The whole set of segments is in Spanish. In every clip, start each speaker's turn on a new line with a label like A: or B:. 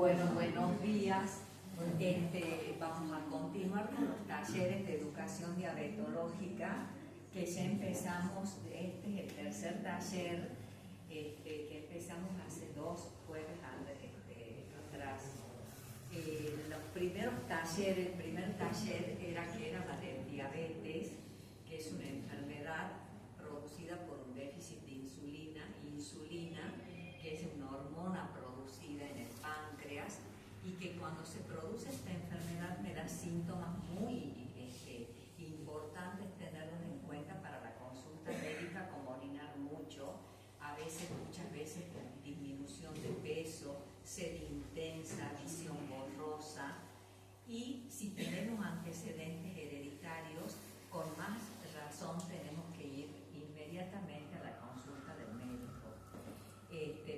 A: Bueno, buenos días. Vamos a continuar con los talleres de educación diabetológica que ya empezamos. Este es el tercer taller que empezamos hace 2 jueves atrás. Los primeros talleres, el primer taller era la de diabetes, que es una enfermedad producida por un déficit de insulina, que es una hormona producida en el páncreas, y que cuando se produce esta enfermedad me da síntomas muy importantes tenerlos en cuenta para la consulta médica, como orinar mucho, muchas veces con disminución de peso, sed intensa, visión borrosa, y si tenemos antecedentes hereditarios, con más razón tenemos que ir inmediatamente a la consulta del médico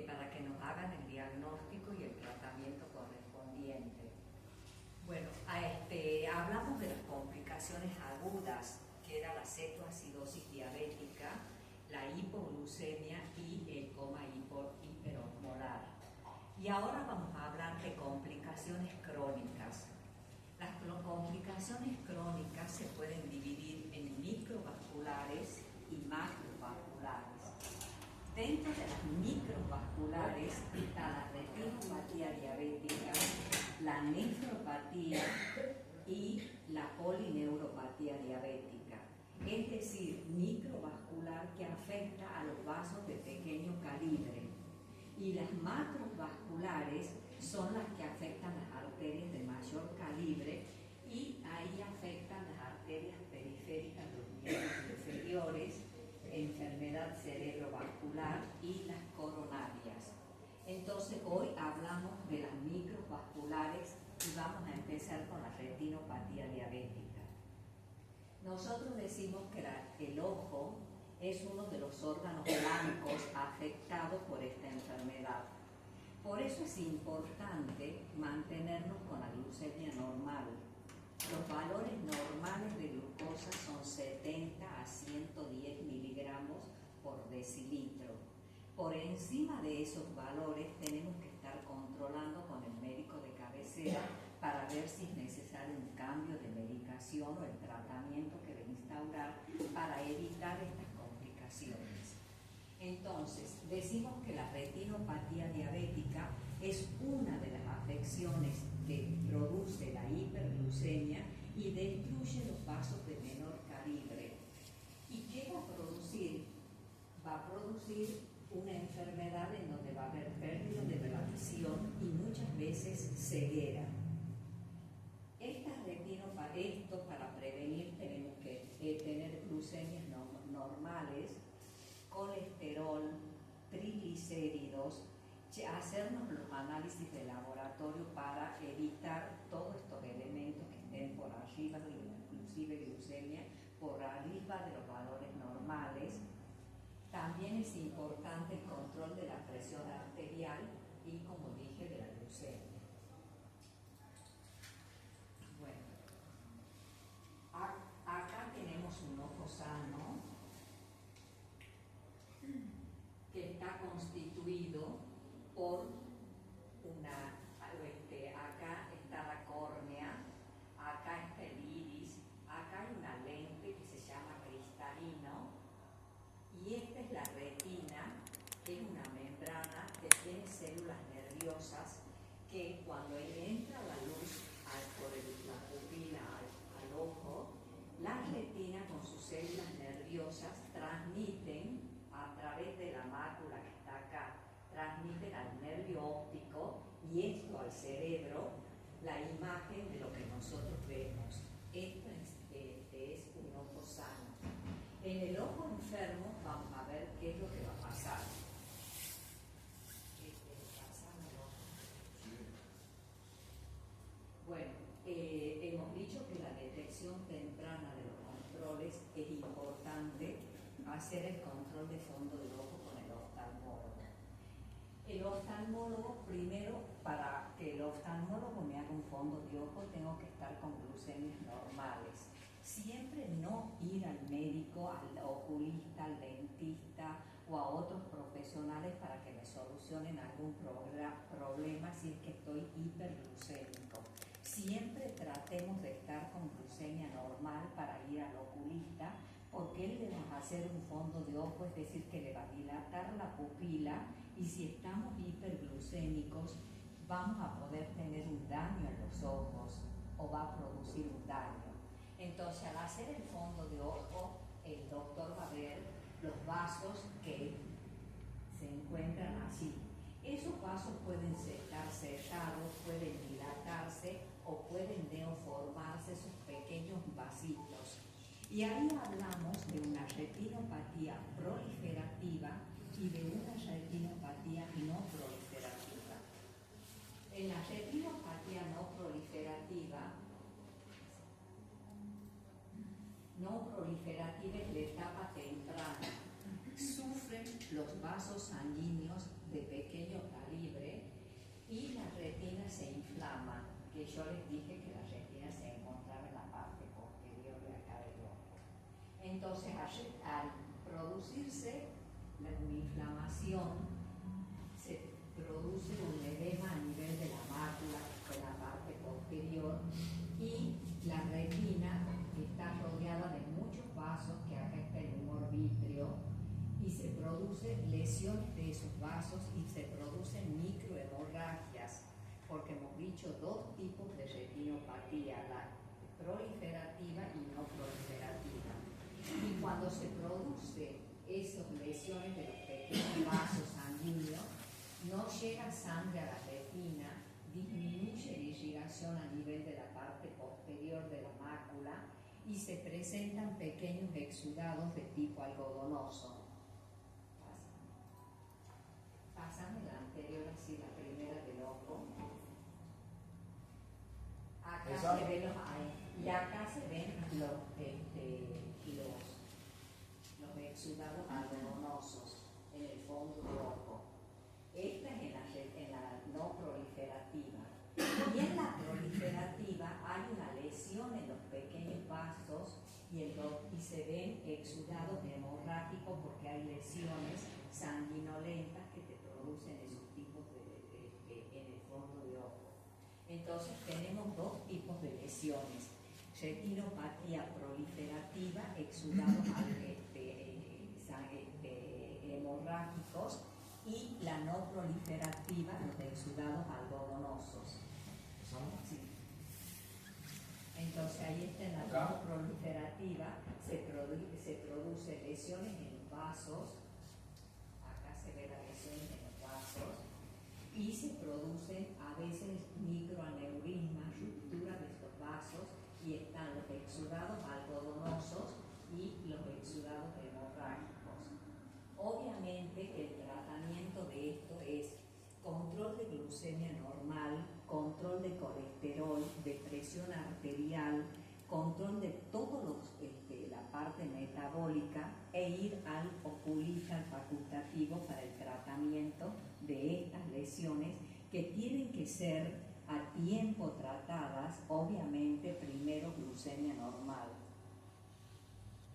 A: para que nos hagan el diagnóstico y el tratamiento correspondiente. Bueno, hablamos de las complicaciones agudas, que era la cetoacidosis diabética, la hipoglucemia y el coma hiperosmolar. Y ahora vamos a hablar de complicaciones crónicas. Las complicaciones crónicas se pueden dividir en microvasculares y macrovasculares. Dentro de las microvasculares está la retinopatía diabética, la nefropatía y la polineuropatía diabética. Es decir, microvascular, que afecta a los vasos de pequeño calibre. Y las macrovasculares son las que afectan las arterias de mayor calibre, y ahí afectan las arterias periféricas de los miembros inferiores, enfermedad cerebrovascular y las coronarias. Entonces hoy hablamos de las microvasculares y vamos a empezar con la retinopatía diabética. Nosotros decimos que el ojo es uno de los órganos blancos afectados por esta enfermedad. Por eso es importante mantenernos con la glucemia normal. Los valores normales de glucosa son 70 a 110 miligramos por decilitro. Por encima de esos valores tenemos que estar controlando con el médico de cabecera para ver si es necesario un cambio de medicación o el tratamiento que debe instaurar para evitar estas complicaciones. Entonces, decimos que la retinopatía diabética es una de las afecciones que produce la hiperglucemia y destruye los vasos de menor calibre. ¿Y qué va a producir? Va a producir una enfermedad en donde va a haber pérdida de la visión y muchas veces ceguera. Esto para prevenir tenemos que tener glucemias normales, colesterol, triglicéridos, hacernos los análisis de laboratorio para evitar todos estos elementos que estén por arriba, inclusive glucemia, por arriba de los valores normales. También es importante el control de la presión arterial y, como dije, de la glucemia. Bueno, acá tenemos un ojo sano que está constituido por acá está la córnea, acá está el iris, acá hay una lente que se llama cristalino, y esta es la retina, que es una membrana que tiene células nerviosas que cuando entra la luz por la pupila al ojo, la retina con sus células nerviosas transmiten a través de la mácula que está acá, transmiten al nervio óptico y esto al cerebro la imagen de lo que nosotros vemos. Esto es un ojo sano. En el ojo enfermo vamos a ver qué es lo que va a pasar. Bueno, hemos dicho que la detección temprana de los controles es importante. Hacer el control de fondo del ojo con el oftalmólogo. El oftalmólogo, primero, para que el oftalmólogo me haga un fondo de ojo, tengo que estar con glucemias normales. Siempre no ir al médico, al oculista, al dentista o a otros profesionales para que me solucionen algún problema si es que estoy hiperglucémico. Siempre tratemos de estar con glucemia normal para ir al oculista, porque él le va a hacer un fondo de ojo, es decir, que le va a dilatar la pupila, y si estamos hiperglucémicos vamos a poder tener un daño en los ojos o va a producir un daño. Entonces, al hacer el fondo de ojo, el doctor va a ver los vasos que se encuentran allí. Esos vasos pueden estar cerrados, pueden dilatarse o pueden neoformarse, esos pequeños vasitos. Y ahí hablamos de una retinopatía proliferativa y de una retinopatía no proliferativa. En la retinopatía no proliferativa es la etapa temprana. Sufren los vasos sanguíneos de pequeño calibre y la retina se inflama, que yo les dije que la retina se encontraba en la parte posterior de acá del ojo. Entonces, al producirse la inflamación, se produce un edema a nivel de la mácula, de la parte posterior, y la retina está rodeada de muchos vasos, que acá está el humor vítreo, y se producen lesiones de esos vasos y se producen microhemorragias, porque hemos dicho dos tipos de retinopatía, la proliferativa y no proliferativa. Y cuando se producen esas lesiones de los pequeños vasos sanguíneos, no llega sangre a la retina, disminuye la irrigación a nivel de la parte posterior de la mácula y se presentan pequeños exudados de tipo algodonoso. Pásame la anterior, así la primera del ojo. Acá se ven y acá se ven los exudados algodonosos en el fondo del ojo. Esta es en la no proliferativa. Y en la proliferativa hay una lesión en los pequeños vasos y se ven exudados hemorrágicos porque hay lesiones sanguinolentas que te producen esos tipos en el fondo de ojo. Entonces tenemos dos tipos de lesiones: retinopatía proliferativa, exudados hemorrágicos, y la no proliferativa, los exudados algodonosos. Sí. Entonces ahí está en la no proliferativa, se produce lesiones en los vasos, acá se ve las lesiones en los vasos, y se producen a veces microaneurismas, ruptura de estos vasos, y están los exudados algodonosos y los exudados hemorrágicos. Obviamente el tratamiento de esto es control de glucemia normal, control de colesterol, de presión arterial, control de todo la parte metabólica, e ir al oculista, al facultativo, para el tratamiento de estas lesiones, que tienen que ser a tiempo tratadas. Obviamente primero glucemia normal.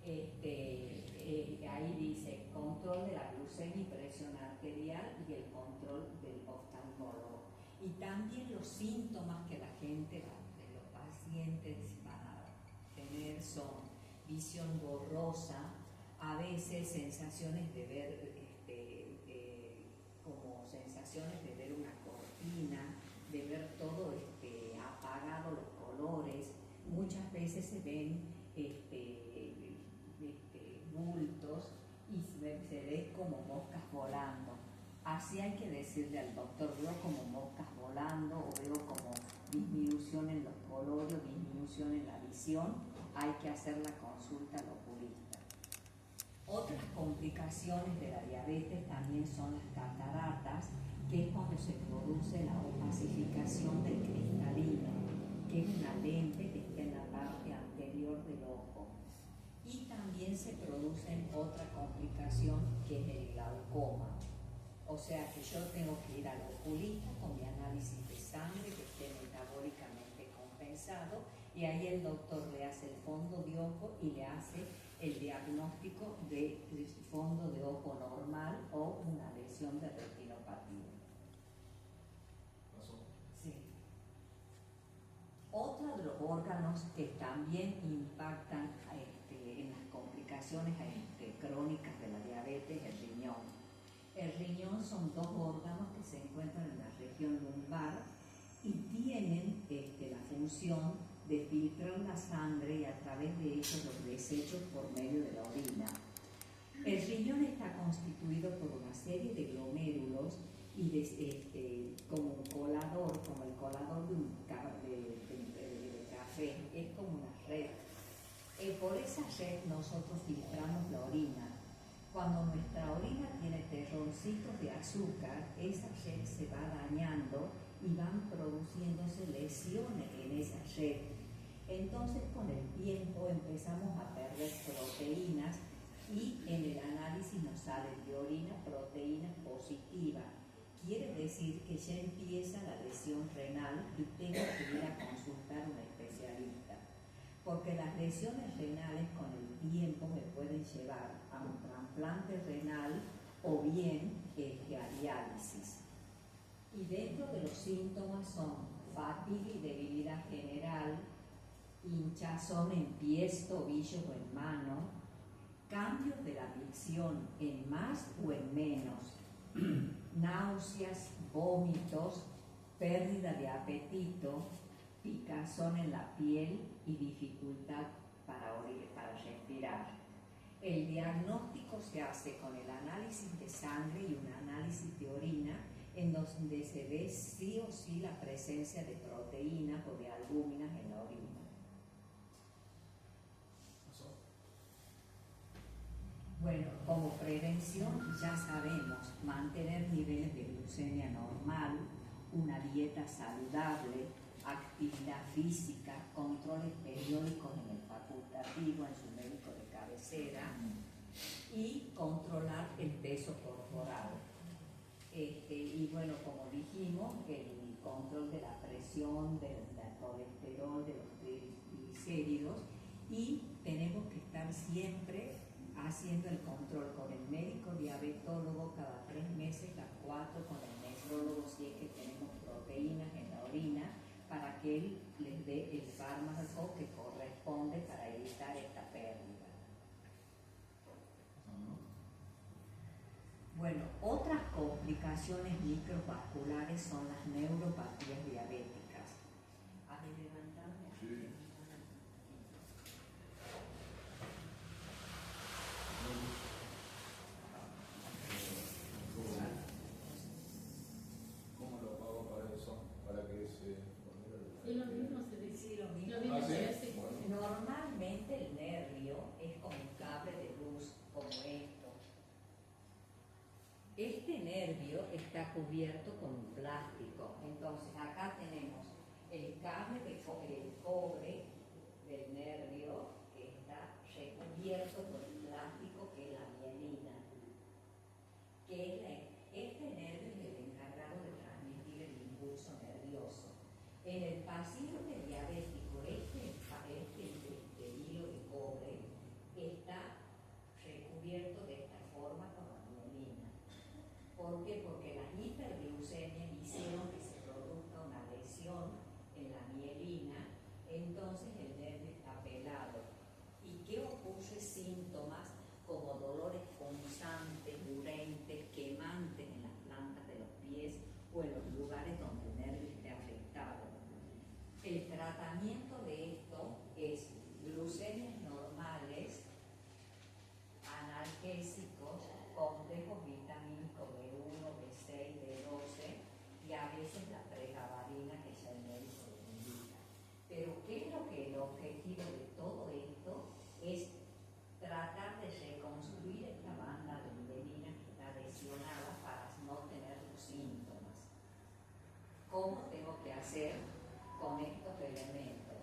A: Ahí dice control de la glucemia y presión arterial y el control del oftalmólogo. Y también los síntomas que la gente, de los pacientes, van a tener son visión borrosa, a veces sensaciones de ver, como sensaciones de ver una cortina, de ver todo apagado, los colores. Muchas veces se ven bultos y se ve como moscas volando. Así hay que decirle al doctor: veo como moscas volando, o veo como disminución en los colores, disminución en la visión. Hay que hacer la consulta al oculista. Otras complicaciones de la diabetes también son las cataratas, que es cuando se produce la opacificación del cristalino, que es una lente que está en la parte anterior del ojo. Y también se produce otra complicación, que es el glaucoma. O sea que yo tengo que ir al oculista con mi análisis de sangre que esté metabólicamente compensado, y ahí el doctor le hace el fondo de ojo y le hace el diagnóstico de fondo de ojo normal o una lesión de retinopatía. Sí. Otro de los órganos que también impactan en las complicaciones crónicas de la diabetes es el riñón. El riñón son dos órganos que se encuentran en la región lumbar y tienen la función de filtrar la sangre y a través de ellos los desechos por medio de la orina. El riñón está constituido por una serie de glomérulos y como un colador, como el colador de un de café, es como una red. Por esa red nosotros filtramos la orina. Cuando nuestra orina tiene terroncitos de azúcar, esa red se va dañando y van produciéndose lesiones en esa red. Entonces con el tiempo empezamos a perder proteínas y en el análisis nos salen de orina proteínas positivas. Quiere decir que ya empieza la lesión renal y tengo que ir a consultar a un especialista, porque las lesiones renales con el tiempo me pueden llevar a un trasplante renal o bien a diálisis. Y dentro de los síntomas son fatiga y debilidad general, hinchazón en pies, tobillos o en mano, cambios de la dicción en más o en menos, náuseas, vómitos, pérdida de apetito, picazón en la piel y dificultad para respirar. El diagnóstico se hace con el análisis de sangre y un análisis de orina, en donde se ve sí o sí la presencia de proteínas o de albúminas en la orina. Bueno, como prevención ya sabemos mantener niveles de glucemia normal, una dieta saludable, actividad física, controles periódicos en el facultativo, en su médico de cabecera, y controlar el peso corporal. Y bueno, como dijimos, el control de la presión, del colesterol, de los triglicéridos, y tenemos que estar siempre haciendo el control con el médico diabetólogo cada 3 meses, cada 4, con el nefrólogo si es que tenemos proteínas en la orina, para que él les dé el fármaco que corresponde para evitar esta pérdida. Bueno, otras complicaciones microvasculares son las neuropatías diabéticas. ¿Has de levantarme? Sí.
B: ¿Cómo lo pago para eso? Para que se...
C: Y lo mismo se dice.
A: Sí, lo mismo.
C: Sí.
A: Bueno. Normalmente el nervio es como un cable de luz, como esto. Este nervio está cubierto con un plástico. Entonces acá tenemos el cable de cobre del nervio que está recubierto por el plástico, que es la mielina. Este nervio es el encargado de transmitir el impulso nervioso. En el paciente diabético, este hilo de cobre está recubierto de esta forma con la mielina. ¿Por qué? Porque las hiperglucemias hicieron que se produzca una lesión en la mielina, entonces el nervio está pelado. ¿Y qué ocurre? Síntomas como dolores punzantes, urentes, quemantes en las plantas de los pies o en los lugares donde el nervio esté afectado. El tratamiento de esto es glucemias normales, analgésicos, complejos vitamínicos B1, B6, B12 y a veces la pregabalina que ya el médico le indica. Pero ¿qué es lo que el objetivo de todo esto? Es tratar de reconstruir esta banda de mielina que está lesionada para no tener los síntomas. ¿Cómo tengo que hacer con estos elementos?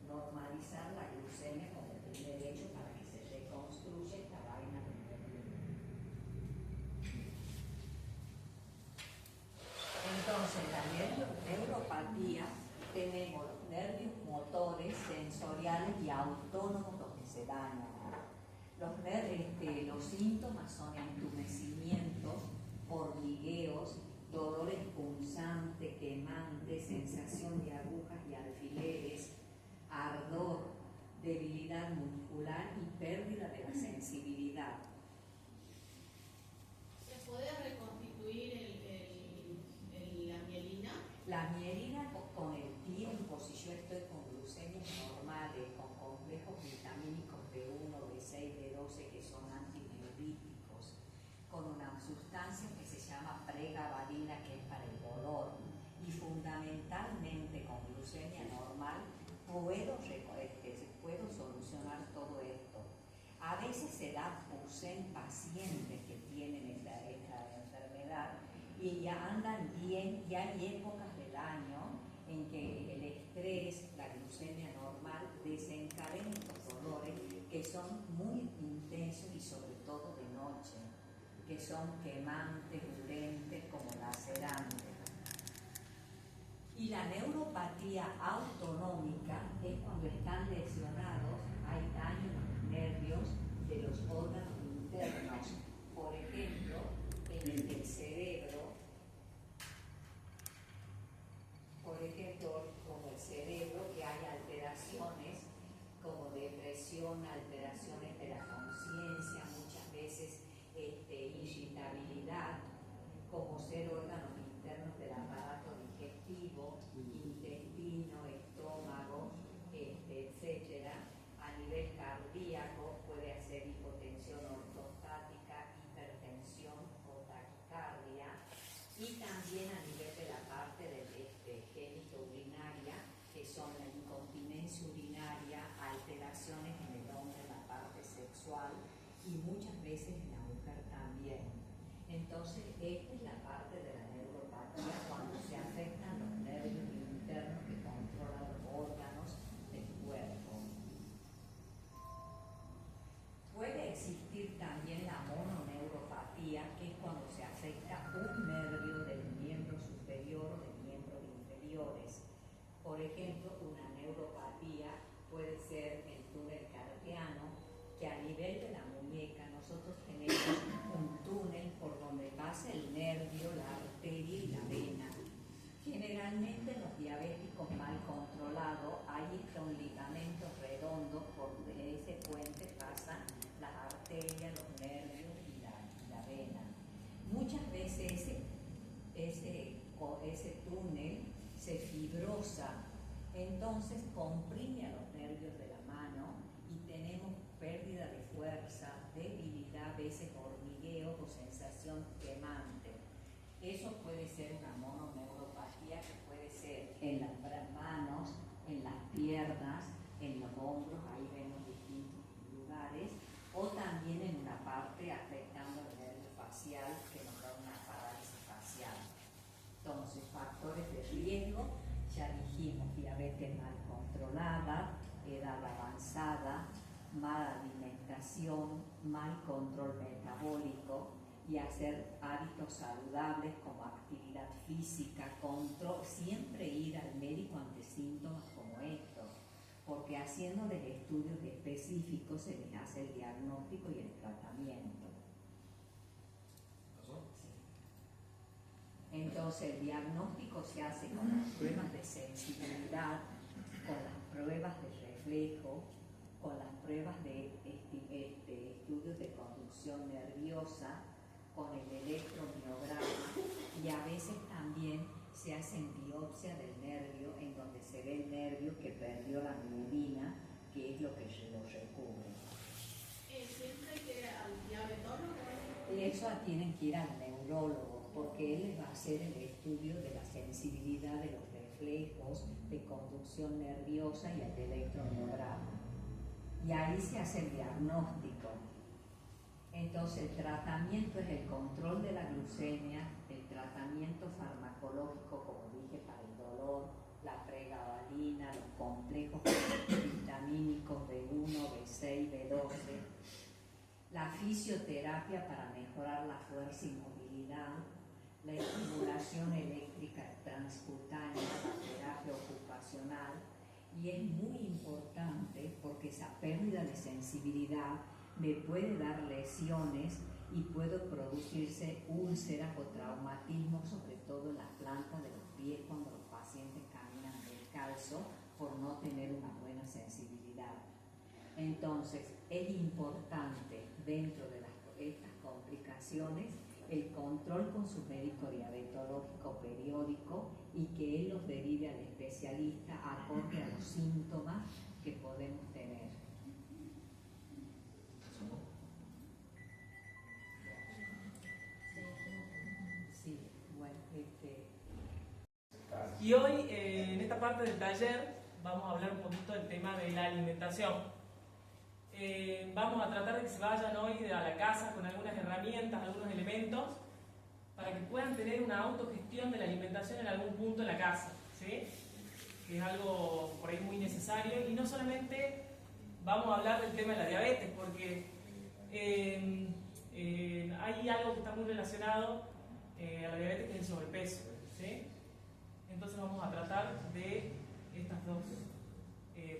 A: Normalizar la glucemia como el primer hecho para que se reconstruya esta vaina de mielina. Entonces, la neuropatía, tenemos los nervios motores, sensoriales y autónomos los que se dañan. Los síntomas son entumecimientos, hormigueos, dolores punzantes, quemantes, sensación de agujas y alfileres, ardor, debilidad muscular y pérdida de la sensibilidad.
C: ¿Se puede reconstituir la mielina?
A: La mielina con el tiempo, si yo estoy con glucemias normales, con complejos vitamínicos B1, B6, B12 que son antineuríticos, con una sustancia que se llama pregabalina que es para el dolor, y fundamentalmente con glucemia normal puedo solucionar todo esto. A veces se da pus en pacientes que tienen esta enfermedad y ya andan bien, y hay épocas del año en que el estrés, la glucemia normal, desencadena estos dolores que son muy intensos y sobre todo de noche, que son quemantes, urentes, como lacerantes. Y la neuropatía autonómica es cuando están lesionados, hay daño en los nervios de los órganos internos. Por ejemplo, en el cerebro, como el cerebro, que hay alteraciones como depresión, alteraciones de la conciencia, muchas veces irritabilidad, como ser órganos internos del aparato digestivo, intestino, estómago, etcétera. A nivel cardíaco puede hacer hipotensión ortostática, hipertensión o taquicardia, y también a nivel de la parte de genitourinaria, que son la incontinencia urinaria, alteraciones en el hombre en la parte sexual y muchas veces en la mujer también. Entonces, esta es la parte de la neuropatía cuando se afectan los nervios internos que controlan los órganos del cuerpo. Puede existir también la mononeuropatía, que es cuando se afecta un nervio del miembro superior o de miembros inferiores. Por ejemplo, una neuropatía puede ser el túnel carpiano, que a nivel de la muñeca nosotros tenemos un túnel por donde pasa el nervio, la arteria y la vena. Generalmente los diabéticos mal controlados hay un ligamento redondo por donde ese puente pasa las arterias, los nervios y la vena. Muchas veces ese túnel se fibrosa, entonces comprime a los nervios de la mano y tenemos pérdida de fuerza, debilidad, a veces hormigueo o sensación quemante. Eso puede ser una mononeuropatía que puede ser en las manos, en las piernas, en los hombros, ahí vemos distintos lugares, o también en una parte afectando el nervio facial que nos da una parálisis facial. Entonces, factores de riesgo, ya dijimos, diabetes mal controlada, edad avanzada, mala alimentación, mal control metabólico, y hacer hábitos saludables como actividad física, control, siempre ir al médico ante síntomas como estos, porque haciéndoles estudios específicos se les hace el diagnóstico y el tratamiento. Entonces el diagnóstico se hace con las pruebas de sensibilidad, con las pruebas de reflejo, con las pruebas de estudios de conducción nerviosa, con el electromiograma, y a veces también se hacen biopsia del nervio en donde se ve el nervio que perdió la mielina, que es lo que lo recubre.
C: ¿Siempre hay que ir al diabetólogo?
A: Eso tienen que ir al neurólogo, porque él les va a hacer el estudio de la sensibilidad de los reflejos, de conducción nerviosa y el electromiograma. Y ahí se hace el diagnóstico. Entonces el tratamiento es el control de la glucemia, el tratamiento farmacológico, como dije, para el dolor, la pregabalina, los complejos vitamínicos B1, B6, B12, la fisioterapia para mejorar la fuerza y movilidad, la estimulación eléctrica transcutánea, la terapia ocupacional, y es muy importante porque esa pérdida de sensibilidad me puede dar lesiones y puede producirse úlceras o traumatismos, sobre todo en las plantas de los pies cuando los pacientes caminan descalzo por no tener una buena sensibilidad. Entonces, es importante dentro de estas complicaciones el control con su médico diabetológico periódico y que él los derive al especialista acorde a los síntomas que podemos tener. Sí, bueno,
D: Y hoy, en esta parte del taller, vamos a hablar un poquito del tema de la alimentación. Vamos a tratar de que se vayan hoy a la casa con algunas herramientas, algunos elementos, para que puedan tener una autogestión de la alimentación en algún punto de la casa, ¿sí? Que es algo por ahí muy necesario. Y no solamente vamos a hablar del tema de la diabetes, porque hay algo que está muy relacionado a la diabetes, que es el sobrepeso, ¿sí? Entonces vamos a tratar de estas dos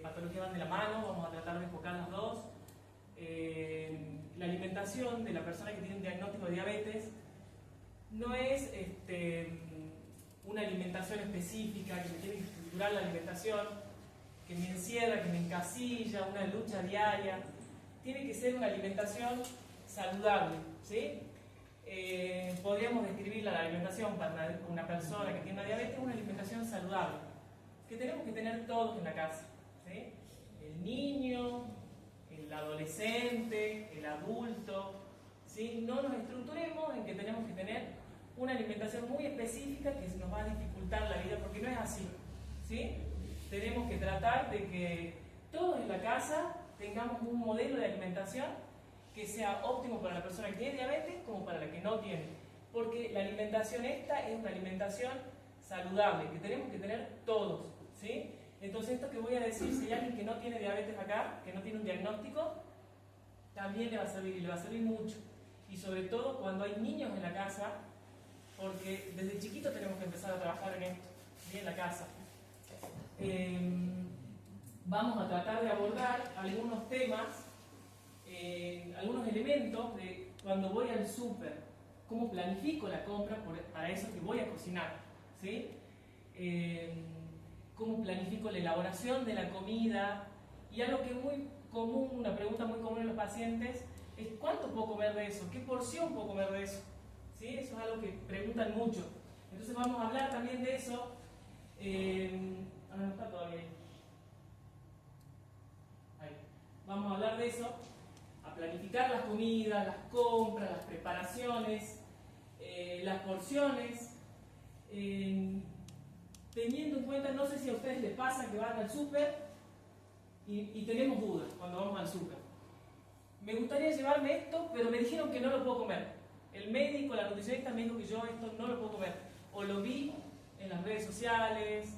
D: patologías van de la mano, vamos a tratar de enfocar las dos. La alimentación de la persona que tiene un diagnóstico de diabetes no es una alimentación específica que me tiene que estructurar la alimentación, que me encierra, que me encasilla, una lucha diaria. Tiene que ser una alimentación saludable, ¿sí? Podríamos describir la alimentación para una persona que tiene una diabetes, una alimentación saludable, que tenemos que tener todos en la casa, ¿sí? El niño, el adolescente, el adulto, ¿sí? No nos estructuremos en que tenemos que tener una alimentación muy específica que nos va a dificultar la vida, porque no es así, ¿sí? Tenemos que tratar de que todos en la casa tengamos un modelo de alimentación que sea óptimo para la persona que tiene diabetes como para la que no tiene, porque la alimentación esta es una alimentación saludable que tenemos que tener todos, ¿sí? Entonces esto que voy a decir, si hay alguien que no tiene diabetes acá, que no tiene un diagnóstico, también le va a servir, y le va a servir mucho, y sobre todo cuando hay niños en la casa, porque desde chiquito tenemos que empezar a trabajar en esto, ¿sí? En la casa. Vamos a tratar de abordar algunos temas, algunos elementos de cuando voy al súper, cómo planifico la compra para eso que voy a cocinar, ¿sí? Cómo planifico la elaboración de la comida, y algo que es muy común, una pregunta muy común en los pacientes es ¿cuánto puedo comer de eso? ¿Qué porción puedo comer de eso? ¿Sí? Eso es algo que preguntan mucho. Entonces vamos a hablar también de eso. No está todavía ahí. Ahí. Vamos a hablar de eso, a planificar las comidas, las compras, las preparaciones, las porciones, teniendo en cuenta, no sé si a ustedes les pasa que van al súper y tenemos dudas cuando vamos al súper. Me gustaría llevarme esto, pero me dijeron que no lo puedo comer. El médico, la nutricionista me dijo que yo esto no lo puedo comer. O lo vi en las redes sociales,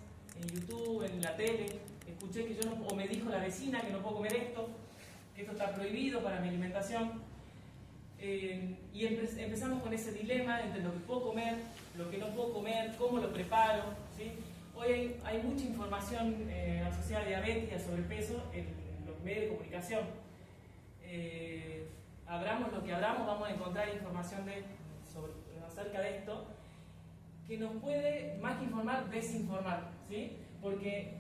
D: en YouTube, en la tele, escuché que yo no, o me dijo la vecina que no puedo comer esto, que esto está prohibido para mi alimentación. Y empezamos con ese dilema entre lo que puedo comer, lo que no puedo comer, cómo lo preparo, ¿sí? Hoy hay mucha información asociada a diabetes y a sobrepeso en los medios de comunicación. Abramos lo que abramos, vamos a encontrar información acerca de esto que nos puede, más que informar, desinformar, ¿sí? Porque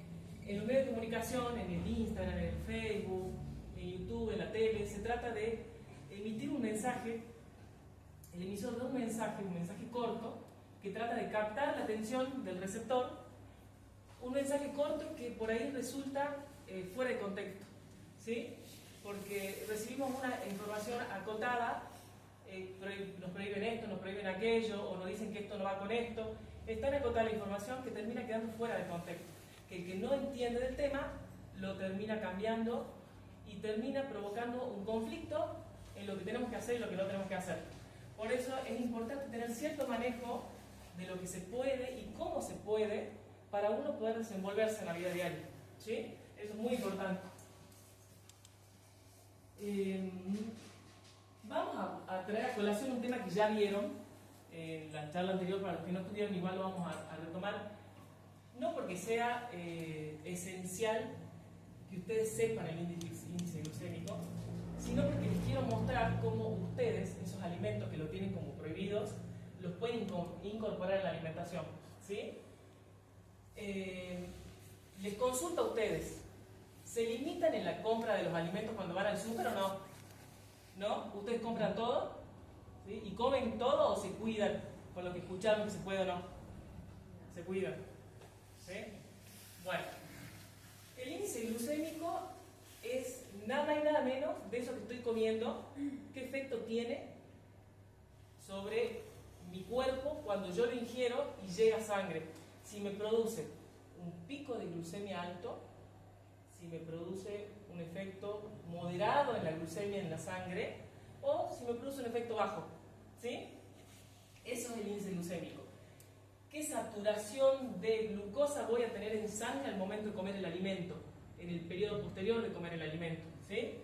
D: en los medios de comunicación, en el Instagram, en el Facebook, en YouTube, en la tele, se trata de emitir un mensaje, el emisor da un mensaje corto, que trata de captar la atención del receptor, un mensaje corto que por ahí resulta fuera de contexto, ¿sí? Porque recibimos una información acotada, nos prohíben esto, nos prohíben aquello, o nos dicen que esto no va con esto. Es tan acotada la información que termina quedando fuera de contexto, que el que no entiende del tema lo termina cambiando y termina provocando un conflicto en lo que tenemos que hacer y lo que no tenemos que hacer. Por eso es importante tener cierto manejo de lo que se puede y cómo se puede para uno poder desenvolverse en la vida diaria, ¿sí? Eso es muy importante. Vamos a traer a colación un tema que ya vieron en la charla anterior. Para los que no estudiaron, igual lo vamos a retomar, no porque sea esencial que ustedes sepan el índice glucémico, sino porque les quiero mostrar cómo ustedes, esos alimentos que lo tienen como prohibidos, los pueden incorporar en la alimentación, ¿sí? Les consulto a ustedes, ¿se limitan en la compra de los alimentos cuando van al súper o no? ¿No? ¿Ustedes compran todo? ¿Sí? ¿Y comen todo o se cuidan con lo que escucharon que se puede o no? Se cuidan. ¿Sí? Bueno, el índice glucémico es nada más y nada menos de eso que estoy comiendo, qué efecto tiene sobre mi cuerpo cuando yo lo ingiero y llega a sangre. Si me produce un pico de glucemia alto, si me produce un efecto moderado en la glucemia en la sangre, o si me produce un efecto bajo. ¿Sí? Eso es el índice glucémico. ¿Qué saturación de glucosa voy a tener en sangre al momento de comer el alimento? En el periodo posterior de comer el alimento. ¿Sí?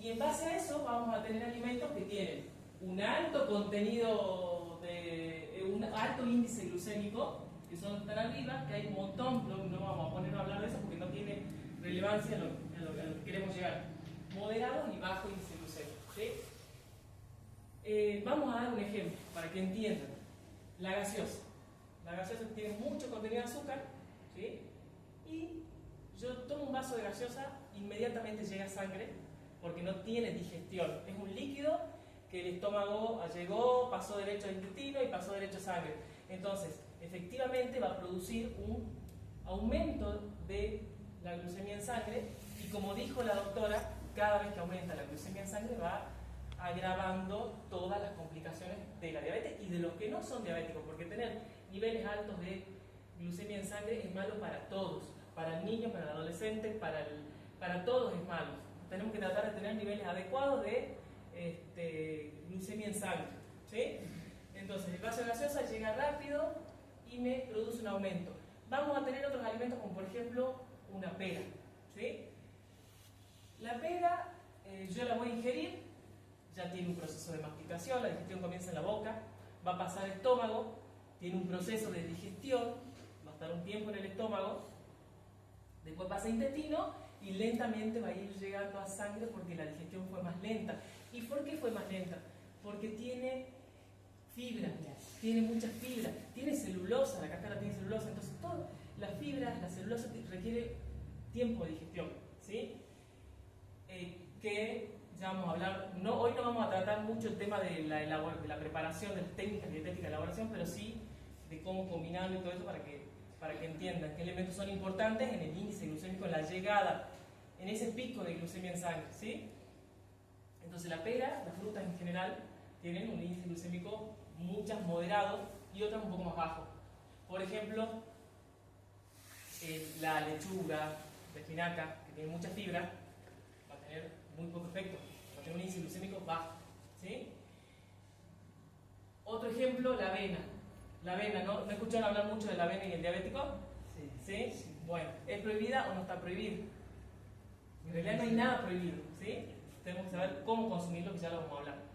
D: Y en base a eso vamos a tener alimentos que tienen un alto contenido un alto índice glucémico, que son tan arriba que hay un montón, no vamos a ponernos a hablar de eso porque no tiene relevancia en lo que queremos llegar. Moderados y bajo índice glucémico. ¿Sí? Vamos a dar un ejemplo para que entiendan. La gaseosa. La gaseosa tiene mucho contenido de azúcar, ¿sí? Y yo tomo un vaso de gaseosa, inmediatamente llega a sangre porque no tiene digestión. Es un líquido que el estómago llegó, pasó derecho al intestino y pasó derecho a sangre. Entonces, efectivamente va a producir un aumento de la glucemia en sangre y, como dijo la doctora, cada vez que aumenta la glucemia en sangre va agravando todas las complicaciones de la diabetes y de los que no son diabéticos, porque tener niveles altos de glucemia en sangre es malo para todos, para el niño, para el adolescente, para todos es malo. Tenemos que tratar de tener niveles adecuados de glucemia en sangre, ¿sí? Entonces el vaso de gaseosa llega rápido y me produce un aumento. Vamos a tener otros alimentos como por ejemplo una pera, ¿sí? La pera yo la voy a ingerir, ya tiene un proceso de masticación, la digestión comienza en la boca, va a pasar al estómago, tiene un proceso de digestión, va a estar un tiempo en el estómago, después pasa a intestino y lentamente va a ir llegando a sangre porque la digestión fue más lenta. ¿Y por qué fue más lenta? Porque tiene fibra, tiene mucha fibra, tiene celulosa, la cáscara tiene celulosa, entonces todas las fibras, la celulosa requiere tiempo de digestión, ¿sí? Que ya vamos a hablar, hoy no vamos a tratar mucho el tema de la preparación, de las técnicas dietéticas de elaboración, pero sí de cómo combinarlo y todo eso para que entiendan qué elementos son importantes en el índice glucémico, en la llegada, en ese pico de glucemia en sangre, ¿sí? Entonces la pera, las frutas en general, tienen un índice glucémico muchas moderado y otras un poco más bajo. Por ejemplo, la lechuga, la espinaca, que tiene mucha fibra, va a tener muy poco efecto, va a tener un índice glucémico bajo, ¿sí? Otro ejemplo, la avena. La avena, ¿no escucharon hablar mucho de la avena y el diabético? Sí. ¿Sí? Bueno, ¿es prohibida o no está prohibida? En realidad no hay nada prohibido, ¿sí? Tenemos que saber cómo consumirlo, que ya lo vamos a hablar.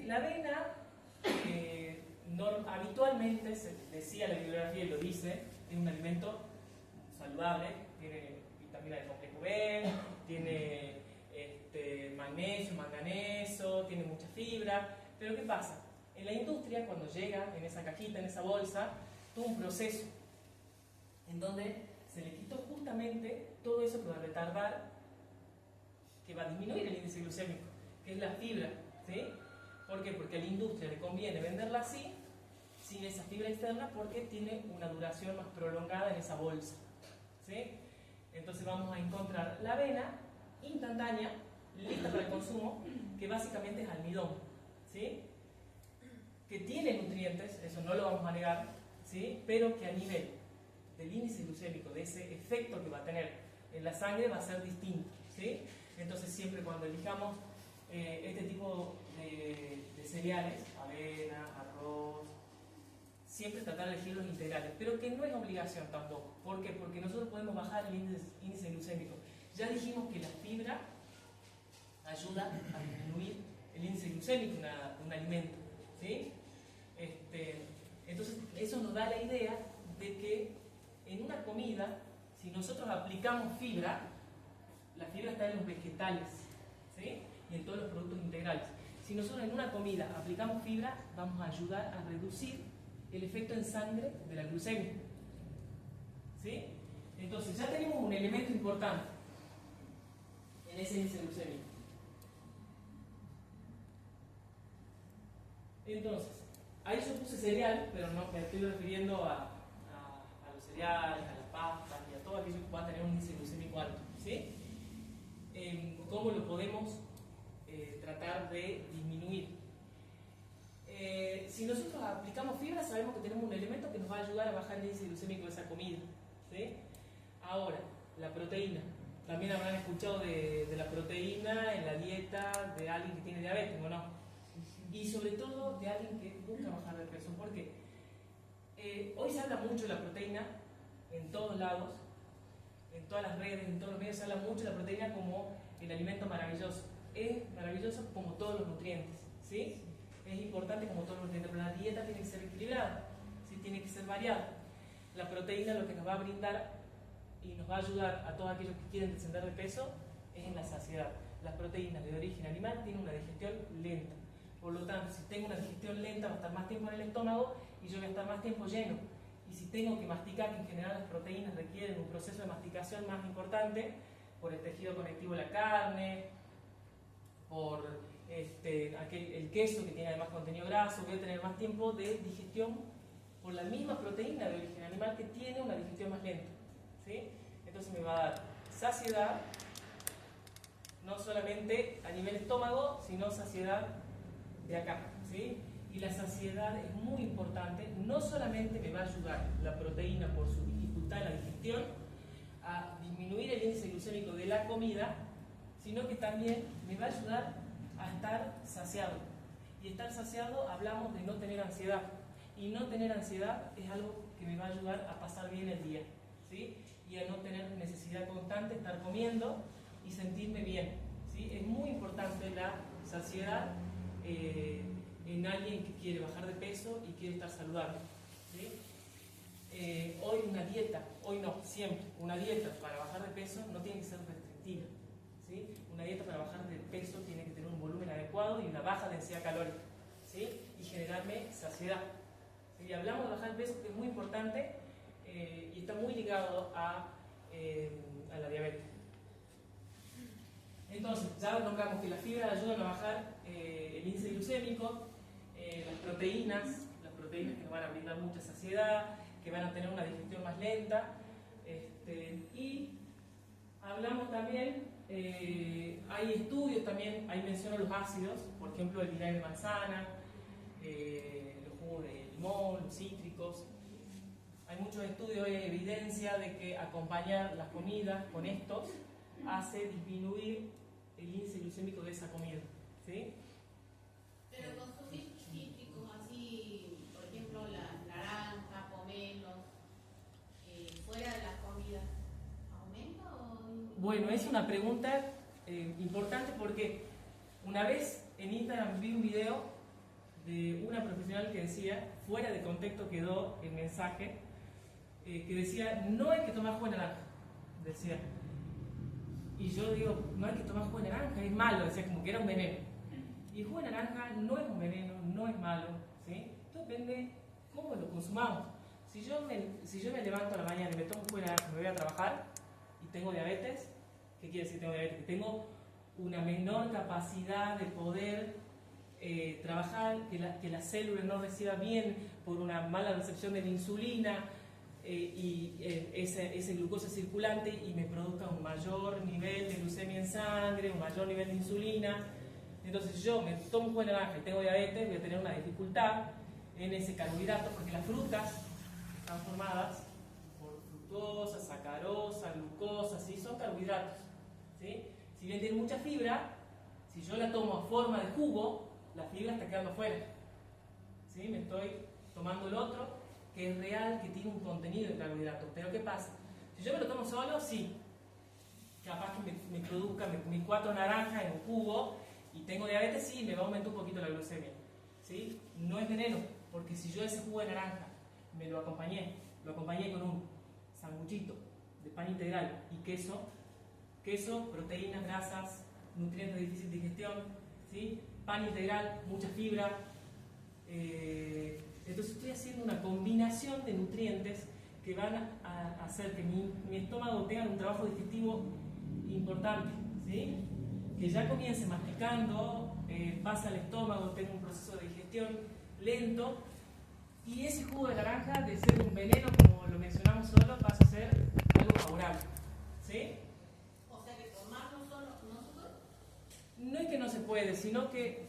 D: La avena, habitualmente se decía la bibliografía y lo dice, es un alimento saludable, tiene vitamina del complejo B, tiene magnesio, manganeso, tiene mucha fibra, pero ¿qué pasa? En la industria, cuando llega en esa cajita, en esa bolsa, tuvo un proceso en donde se le quitó justamente todo eso que va a retardar, que va a disminuir el índice glucémico, que es la fibra, ¿sí? ¿Por qué? Porque a la industria le conviene venderla así, sin esa fibra externa, porque tiene una duración más prolongada en esa bolsa, ¿sí? Entonces vamos a encontrar la avena instantánea, lista para el consumo, que básicamente es almidón, ¿sí? Que tiene nutrientes, eso no lo vamos a negar, ¿sí? Pero que a nivel del índice glucémico, de ese efecto que va a tener en la sangre, va a ser distinto, ¿sí? Entonces siempre cuando elijamos este tipo de cereales, avena, arroz, siempre tratar de elegir los integrales, pero que no es obligación tampoco. ¿Por qué? Porque nosotros podemos bajar el índice glucémico. Ya dijimos que la fibra ayuda a disminuir el índice glucémico de un alimento, ¿sí? Entonces eso nos da la idea de que en una comida, si nosotros aplicamos fibra, la fibra está en los vegetales, ¿sí? Y en todos los productos integrales. Si nosotros en una comida aplicamos fibra, vamos a ayudar a reducir el efecto en sangre de la glucemia, ¿sí? Entonces ya tenemos un elemento importante en ese índice glucémico. Entonces, ahí yo puse cereal, pero no me estoy refiriendo a los cereales, a las pastas y a todo aquello que pueda tener un índice glucémico alto, ¿sí? ¿Cómo lo podemos tratar de disminuir? Si nosotros aplicamos fibra, sabemos que tenemos un elemento que nos va a ayudar a bajar el índice glucémico de esa comida, ¿sí? Ahora, la proteína. También habrán escuchado de la proteína en la dieta de alguien que tiene diabetes, ¿o no? Y sobre todo de alguien que busca bajar de peso. ¿Por qué? Hoy se habla mucho de la proteína en todos lados, en todas las redes, en todos los medios se habla mucho de la proteína como el alimento maravilloso. Es maravilloso como todos los nutrientes, ¿sí? Es importante como todos los nutrientes, pero la dieta tiene que ser equilibrada, ¿sí? Tiene que ser variada. La proteína lo que nos va a brindar y nos va a ayudar a todos aquellos que quieren descender de peso es en la saciedad. Las proteínas de origen animal tienen una digestión lenta. Por lo tanto, si tengo una digestión lenta, va a estar más tiempo en el estómago y yo voy a estar más tiempo lleno. Y si tengo que masticar, que en general las proteínas requieren un proceso de masticación más importante, por el tejido conectivo de la carne, por el queso que tiene además contenido graso, voy a tener más tiempo de digestión por la misma proteína de origen animal que tiene una digestión más lenta, ¿sí? Entonces me va a dar saciedad, no solamente a nivel estómago, sino saciedad de acá, ¿sí? Y la saciedad es muy importante, no solamente me va a ayudar la proteína por su dificultad en la digestión a disminuir el índice glucémico de la comida, sino que también me va a ayudar a estar saciado. Y estar saciado hablamos de no tener ansiedad. Y no tener ansiedad es algo que me va a ayudar a pasar bien el día, ¿sí? Y a no tener necesidad constante de estar comiendo y sentirme bien, ¿sí? Es muy importante la saciedad en alguien que quiere bajar de peso y quiere estar saludable, ¿sí? Hoy una dieta, hoy no, siempre, una dieta para bajar de peso no tiene que ser restrictiva, ¿sí? Una dieta para bajar de peso tiene que tener un volumen adecuado y una baja densidad calórica, ¿sí? Y generarme saciedad. Y hablamos de bajar de peso, que es muy importante y está muy ligado a la diabetes. Entonces, ya nombramos que las fibras ayudan a bajar el índice glucémico, las proteínas que nos van a brindar mucha saciedad, que van a tener una digestión más lenta, y hablamos también, hay estudios también, ahí menciono los ácidos, por ejemplo el vinagre de manzana, los jugos de limón, los cítricos. Hay muchos estudios, hay evidencia de que acompañar las comidas con estos hace disminuir el índice glucémico de esa comida, ¿sí?
C: Pero consumir cítricos así, por ejemplo, la naranja, pomelos, fuera de las comidas, ¿aumenta o...?
D: Bueno, es una pregunta importante porque una vez en Instagram vi un video de una profesional que decía, fuera de contexto quedó el mensaje, que decía, no hay que tomar jugo de naranja, decía. Y yo digo, no hay que tomar jugo de naranja, es malo, decía, como que era un veneno. Y el jugo de naranja no es un veneno, no es malo, ¿sí? Esto depende cómo lo consumamos. Si yo me levanto a la mañana y me tomo un jugo de naranja y me voy a trabajar y tengo diabetes, ¿qué quiere decir tengo diabetes? Que tengo una menor capacidad de poder trabajar, que la célula no reciba bien por una mala recepción de la insulina, ese glucosa circulante y me produzca un mayor nivel de glucemia en sangre, un mayor nivel de insulina. Entonces si yo me tomo un jugo de naranja y tengo diabetes, voy a tener una dificultad en ese carbohidrato, porque las frutas están formadas por fructosa, sacarosa, glucosa, ¿sí? Son carbohidratos, ¿sí? Si bien tiene mucha fibra, si yo la tomo a forma de jugo, la fibra está quedando fuera, ¿sí? Me estoy tomando el otro, que es real, que tiene un contenido de carbohidratos. Pero ¿qué pasa? Si yo me lo tomo solo, sí, capaz que me produzca mis 4 naranjas en un jugo y tengo diabetes, sí, me va a aumentar un poquito la glucemia, ¿sí? No es veneno, porque si yo ese jugo de naranja me lo acompañé con un sanguchito de pan integral y queso, queso, proteínas, grasas, nutrientes de difícil digestión, ¿sí? Pan integral, mucha fibra. Entonces estoy haciendo una combinación de nutrientes que van a hacer que mi estómago tenga un trabajo digestivo importante, ¿sí? Que ya comience masticando, pasa al estómago, tenga un proceso de digestión lento, y ese jugo de naranja, de ser un veneno, como lo mencionamos solo, pasa a ser algo favorable, ¿sí?
C: O sea que tomarlo solo no se puede.
D: No es que no se puede, sino que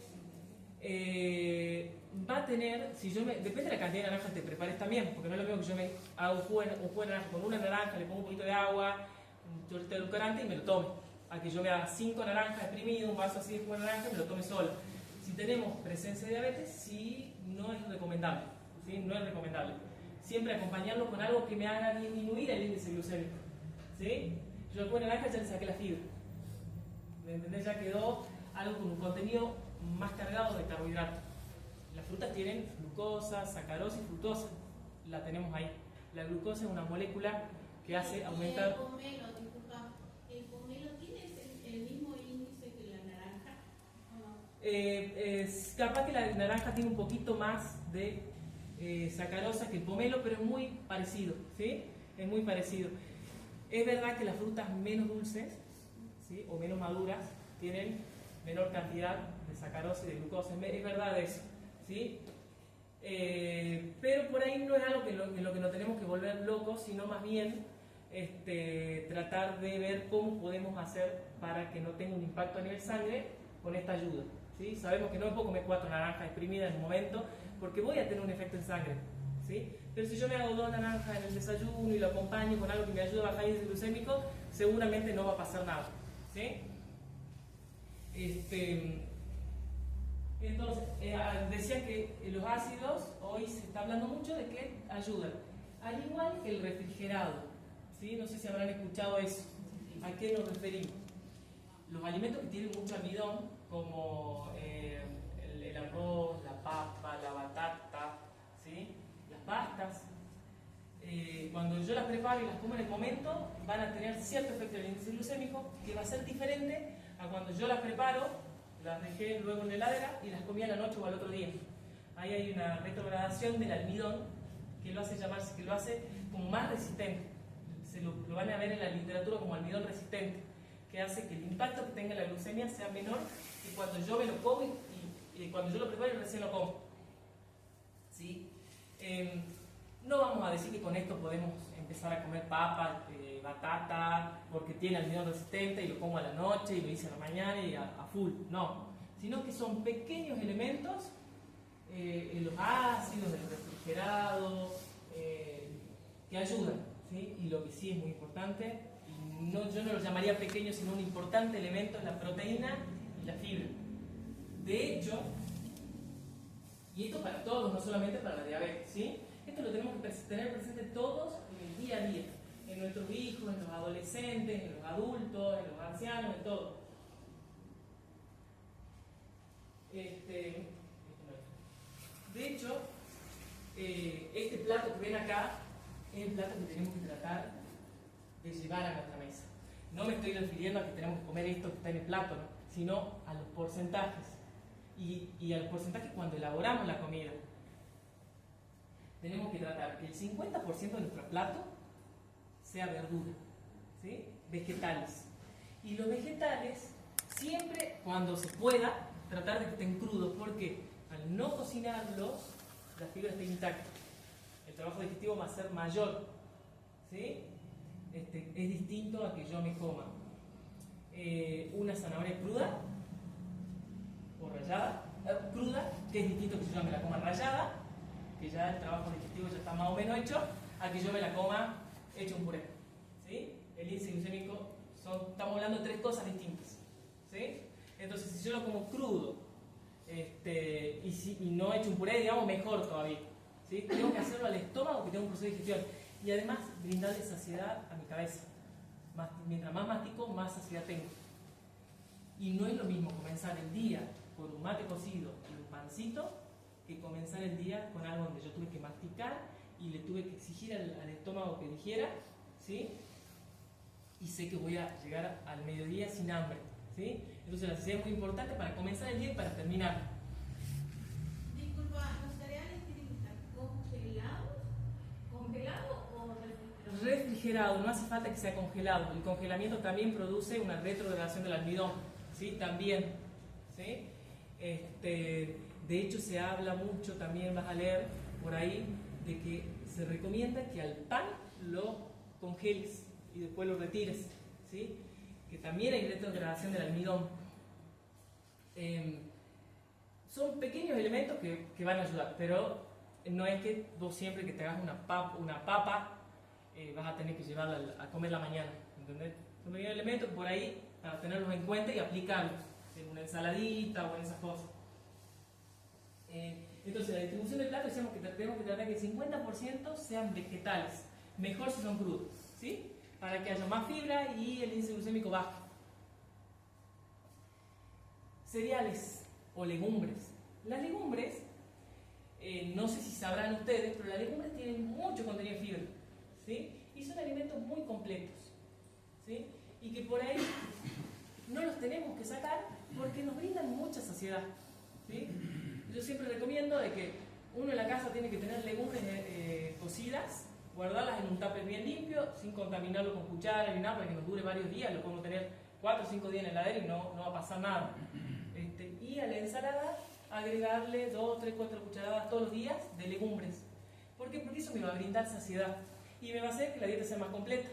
D: va a tener, depende de la cantidad de naranjas que te prepares también, porque no es lo mismo que yo me hago un jugo de naranja con una naranja, le pongo un poquito de agua, un chorrito de edulcorante y me lo tome, a que yo me haga 5 naranjas exprimidas, un vaso así de jugo de naranja y me lo tome solo. Si tenemos presencia de diabetes, sí, no es recomendable, ¿sí? No es recomendable. Siempre acompañarlo con algo que me haga disminuir el índice glucémico, ¿sí? Yo el jugo de naranja ya le saqué la fibra, ¿me entendés? Ya quedó algo con un contenido más cargado de carbohidratos. Las frutas tienen glucosa, sacarosa y fructosa, la tenemos ahí. La glucosa es una molécula que hace aumentar...
C: El pomelo, disculpa, ¿el pomelo tiene el mismo índice que la naranja o no?
D: Capaz que la naranja tiene un poquito más de sacarosa que el pomelo, pero es muy parecido, ¿sí? Es muy parecido. Es verdad que las frutas menos dulces, ¿sí? O menos maduras tienen menor cantidad de sacarosa y de glucosa, es verdad eso, ¿sí? Pero por ahí no es algo en lo que nos tenemos que volver locos, sino más bien tratar de ver cómo podemos hacer para que no tenga un impacto a nivel sangre con esta ayuda, ¿sí? Sabemos que no me puedo comer 4 naranjas exprimidas en un momento porque voy a tener un efecto en sangre, ¿sí? Pero si yo me hago 2 naranjas en el desayuno y lo acompaño con algo que me ayude a bajar el índice glucémico, seguramente no va a pasar nada, ¿sí? Entonces, decía que los ácidos, hoy se está hablando mucho de que ayudan, al igual que el refrigerado, ¿sí? No sé si habrán escuchado eso. ¿A qué nos referimos? Los alimentos que tienen mucho almidón, como el arroz, la papa, la batata, ¿sí? Las pastas, cuando yo las preparo y las como en el momento, van a tener cierto efecto en el índice glucémico que va a ser diferente a cuando yo las preparo, las dejé luego en la heladera y las comí a la noche o al otro día. Ahí hay una retrogradación del almidón que lo hace como más resistente. Lo van a ver en la literatura como almidón resistente, que hace que el impacto que tenga la glucemia sea menor que cuando yo me lo como y cuando yo lo preparo y recién lo como, ¿sí? No vamos a decir que con esto podemos empezar a comer papas, batata, porque tiene almidón resistente y lo como a la noche y lo hice a la mañana y a full, no, sino que son pequeños elementos en los ácidos, en el refrigerado, que ayudan, ¿sí? Y lo que sí es muy importante, y yo no lo llamaría pequeño, sino un importante elemento, es la proteína y la fibra. De hecho, y esto para todos, no solamente para la diabetes, ¿sí? Esto lo tenemos que tener presente todos en el día a día, en nuestros hijos, en los adolescentes, en los adultos, en los ancianos, en todo. De hecho, este plato que ven acá es el plato que tenemos que tratar de llevar a nuestra mesa. No me estoy refiriendo a que tenemos que comer esto que está en el plato, ¿no? Sino a los porcentajes. Y a los porcentajes cuando elaboramos la comida. Tenemos que tratar que el 50% de nuestro plato sea verdura, ¿sí? Vegetales. Y los vegetales, siempre cuando se pueda, tratar de que estén crudos, porque al no cocinarlos, la fibra está intacta. El trabajo digestivo va a ser mayor, ¿sí? Es distinto a que yo me coma una zanahoria cruda o rallada, cruda, que es distinto que si yo me la coma rallada, que ya el trabajo digestivo ya está más o menos hecho, a que yo me la coma hecho un puré, ¿sí? El índice glucémico estamos hablando de 3 cosas distintas, ¿sí? Entonces, si yo lo como crudo y no hecho un puré, digamos, mejor todavía, ¿sí? Tengo que hacerlo al estómago que tengo un proceso de digestión y además brindarle saciedad a mi cabeza. Mientras más mastico, más saciedad tengo. Y no es lo mismo comenzar el día con un mate cocido y un pancito que comenzar el día con algo donde yo tuve que masticar y le tuve que exigir al estómago que dijera, ¿sí? y sé que voy a llegar al mediodía sin hambre, ¿sí? Entonces la saciedad es muy importante para comenzar el día y para terminar.
C: Disculpa, ¿los cereales tienen que estar congelados? ¿Congelados o refrigerados?
D: Refrigerado, no hace falta que sea congelado. El congelamiento también produce una retrodegradación del almidón, ¿sí? También, ¿sí? De hecho se habla mucho, también vas a leer por ahí, de que se recomienda que al pan lo congeles y después lo retires, ¿sí? Que también hay retrodegradación del almidón. Son pequeños elementos que van a ayudar, pero no es que vos siempre que te hagas una papa vas a tener que llevarla a comer la mañana, ¿entendés? Son pequeños elementos por ahí para tenerlos en cuenta y aplicarlos en una ensaladita o en esas cosas. Entonces la distribución del plato decíamos que tenemos que tratar que el 50% sean vegetales, mejor si son crudos, ¿sí? Para que haya más fibra y el índice glucémico baje. Cereales o legumbres. Las legumbres, no sé si sabrán ustedes, pero las legumbres tienen mucho contenido de fibra, ¿sí? Y son alimentos muy completos, ¿sí? Y que por ahí no los tenemos que sacar porque nos brindan mucha saciedad, ¿sí? Yo siempre recomiendo de que uno en la casa tiene que tener legumbres cocidas, guardarlas en un tupper bien limpio, sin contaminarlo con cuchara ni nada, para que nos dure varios días. Lo podemos tener 4 o 5 días en la heladera y no va a pasar nada. Y a la ensalada agregarle 2, 3, 4 cucharadas todos los días de legumbres. ¿Por qué? Porque eso me va a brindar saciedad y me va a hacer que la dieta sea más completa,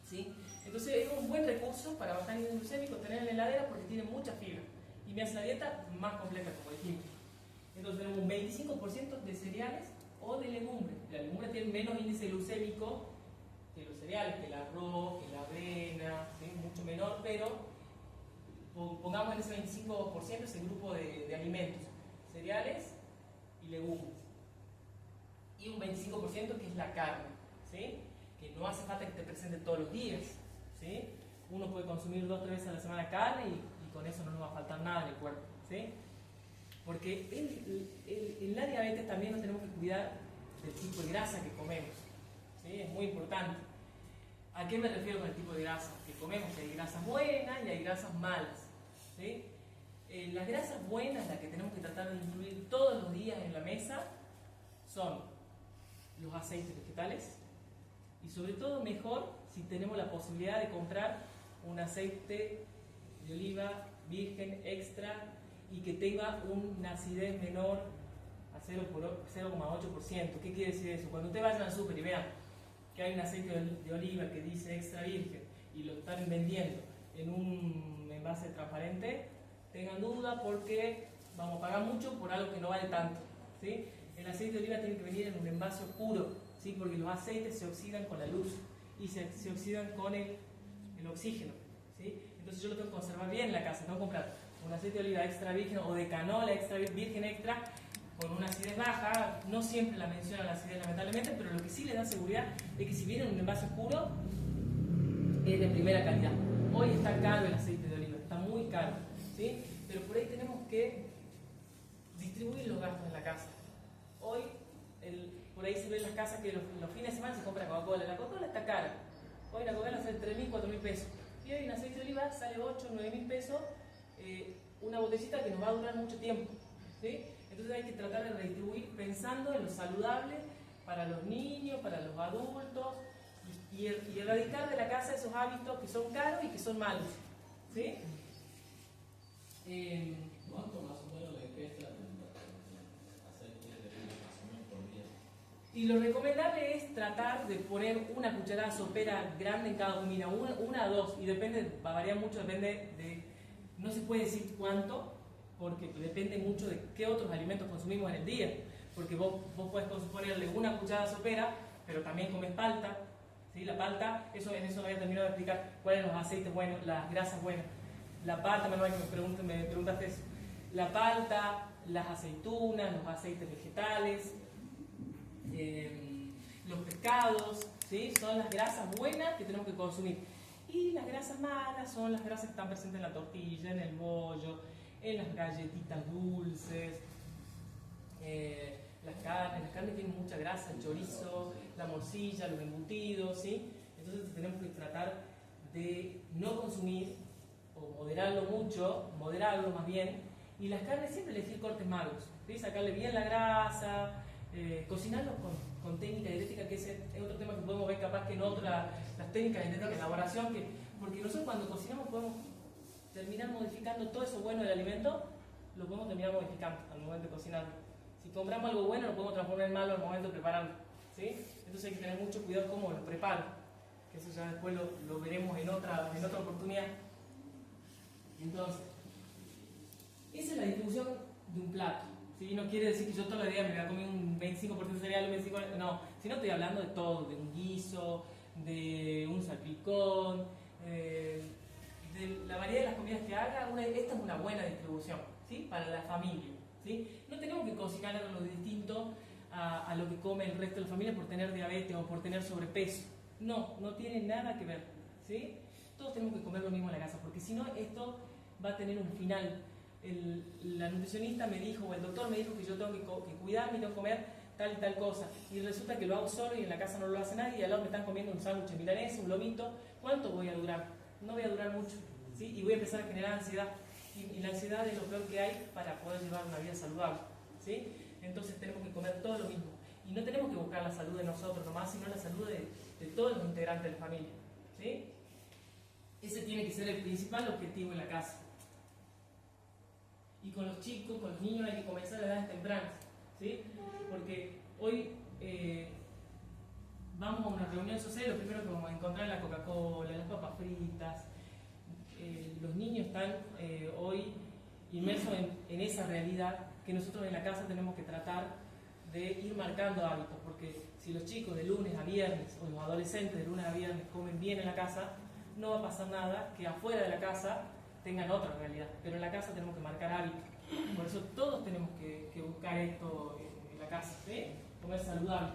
D: ¿sí? Entonces es un buen recurso para bajar el índice glucémico tener en la heladera porque tiene mucha fibra y me hace la dieta más completa, como dijimos. Entonces tenemos un 25% de cereales o de legumbres. La legumbre tiene menos índice glucémico que los cereales, que el arroz, que la avena, ¿sí? Mucho menor, pero pongamos en ese 25% ese grupo de alimentos, cereales y legumbres. Y un 25% que es la carne, ¿sí? Que no hace falta que te presente todos los días, ¿sí? Uno puede consumir 2 o 3 veces a la semana carne y con eso no nos va a faltar nada en el cuerpo, ¿sí? Porque en la diabetes también nos tenemos que cuidar del tipo de grasa que comemos, ¿sí? Es muy importante. ¿A qué me refiero con el tipo de grasa que comemos? Hay grasas buenas y hay grasas malas, ¿sí? Las grasas buenas, las que tenemos que tratar de incluir todos los días en la mesa, son los aceites vegetales y sobre todo mejor si tenemos la posibilidad de comprar un aceite de oliva virgen extra y que tenga una acidez menor a 0,8%. ¿Qué quiere decir eso? Cuando ustedes vayan al súper y vean que hay un aceite de oliva que dice extra virgen y lo están vendiendo en un envase transparente, tengan duda porque vamos a pagar mucho por algo que no vale tanto, ¿sí? El aceite de oliva tiene que venir en un envase oscuro, ¿sí? Porque los aceites se oxidan con la luz y se oxidan con el oxígeno, ¿sí? Entonces yo lo tengo que conservar bien en la casa. Tengo que comprar un aceite de oliva extra virgen o de canola extra virgen extra con una acidez baja. No siempre la menciona la acidez, lamentablemente, pero lo que sí le da seguridad es que si viene en un envase oscuro es de primera calidad. Hoy está caro el aceite de oliva, está muy caro, ¿sí? Pero por ahí tenemos que distribuir los gastos en la casa. Hoy por ahí se ven las casas que los fines de semana se compra Coca-Cola. La Coca-Cola está cara. Hoy la Coca-Cola sale 3.000, 4.000 pesos. Y hoy un aceite de oliva sale 8, 9.000 pesos, una botellita que nos va a durar mucho tiempo, ¿sí? Entonces hay que tratar de redistribuir pensando en lo saludable para los niños, para los adultos y erradicar de la casa esos hábitos que son caros y que son malos, ¿sí?
E: ¿Cuánto más o menos le cuesta aceite de oliva más o menos por día?
D: Y lo recomendable es tratar de poner una cucharada sopera grande en cada comida, una o dos, y depende, va a variar mucho, depende de, no se puede decir cuánto, porque depende mucho de qué otros alimentos consumimos en el día, porque vos podés ponerle una cucharada sopera, pero también comes palta, ¿sí? La palta, en eso no había terminado de explicar cuáles son los aceites buenos, las grasas buenas. La palta, Manuel, que me preguntaste eso, la palta, las aceitunas, los aceites vegetales, los pescados, ¿sí? Son las grasas buenas que tenemos que consumir. Y las grasas malas son las grasas que están presentes en la tortilla, en el bollo, en las galletitas dulces, las carnes tienen mucha grasa, el chorizo, la morcilla, los embutidos, ¿sí? Entonces tenemos que tratar de no consumir o moderarlo mucho, moderarlo más bien, y las carnes siempre elegir cortes magros, ¿sí? Sacarle bien la grasa, cocinarlo con técnica dietética, que es otro tema que podemos ver capaz que en otras, las técnicas dietéticas de elaboración, porque nosotros cuando cocinamos podemos terminar modificando todo eso bueno del alimento, lo podemos terminar modificando al momento de cocinarlo. Si compramos algo bueno, lo podemos transformar en malo al momento de prepararlo, ¿sí? Entonces hay que tener mucho cuidado cómo lo preparo, que eso ya después lo veremos en otra oportunidad. Entonces, esa es la distribución de un plato, ¿sí? No quiere decir que yo todos los días me voy a comer un 25% de cereal, un 25%, no, sino estoy hablando de todo, de un guiso, de un salpicón, de la variedad de las comidas que haga. Esta es una buena distribución, ¿sí? Para la familia, ¿sí? No tenemos que cocinar algo distinto a lo que come el resto de la familia por tener diabetes o por tener sobrepeso. No tiene nada que ver, ¿sí? Todos tenemos que comer lo mismo en la casa, porque si no, esto va a tener un final. La nutricionista me dijo, o el doctor me dijo que yo tengo que cuidarme y tengo que comer tal y tal cosa, y resulta que lo hago solo y en la casa no lo hace nadie, y al lado me están comiendo un sándwich milanés, un lomito. ¿Cuánto voy a durar? No voy a durar mucho, ¿sí? Y voy a empezar a generar ansiedad, y la ansiedad es lo peor que hay para poder llevar una vida saludable, ¿sí? Entonces tenemos que comer todo lo mismo, y no tenemos que buscar la salud de nosotros nomás, sino la salud de todos los integrantes de la familia, ¿sí? Ese tiene que ser el principal objetivo en la casa. Y con los chicos, con los niños hay que comenzar a edades tempranas, ¿sí? Porque hoy vamos a una reunión social, lo primero que vamos a encontrar es la Coca-Cola, las papas fritas. Los niños están hoy inmersos en esa realidad que nosotros en la casa tenemos que tratar de ir marcando hábitos, porque si los chicos de lunes a viernes, o los adolescentes de lunes a viernes comen bien en la casa, no va a pasar nada que afuera de la casa tengan otra realidad, pero en la casa tenemos que marcar hábitos. Por eso todos tenemos que buscar esto en la casa, ¿sí? Comer saludable.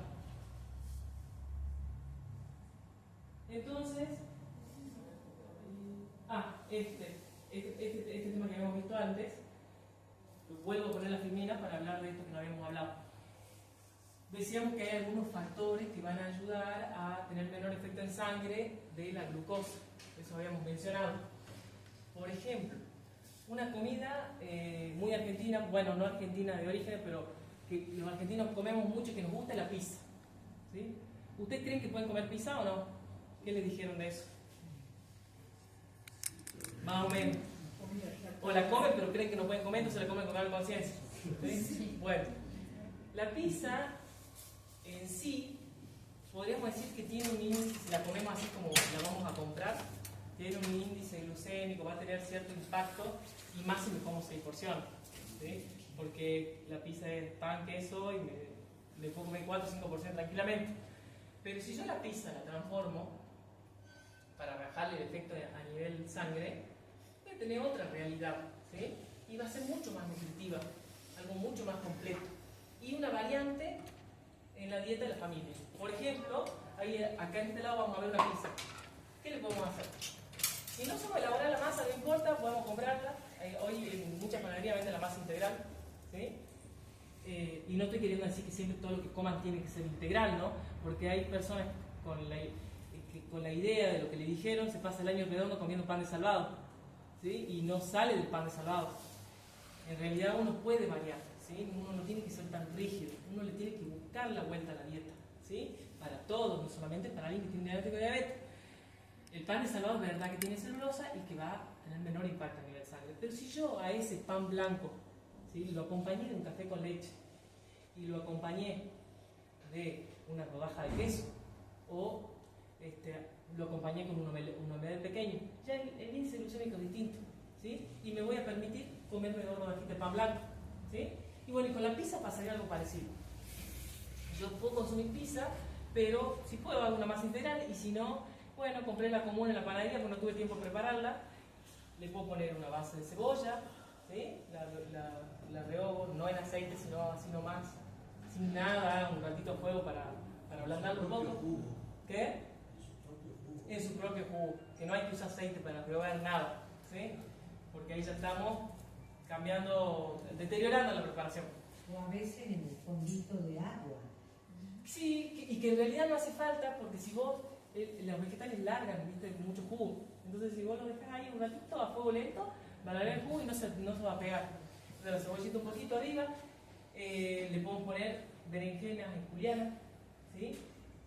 D: Entonces, este tema que habíamos visto antes, vuelvo a poner la filmina para hablar de esto que no habíamos hablado. Decíamos que hay algunos factores que van a ayudar a tener menor efecto en sangre de la glucosa, eso habíamos mencionado. Por ejemplo, una comida muy argentina, bueno, no argentina de origen, pero que los argentinos comemos mucho y que nos gusta es la pizza, ¿sí? ¿Ustedes creen que pueden comer pizza o no? ¿Qué les dijeron de eso? Más o menos. O la comen, pero creen que no pueden comer, entonces la comen con gran conciencia, ¿sí? Bueno, la pizza en sí, podríamos decir que tiene un índice, si la comemos así como la vamos a comprar, tiene un índice glucémico, va a tener cierto impacto, y más si me como 6 porciones, ¿sí? Porque la pizza es pan, queso, y le puedo comer 4 o 5 porciones tranquilamente. Pero si yo la pizza la transformo para bajarle el efecto a nivel sangre, voy a tener otra realidad, ¿sí? Y va a ser mucho más nutritiva, algo mucho más completo, y una variante en la dieta de la familia. Por ejemplo, acá en este lado vamos a ver una pizza. ¿Qué le podemos hacer? Si no somos elaborar la masa, no importa, podemos comprarla. Hoy en muchas panaderías venden la masa integral, ¿sí? Y no estoy queriendo decir que siempre todo lo que coman tiene que ser integral, ¿no? Porque hay personas que con la idea de lo que le dijeron se pasa el año redondo comiendo pan de salvado, ¿sí? Y no sale del pan de salvado. En realidad uno puede variar, ¿sí? Uno no tiene que ser tan rígido, uno le tiene que buscar la vuelta a la dieta, ¿sí? Para todos, no solamente para alguien que tiene diabetes. El pan de salvado es verdad que tiene celulosa y que va a tener menor impacto a nivel sangre. Pero si yo a ese pan blanco, ¿sí?, lo acompañé de un café con leche y lo acompañé de una rodaja de queso o lo acompañé con un omelette pequeño, ya el índice glucémico es distinto, ¿sí? Y me voy a permitir comerme 2 rodajitas de pan blanco, ¿sí? Y bueno, y con la pizza pasaría algo parecido. Yo puedo consumir pizza, pero si puedo hago una masa integral, y si no, bueno, compré la común en la panadería porque no tuve tiempo de prepararla. Le puedo poner una base de cebolla, ¿sí? La rehogo, no en aceite, sino así nomás, sin nada, un ratito a fuego para ablandarlo un poco. ¿Qué? En su propio jugo, que no hay que usar aceite para rehogar nada, ¿sí? Porque ahí ya estamos deteriorando la preparación.
F: O a veces en el fondito de agua.
D: Sí, y que en realidad no hace falta, porque si vos los vegetales largan, ¿viste? Mucho jugo. Entonces, si vos lo dejás ahí un ratito a fuego lento, va a largar el jugo y no se va a pegar. Entonces, la cebollita un poquito arriba, le podemos poner berenjenas en juliana, ¿sí?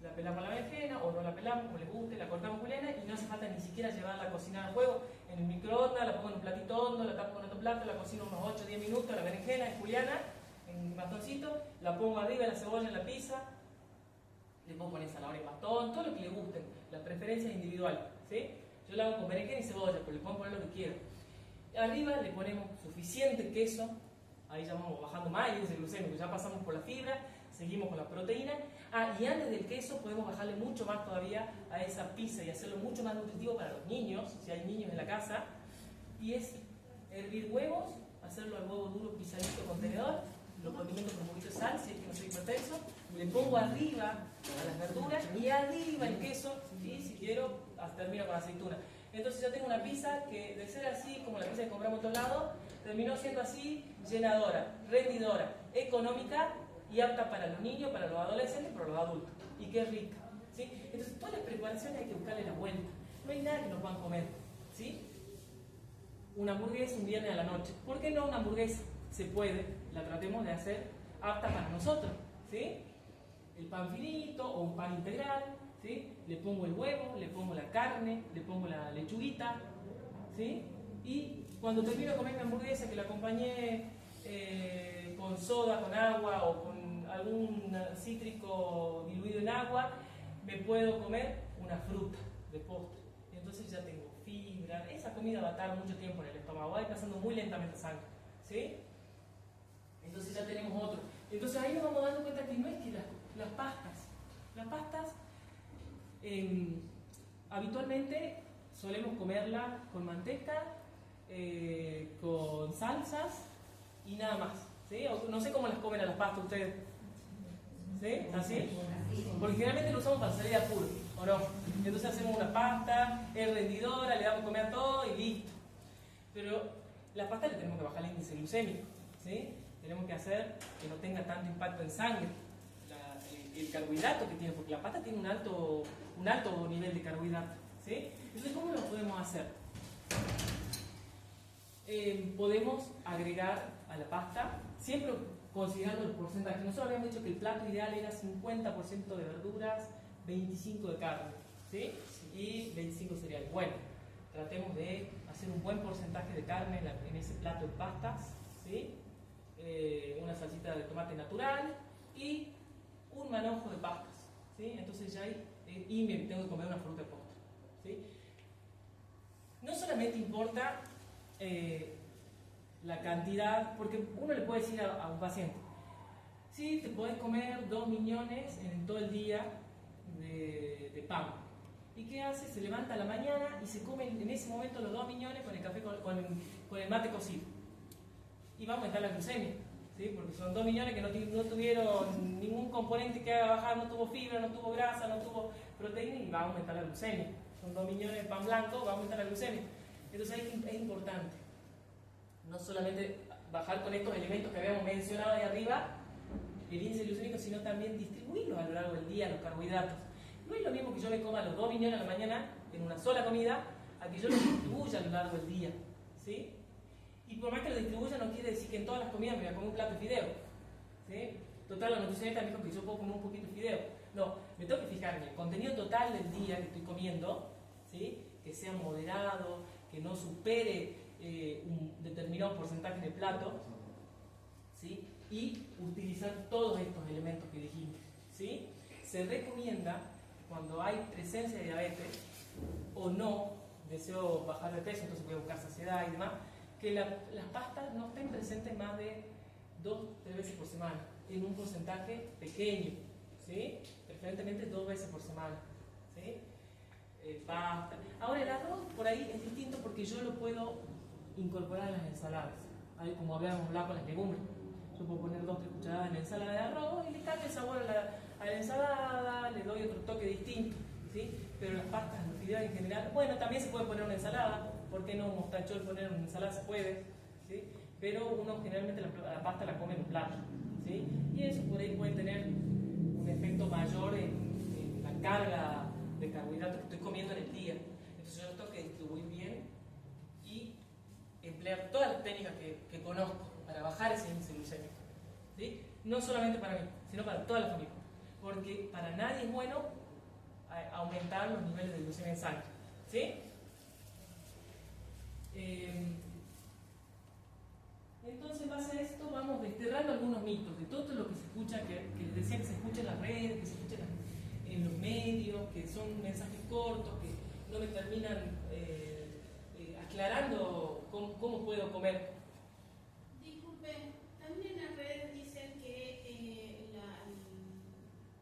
D: La pelamos la berenjena, o no la pelamos, como les guste, la cortamos juliana y no hace falta ni siquiera llevarla a cocinar al fuego. En el microondas, la pongo en un platito hondo, la tapo con otro plato, la cocino unos 8 o 10 minutos, la berenjena en juliana, en un bastoncito, la pongo arriba, la cebolla en la pizza, le puedo poner zanahoria en bastón, todo lo que le guste, la preferencia es individual, ¿sí? Yo la hago con berenjena y cebolla, pero le puedo poner lo que quieran. Arriba le ponemos suficiente queso, ahí ya vamos bajando más, índice glucémico, ya pasamos por la fibra, seguimos con la proteína. Y antes del queso podemos bajarle mucho más todavía a esa pizza y hacerlo mucho más nutritivo para los niños, si hay niños en la casa, y es hervir huevos, hacerlo al huevo duro pisadito con tenedor, lo condimento con un poquito de sal, si es que no soy hipertenso, le pongo arriba a las verduras y arriba el queso, y si quiero, hasta termino con aceituna. Entonces yo tengo una pizza que, de ser así, como la pizza que compramos en todos lados, terminó siendo así, llenadora, rendidora, económica y apta para los niños, para los adolescentes, para los adultos. Y que es rica, ¿sí? Entonces todas las preparaciones hay que buscarle la vuelta. No hay nada que nos puedan comer, ¿sí? Una hamburguesa un viernes a la noche. ¿Por qué no una hamburguesa? Se puede, la tratemos de hacer apta para nosotros, ¿sí? El pan finito o un pan integral, ¿sí? Le pongo el huevo, le pongo la carne, le pongo la lechuguita, ¿sí? Y cuando termino de comer mi hamburguesa, que la acompañé con soda, con agua o con algún cítrico diluido en agua, me puedo comer una fruta de postre. Entonces ya tengo fibra. Esa comida va a estar mucho tiempo en el estómago, va a ir pasando muy lentamente sangre, ¿sí? Entonces ya tenemos otro. Entonces ahí nos vamos dando cuenta que no es que las pastas habitualmente solemos comerla con manteca, con salsas y nada más, ¿sí? No sé cómo las comen a las pastas ustedes, ¿sí? ¿Así? Porque generalmente lo usamos para salir a puro, ¿o no? Entonces hacemos una pasta, es rendidora, le damos a comer a todo y listo. Pero la pasta le tenemos que bajar el índice glucémico, ¿sí? Tenemos que hacer que no tenga tanto impacto en sangre. El carbohidrato que tiene, porque la pasta tiene un alto nivel de carbohidrato, ¿sí? Entonces, ¿cómo lo podemos hacer? Podemos agregar a la pasta, siempre considerando los porcentajes. Nosotros habíamos dicho que el plato ideal era 50% de verduras, 25% de carne, ¿sí? Y 25% cereales. Bueno, tratemos de hacer un buen porcentaje de carne en ese plato de pastas, ¿sí? Una salsita de tomate natural y un manojo de pastas, ¿sí? Entonces ya hay, y me tengo que comer una fruta de postre, ¿sí? No solamente importa la cantidad, porque uno le puede decir a un paciente, sí, te podés comer 2 millones en todo el día de pan. ¿Y qué hace? Se levanta a la mañana y se come en ese momento los 2 millones con el café, con el mate cocido. Y va a aumentar la glucemia, ¿sí? Porque son 2 millones que no tuvieron ningún componente que haga bajar, no tuvo fibra, no tuvo grasa, no tuvo proteína y va a aumentar la glucemia. Son 2 millones de pan blanco, va a aumentar la glucemia. Entonces es importante no solamente bajar con estos elementos que habíamos mencionado ahí arriba, el índice glucémico, sino también distribuirlos a lo largo del día, los carbohidratos. No es lo mismo que yo me coma los 2 millones a la mañana en una sola comida, a que yo los distribuya a lo largo del día, ¿sí? Y por más que lo distribuya no quiere decir que en todas las comidas me voy a comer un plato de fideo, ¿sí? Total, la nutricionista me dijo que yo puedo comer un poquito de fideo. No, me tengo que fijar en el contenido total del día que estoy comiendo, ¿sí? Que sea moderado, que no supere un determinado porcentaje de plato, ¿sí? Y utilizar todos estos elementos que dijimos, ¿sí? Se recomienda cuando hay presencia de diabetes o no, deseo bajar de peso, entonces voy a buscar saciedad y demás, que las pastas no estén presentes más de 2-3 veces por semana, en un porcentaje pequeño, ¿sí? Preferentemente 2 veces por semana, ¿sí? Pasta. Ahora el arroz por ahí es distinto porque yo lo puedo incorporar a las ensaladas, ahí como habíamos hablado con las legumbres. Yo puedo poner 2-3 cucharadas en la ensalada de arroz y le cambio el sabor a la ensalada, le doy otro toque distinto, ¿sí? Pero las pastas, los fideos en general, bueno, también se puede poner una ensalada, ¿por qué no mostachol poner una ensalada? Se puede, ¿sí? Pero uno generalmente la pasta la come en un plato, ¿sí? Y eso por ahí puede tener un efecto mayor en la carga de carbohidratos conozco, para bajar ese índice glucémico. ¿Sí? No solamente para mí, sino para toda la familia. Porque para nadie es bueno aumentar los niveles de glucemia en sangre. ¿Sí? Entonces, en base a esto, vamos desterrando algunos mitos de todo lo que se escucha, que les decía que se escucha en las redes, que se escucha en los medios, que son mensajes cortos, que no me terminan aclarando cómo puedo comer.
C: Disculpe, también en las redes dicen que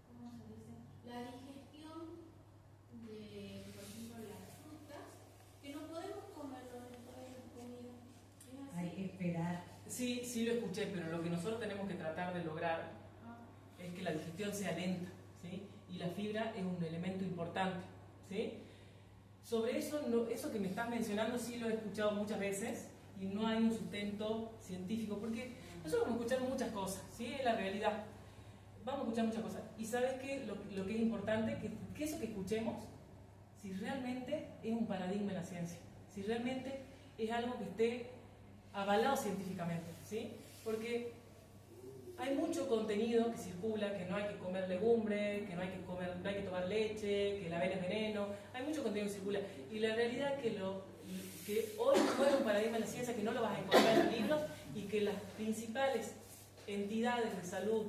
C: ¿cómo se dice? La digestión de, por ejemplo, las frutas, que no podemos comerlo después de la comida. ¿Es así?
A: Hay que esperar.
D: Sí lo escuché, pero lo que nosotros tenemos que tratar de lograr es que la digestión sea lenta, ¿sí? Y la fibra es un elemento importante, ¿sí? Sobre eso, eso que me estás mencionando sí lo he escuchado muchas veces y no hay un sustento científico, porque nosotros vamos a escuchar muchas cosas, ¿sí? Es la realidad. Vamos a escuchar muchas cosas. Y ¿sabes qué? Lo que es importante, que eso que escuchemos, si realmente es un paradigma en la ciencia, si realmente es algo que esté avalado científicamente, ¿sí? Porque hay mucho contenido que circula, que no hay que comer legumbre, que no hay que tomar leche, que la avena es veneno, hay mucho contenido que circula. Y la realidad es que hoy no es un paradigma en la ciencia, que no lo vas a encontrar en los libros y que las principales entidades de salud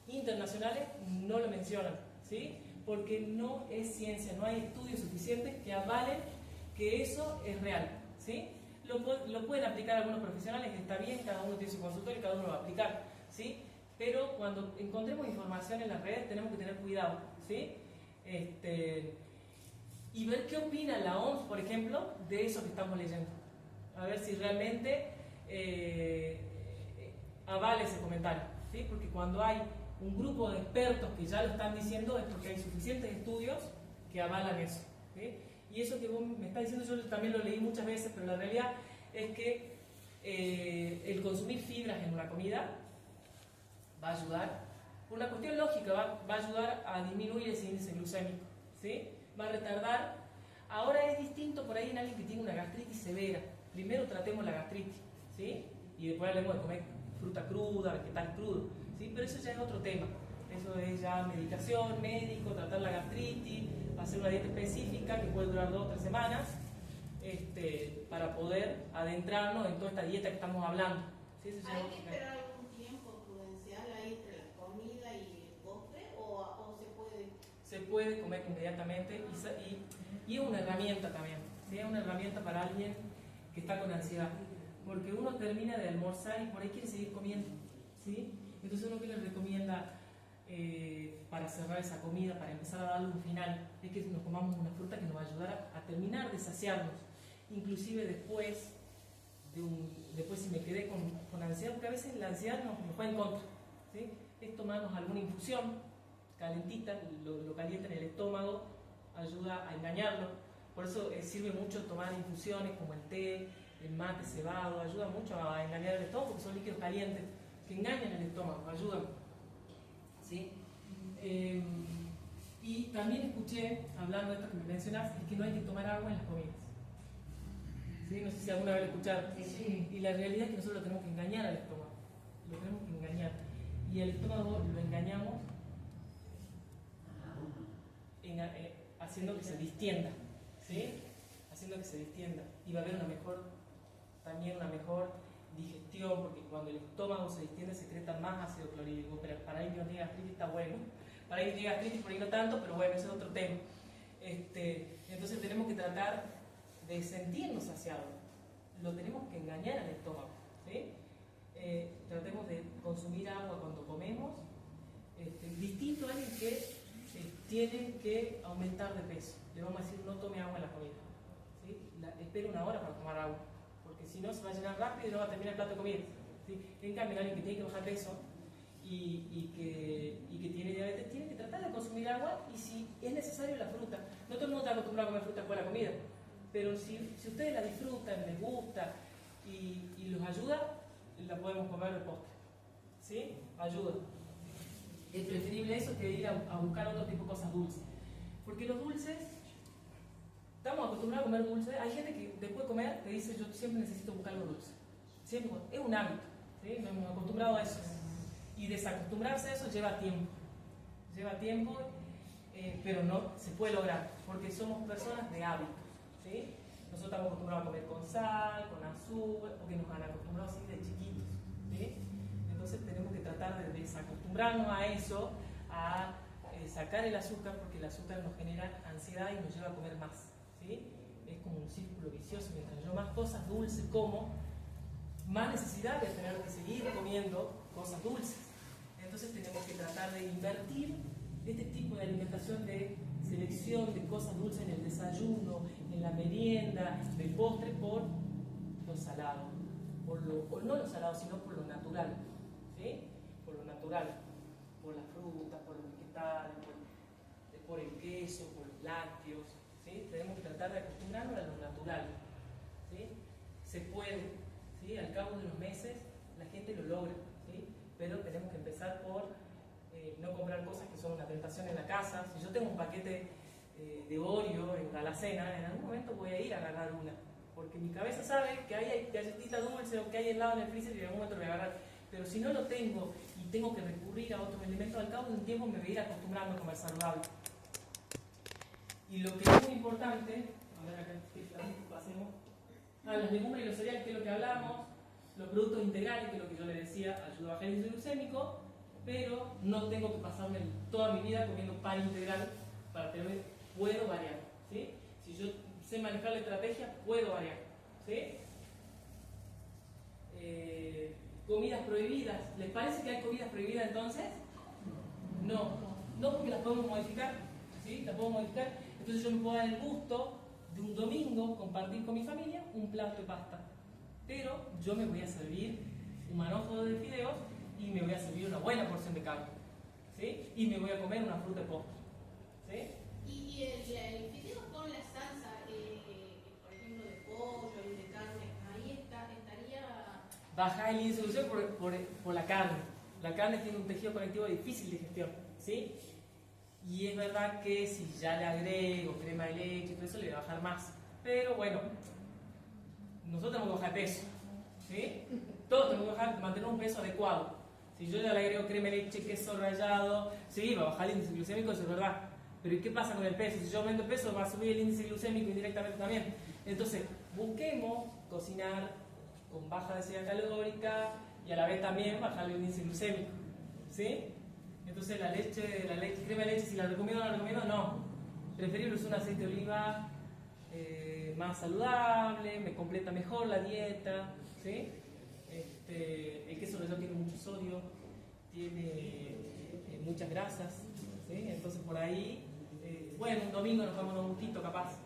D: internacionales no lo mencionan, ¿sí? Porque no es ciencia, no hay estudios suficientes que avalen que eso es real, ¿sí? Lo pueden aplicar algunos profesionales, está bien, cada uno tiene su consultorio y cada uno lo va a aplicar, ¿sí? Pero cuando encontremos información en las redes tenemos que tener cuidado, ¿sí? Y ver qué opina la OMS, por ejemplo, de eso que estamos leyendo. A ver si realmente avala ese comentario, ¿sí? Porque cuando hay un grupo de expertos que ya lo están diciendo es porque hay suficientes estudios que avalan eso, ¿sí? Y eso que vos me estás diciendo yo también lo leí muchas veces, pero la realidad es que el consumir fibras en una comida va a ayudar, por una cuestión lógica, va a ayudar a disminuir ese índice glucémico, ¿sí? Va a retardar. Ahora es distinto por ahí en alguien que tiene una gastritis severa. Primero tratemos la gastritis, ¿sí? Y después hablemos de comer fruta cruda, vegetal crudo, ¿sí? Pero eso ya es otro tema. Eso es ya medicación, médico, tratar la gastritis, hacer una dieta específica que puede durar 2 o 3 semanas para poder adentrarnos en toda esta dieta que estamos hablando. ¿Sí? Eso
C: ¿Hay que esperar algún tiempo prudencial ahí entre la comida y el postre o se puede?
D: Se puede comer inmediatamente y es una herramienta también, ¿sí? Es una herramienta para alguien que está con ansiedad, porque uno termina de almorzar y por ahí quiere seguir comiendo, ¿sí? Entonces uno que le recomienda para cerrar esa comida, para empezar a darle un final, es que nos comamos una fruta que nos va a ayudar a terminar de saciarnos, inclusive después si me quedé con ansiedad, porque a veces la ansiedad nos juega en contra, ¿sí? Es tomarnos alguna infusión calentita, lo calienta en el estómago, ayuda a engañarlo. Por eso sirve mucho tomar infusiones como el té, el mate cebado, ayuda mucho a engañar el estómago porque son líquidos calientes que engañan el estómago, ayudan, ¿sí? Y también escuché, hablando de esto que me mencionaste, que no hay que tomar agua en las comidas, ¿sí? No sé si alguna vez lo escucharon.
A: Sí.
D: Y la realidad es que nosotros lo tenemos que engañar al estómago, lo tenemos que engañar, y el estómago lo engañamos haciendo que se distienda, ¿sí? Haciendo que se distienda, y va a haber una mejor digestión, porque cuando el estómago se distiende secreta más ácido clorhídrico, pero para alguien que no tiene gastritis está bueno, para alguien que tiene gastritis por ahí no tanto, pero bueno, ese es otro tema. Entonces tenemos que tratar de sentirnos saciados, lo tenemos que engañar al estómago, ¿sí? Tratemos de consumir agua cuando comemos, distinto a alguien que tiene que aumentar de peso. Le vamos a decir no tome agua en la comida, ¿sí? Espere 1 hora para tomar agua, porque si no se va a llenar rápido y no va a terminar el plato de comida, ¿sí? En cambio, alguien que tiene que bajar peso y que tiene diabetes tiene que tratar de consumir agua, y si es necesario la fruta. No todo el mundo está acostumbrado a comer fruta después de la comida, pero si ustedes la disfrutan, les gusta y los ayuda, la podemos comer de postre, ¿sí? Ayuda. Es preferible eso que ir a buscar otro tipo de cosas dulces, porque los dulces, estamos acostumbrados a comer dulce. Hay gente que después de comer te dice yo siempre necesito buscar algo dulce, siempre, es un hábito, ¿sí? Nos hemos acostumbrado a eso. Y desacostumbrarse a eso lleva tiempo. Lleva tiempo, pero no se puede lograr, porque somos personas de hábitos, ¿sí? Nosotros estamos acostumbrados a comer con sal, con azúcar, porque nos han acostumbrado así de chiquitos, ¿sí? Entonces tenemos que tratar de desacostumbrarnos a eso, a sacar el azúcar, porque el azúcar nos genera ansiedad y nos lleva a comer más, ¿sí? Es como un círculo vicioso. Mientras yo más cosas dulces como, más necesidad de tener que seguir comiendo cosas dulces. Entonces tenemos que tratar de invertir este tipo de alimentación, de selección de cosas dulces en el desayuno, en la merienda, del postre, por lo salado, no lo salado, sino por lo natural, ¿sí? Por lo natural, por las frutas, por los vegetales, por el queso, por los lácteos, ¿sí? Tenemos que tratar de acostumbrarnos a lo natural, ¿sí? Se puede, ¿sí? Al cabo de unos meses la gente lo logra, ¿sí? Pero tenemos que empezar por no comprar cosas que son una tentación en la casa. Si yo tengo un paquete de Oreo en la alacena, en algún momento voy a ir a agarrar una, porque mi cabeza sabe que hay galletita dulce o que hay helado en el freezer y en algún momento lo voy a agarrar. Pero si no lo tengo y tengo que recurrir a otros alimentos, al cabo de un tiempo me voy a ir acostumbrando a comer saludable. Y lo que es muy importante, a ver acá, pasemos, las legumbres y los cereales, que es lo que hablamos, los productos integrales, que es lo que yo les decía, ayuda a bajar el índice glucémico, pero no tengo que pasarme toda mi vida comiendo pan integral para tener, puedo variar, ¿sí? Si yo sé manejar la estrategia, puedo variar, ¿sí? Comidas prohibidas, ¿les parece que hay comidas prohibidas entonces? No porque las podemos modificar, ¿sí? Las podemos modificar, entonces yo me puedo dar el gusto de un domingo compartir con mi familia un plato de pasta, pero yo me voy a servir un manojo de fideos y me voy a servir una buena porción de carne, ¿sí? Y me voy a comer una fruta de postre, ¿sí?
C: Y el fideo con la salsa, por ejemplo, de pollo y de carne, ahí estaría...
D: Baja el índice de glucemia por la carne. La carne tiene un tejido conectivo de difícil digestión, ¿sí? Y es verdad que si ya le agrego crema de leche y todo eso, le voy a bajar más. Pero bueno, nosotros tenemos que bajar peso, ¿sí? Todos tenemos que mantener un peso adecuado. Si yo ya le agrego crema de leche, queso rallado, sí, va a bajar el índice glucémico, eso es verdad. Pero ¿y qué pasa con el peso? Si yo aumento el peso, va a subir el índice glucémico indirectamente también. Entonces, busquemos cocinar con baja densidad calórica y a la vez también bajar el índice glucémico, ¿sí? Entonces la crema de leche, si la recomiendo o no la recomiendo, no. Preferible usar un aceite de oliva más saludable, me completa mejor la dieta, ¿sí? El queso rallado tiene mucho sodio, tiene muchas grasas, ¿sí? Entonces por ahí, bueno, un domingo nos vamos a un gustito capaz,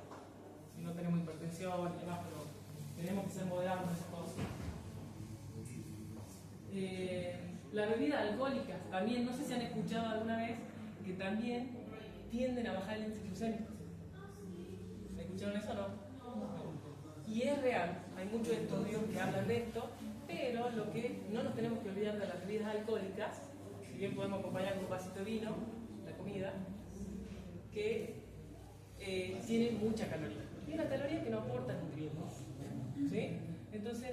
D: si no tenemos hipertensión y demás, pero tenemos que ser moderados en esas cosas. La bebida alcohólica, también, no sé si han escuchado alguna vez, que también tienden a bajar el índice glucémico. ¿Escucharon eso o no? Y es real, hay muchos estudios que hablan de esto, pero lo que no nos tenemos que olvidar de las bebidas alcohólicas, si bien podemos acompañar con un vasito de vino, la comida, que tiene mucha caloría. Y una caloría que no aporta nutrientes, ¿sí? Entonces,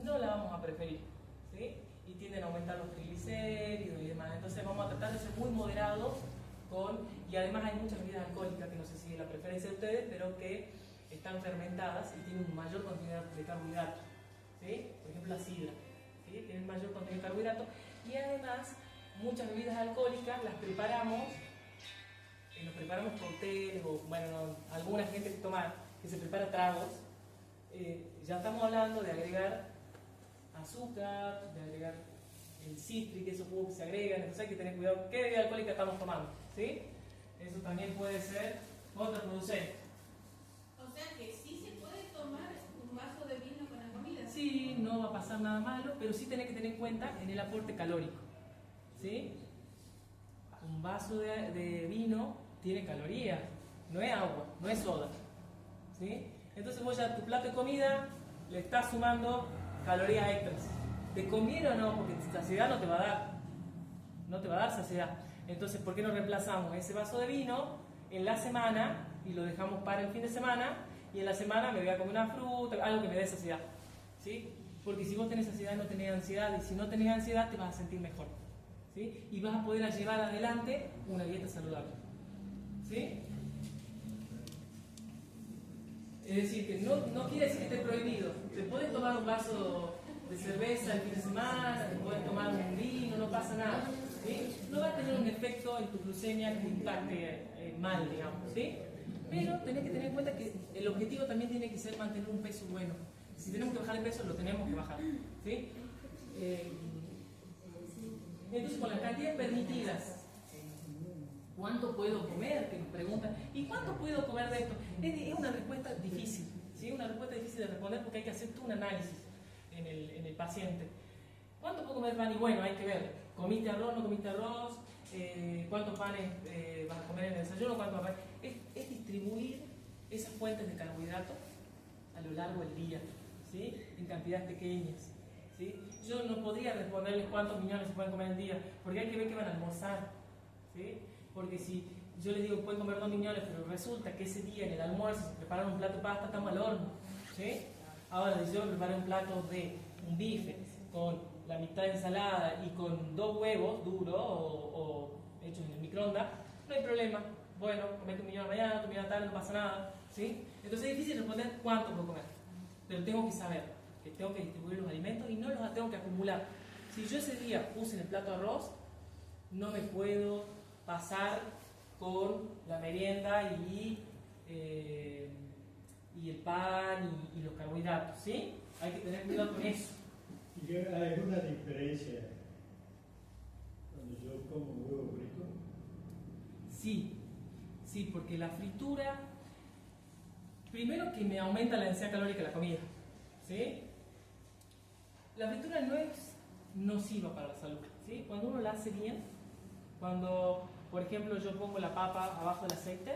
D: no la vamos a preferir, ¿sí? Y tienden a aumentar los triglicéridos y demás. Entonces, vamos a tratar de ser muy moderados y además hay muchas bebidas alcohólicas que no sé si es la preferencia de ustedes, pero que están fermentadas y tienen un mayor contenido de carbohidratos, ¿sí? Por ejemplo la sidra, ¿sí? Tienen mayor contenido de carbohidratos y además muchas bebidas alcohólicas las preparamos, nos preparamos cócteles o bueno, alguna gente que se prepara tragos, ya estamos hablando de agregar azúcar, de agregar el cítrico, esos jugos que se agregan, entonces hay que tener cuidado qué bebida alcohólica estamos tomando, ¿sí? Eso también puede ser contraproducente.
C: O sea que sí se puede tomar un vaso de vino con la comida.
D: Sí, no va a pasar nada malo, pero sí tenés que tener en cuenta en el aporte calórico, ¿sí? Un vaso de vino tiene calorías, no es agua, no es soda, ¿sí? Entonces vos ya a tu plato de comida le estás sumando calorías extras. ¿Te conviene o no? Porque saciedad no te va a dar. No te va a dar saciedad. Entonces, ¿por qué no reemplazamos ese vaso de vino en la semana y lo dejamos para el fin de semana? Y en la semana me voy a comer una fruta, algo que me dé saciedad, ¿sí? Porque si vos tenés ansiedad, no tenés ansiedad, y si no tenés ansiedad, te vas a sentir mejor, ¿sí? Y vas a poder llevar adelante una dieta saludable, ¿sí? Es decir, que no quiere decir que esté prohibido. Te puedes tomar un vaso de cerveza el fin de semana, te puedes tomar un vino, no pasa nada, ¿sí? No va a tener un efecto en tu glucemia que te impacte mal, digamos, ¿sí? Pero tenés que tener en cuenta que el objetivo también tiene que ser mantener un peso bueno. Si tenemos que bajar el peso, lo tenemos que bajar, ¿sí? Entonces, con las cantidades permitidas, ¿cuánto puedo comer? Que me preguntan, ¿y cuánto puedo comer de esto? Es una respuesta difícil, ¿sí? Una respuesta difícil de responder porque hay que hacer todo un análisis en el paciente. ¿Cuánto puedo comer pan? Y bueno, hay que ver, ¿comiste arroz, no comiste arroz? ¿Cuántos panes vas a comer en el desayuno? ¿Cuántos panes? Es distribuir esas fuentes de carbohidratos a lo largo del día, ¿sí? En cantidades pequeñas, ¿sí? Yo no podría responderles cuántos millones se pueden comer al día, porque hay que ver qué van a almorzar, ¿sí? Porque si yo les digo pueden comer 2 millones, pero resulta que ese día en el almuerzo se prepararon un plato de pasta, estamos al horno, ¿sí? Ahora, si yo preparé un plato de un bife con la mitad de ensalada y con 2 huevos duros o hechos en el microondas, no hay problema. Bueno, comete 1 millón mañana, 1 millón tarde, no pasa nada, ¿sí? Entonces es difícil responder cuánto puedo comer, pero tengo que saber que tengo que distribuir los alimentos y no los tengo que acumular. Si yo ese día puse en el plato arroz, no me puedo pasar con la merienda y el pan y los carbohidratos, ¿sí? Hay que tener cuidado con eso.
F: ¿Y hay una diferencia cuando yo como huevo frito?
D: Sí, porque la fritura, primero que me aumenta la densidad calórica de la comida, ¿sí? La fritura no es nociva para la salud, ¿sí? Cuando uno la hace bien, cuando, por ejemplo, yo pongo la papa abajo del aceite,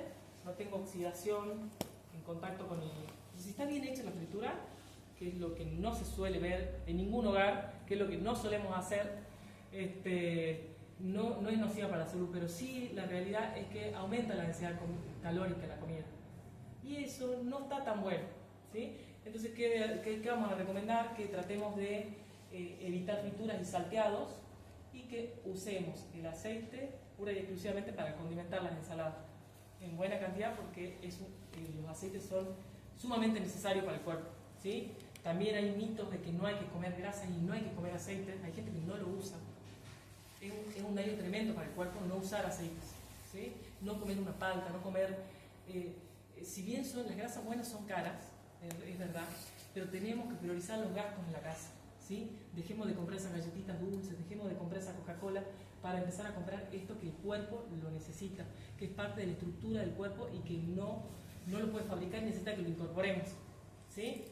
D: no tengo oxidación en contacto con el... Si está bien hecha la fritura, que es lo que no se suele ver en ningún hogar, que es lo que no solemos hacer, no es nociva para la salud, pero sí la realidad es que aumenta la densidad calórica de la comida. Y eso no está tan bueno, ¿sí? Entonces, ¿qué vamos a recomendar? Que tratemos de evitar frituras y salteados y que usemos el aceite pura y exclusivamente para condimentar las ensaladas en buena cantidad, porque los aceites son sumamente necesarios para el cuerpo, ¿sí? También hay mitos de que no hay que comer grasas y no hay que comer aceites. Hay gente que no lo usa. Es un daño tremendo para el cuerpo no usar aceites, ¿sí? No comer una palta, no comer... si bien las grasas buenas son caras, es verdad, pero tenemos que priorizar los gastos en la casa, ¿sí? Dejemos de comprar esas galletitas dulces, dejemos de comprar esa Coca-Cola para empezar a comprar esto que el cuerpo lo necesita, que es parte de la estructura del cuerpo y que no lo puede fabricar, necesita que lo incorporemos, ¿sí?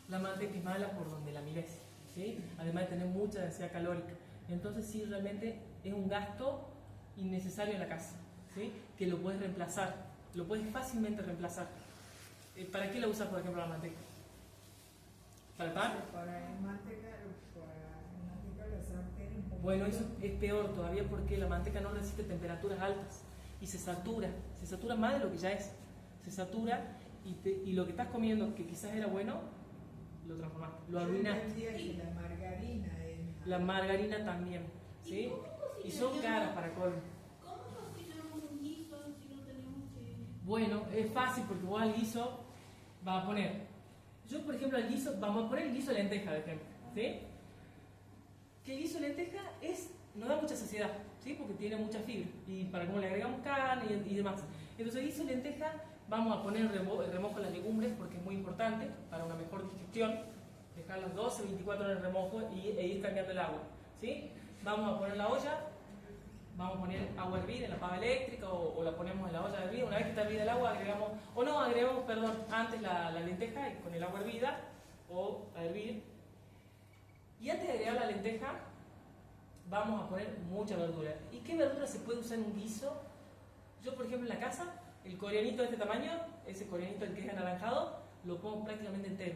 D: La manteca es mala por donde la mires, ¿sí? Además de tener mucha densidad calórica. Entonces sí, realmente es un gasto innecesario en la casa, ¿sí? Que lo puedes reemplazar, lo puedes fácilmente reemplazar. ¿Para qué la usas, por ejemplo, la manteca? ¿Para el pan?
G: Para el manteca la sartén un poco.
D: Bueno, eso es peor todavía porque la manteca no resiste temperaturas altas y se satura más de lo que ya es. Se satura y lo que estás comiendo, que quizás era bueno, lo transformaste, lo arruinaste.
G: Yo entendía que la margarina es...
D: La margarina también, ¿sí? Y son caras para colmo.
C: ¿Cómo cocinamos un guiso si no tenemos que...?
D: Bueno, es fácil porque vos al guiso vas a poner... Yo, por ejemplo, al guiso, vamos a poner el guiso de lenteja, de ejemplo, ¿sí? Que el guiso de lenteja no da mucha saciedad, ¿sí? Porque tiene mucha fibra y para cómo le agregamos carne y demás. Entonces, el guiso de lenteja vamos a poner el remojo de las legumbres porque es muy importante para una mejor digestión. Dejarlas 12 o 24 horas en remojo e ir cambiando el agua, ¿sí? Vamos a poner la olla, vamos a poner agua a hervir en la pava eléctrica o la ponemos en la olla a hervir. Una vez que está hervida el agua, agregamos antes la lenteja con el agua hervida o a hervir. Y antes de agregar la lenteja, vamos a poner mucha verdura. ¿Y qué verdura se puede usar en un guiso? Yo, por ejemplo, en la casa, el corianito de este tamaño, ese corianito el que es anaranjado, lo pongo prácticamente entero.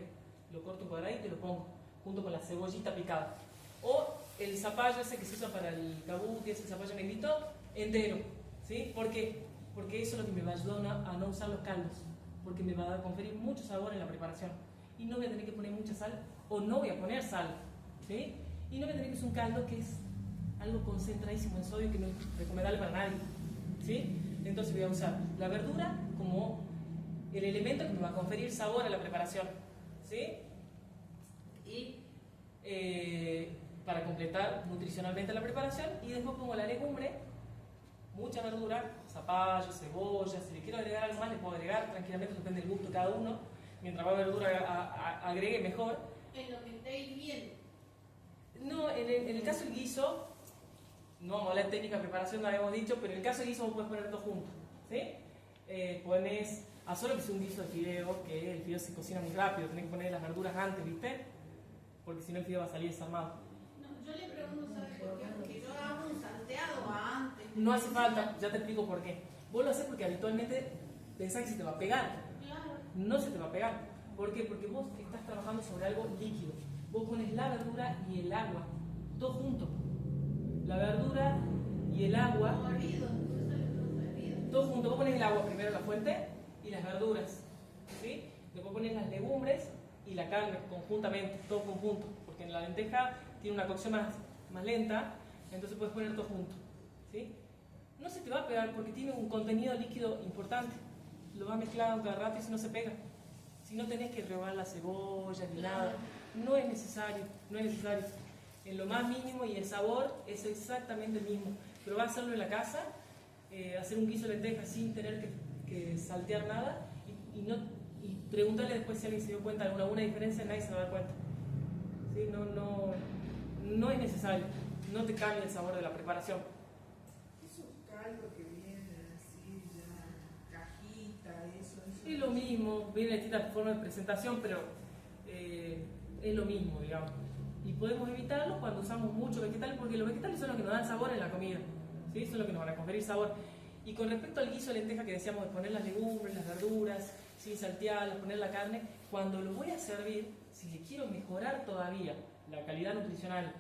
D: Lo corto un cuadradito y lo pongo junto con la cebollita picada. O el zapallo ese que se usa para el kabuki, ese zapallo negrito, entero, ¿sí? ¿Por qué? Porque eso es lo que me va a ayudar a no usar los caldos, porque me va a conferir mucho sabor en la preparación. y no voy a tener que poner mucha sal, o no voy a poner sal, ¿sí? Y no voy a tener que usar un caldo que es algo concentradísimo en sodio que no es recomendable para nadie, ¿sí? Entonces voy a usar la verdura como el elemento que me va a conferir sabor a la preparación, ¿sí? Y para completar nutricionalmente la preparación, y después pongo la legumbre, mucha verdura, zapallo, cebolla, si le quiero agregar algo más le puedo agregar tranquilamente, depende del gusto de cada uno, mientras más verdura agregue mejor.
C: En lo que esté hirviendo.
D: No, en el caso del guiso, no vamos a hablar de técnica de preparación, no habíamos dicho, pero en el caso del guiso vos puedes poner dos juntos, ¿sí? Pones, a solo que sea un guiso de fideo, que el fideo se cocina muy rápido, tenés que poner las verduras antes, ¿viste? Porque si no el fideo va a salir desarmado.
C: No, yo le pregunto, ¿sabes por qué? Porque yo hago un salteado antes.
D: No hace falta, ya te explico por qué. Vos lo haces porque habitualmente pensás que se te va a pegar.
C: Claro.
D: No se te va a pegar. ¿Por qué? Porque vos estás trabajando sobre algo líquido. Vos pones la verdura y el agua, todo junto. La verdura y el agua,
C: Como hervido, por eso le pregunto hervido.
D: todo junto. Vos pones el agua primero en la fuente y las verduras, ¿sí? Después pones las legumbres y la carne conjuntamente, todo conjunto. Porque en la lenteja tiene una cocción más lenta, entonces puedes poner todo junto, ¿sí? No se te va a pegar porque tiene un contenido líquido importante. Lo vas mezclando cada rato y si no se pega. Si no tenés que rehogar la cebolla ni nada, no es necesario, no es necesario. En lo más mínimo y el sabor es exactamente el mismo. Pero vas a hacerlo en la casa, hacer un guiso de lentejas sin tener que saltear nada y preguntarle después si alguien se dio cuenta de alguna diferencia, nadie se va a dar cuenta. ¿Sí? No es necesario, no te cambia el sabor de la preparación.
G: Esos caldos que vienen así, ya, cajita, eso.
D: Es lo mismo, viene distintas formas de presentación, pero es lo mismo, digamos. Y podemos evitarlo cuando usamos mucho vegetal, porque los vegetales son los que nos dan sabor en la comida, ¿sí? Son los que nos van a conferir sabor. Y con respecto al guiso de lenteja que decíamos de poner las legumbres, las verduras, sin saltearlas, poner la carne, cuando lo voy a servir, si le quiero mejorar todavía la calidad nutricional,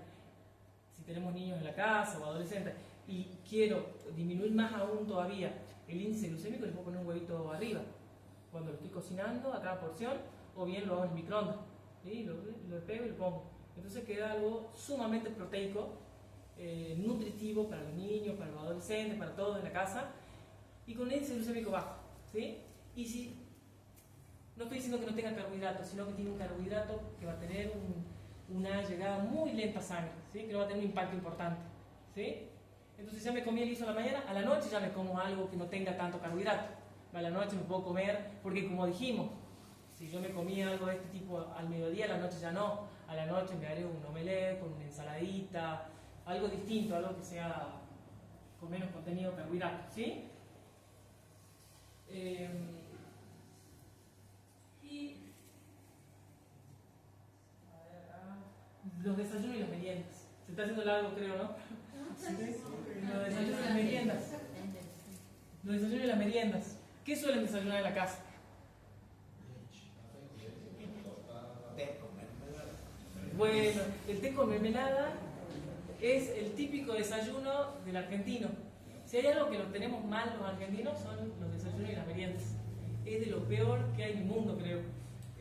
D: si tenemos niños en la casa o adolescentes, y quiero disminuir más aún todavía el índice glucémico, les puedo poner un huevito arriba cuando lo estoy cocinando a cada porción, o bien lo hago en el microondas, ¿sí? Lo pego y lo pongo. Entonces queda algo sumamente proteico, nutritivo para los niños, para los adolescentes, para todos en la casa, y con un índice glucémico bajo, ¿sí? Y si no estoy diciendo que no tenga carbohidratos, sino que tiene un carbohidrato que va a tener una llegada muy lenta a sangre, ¿sí? Que no va a tener un impacto importante, ¿sí? Entonces ya me comí el guiso en la mañana, a la noche ya me como algo que no tenga tanto carbohidrato. A la noche me puedo comer, porque como dijimos, si yo me comía algo de este tipo al mediodía, a la noche ya no. A la noche me haré un omelette con una ensaladita, algo distinto, algo que sea con menos contenido de carbohidrato, ¿sí? Y los desayunos y las meriendas. Se está haciendo largo, creo, ¿no? Los desayunos y las meriendas. Los desayunos y las meriendas. ¿Qué suelen desayunar en la casa? Bueno, el té con mermelada es el típico desayuno del argentino. Si hay algo que lo tenemos mal los argentinos son los desayunos y las meriendas. Es de lo peor que hay en el mundo, creo.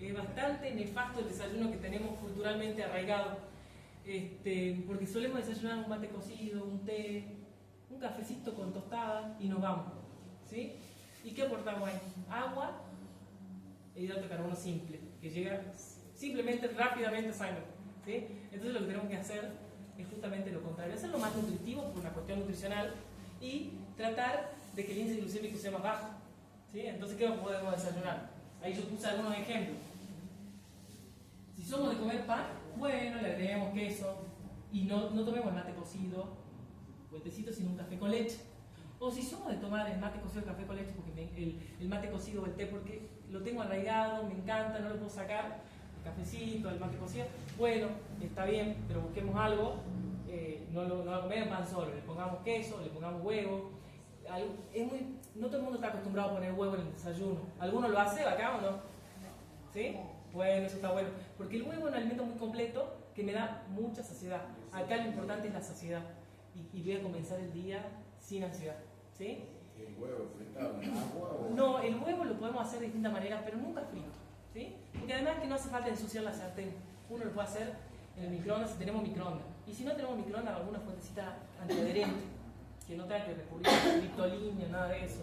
D: Es bastante nefasto el desayuno que tenemos culturalmente arraigado. Porque solemos desayunar un mate cocido, un té, un cafecito con tostada y nos vamos, ¿sí? ¿Y qué aportamos ahí? Agua e hidrato de carbono simple, que llega simplemente rápidamente a sangre, ¿sí? Entonces lo que tenemos que hacer es justamente lo contrario, hacerlo más nutritivo por una cuestión nutricional y tratar de que el índice glucémico sea más bajo, ¿sí? Entonces, ¿qué podemos desayunar? Ahí yo puse algunos ejemplos. Si somos de comer pan, bueno, le agreguemos queso y no tomemos mate cocido o el tecito, sino un café con leche. O si somos de tomar el mate cocido o el café con leche, porque el mate cocido o el té, porque lo tengo arraigado, me encanta, no lo puedo sacar, el cafecito, el mate cocido, bueno, está bien, pero busquemos algo, no lo comemos pan solo, le pongamos queso, le pongamos huevo. No todo el mundo está acostumbrado a poner huevo en el desayuno. ¿Alguno lo hace acá o no? ¿Sí? Bueno, eso está bueno. Porque el huevo es un alimento muy completo que me da mucha saciedad. Acá lo importante es la saciedad. Y voy a comenzar el día sin ansiedad. ¿Sí?
B: ¿El huevo fritado en agua o...?
D: No, el huevo lo podemos hacer de distintas maneras, pero nunca frito. ¿Sí? porque además que no hace falta ensuciar la sartén. Uno lo puede hacer en el microondas si tenemos microondas. Y si no tenemos microondas, alguna fuentecita antiadherente, que no tenga que recurrir a criptolínea, nada de eso.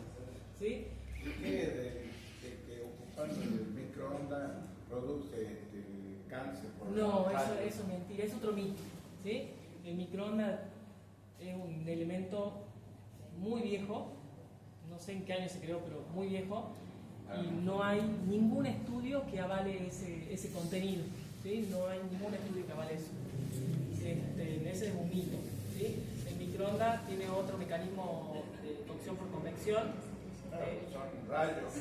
D: ¿Sí?
B: ¿Qué de que ocuparse del microondas produce cáncer?
D: No, eso es mentira, es otro mito. ¿Sí? El microondas es un elemento muy viejo, no sé en qué año se creó, pero muy viejo, y no hay ningún estudio que avale ese contenido. ¿Sí? No hay ningún estudio que avale eso. Ese es un mito. ¿Sí? El microondas tiene otro mecanismo de cocción por convección.
B: Son rayos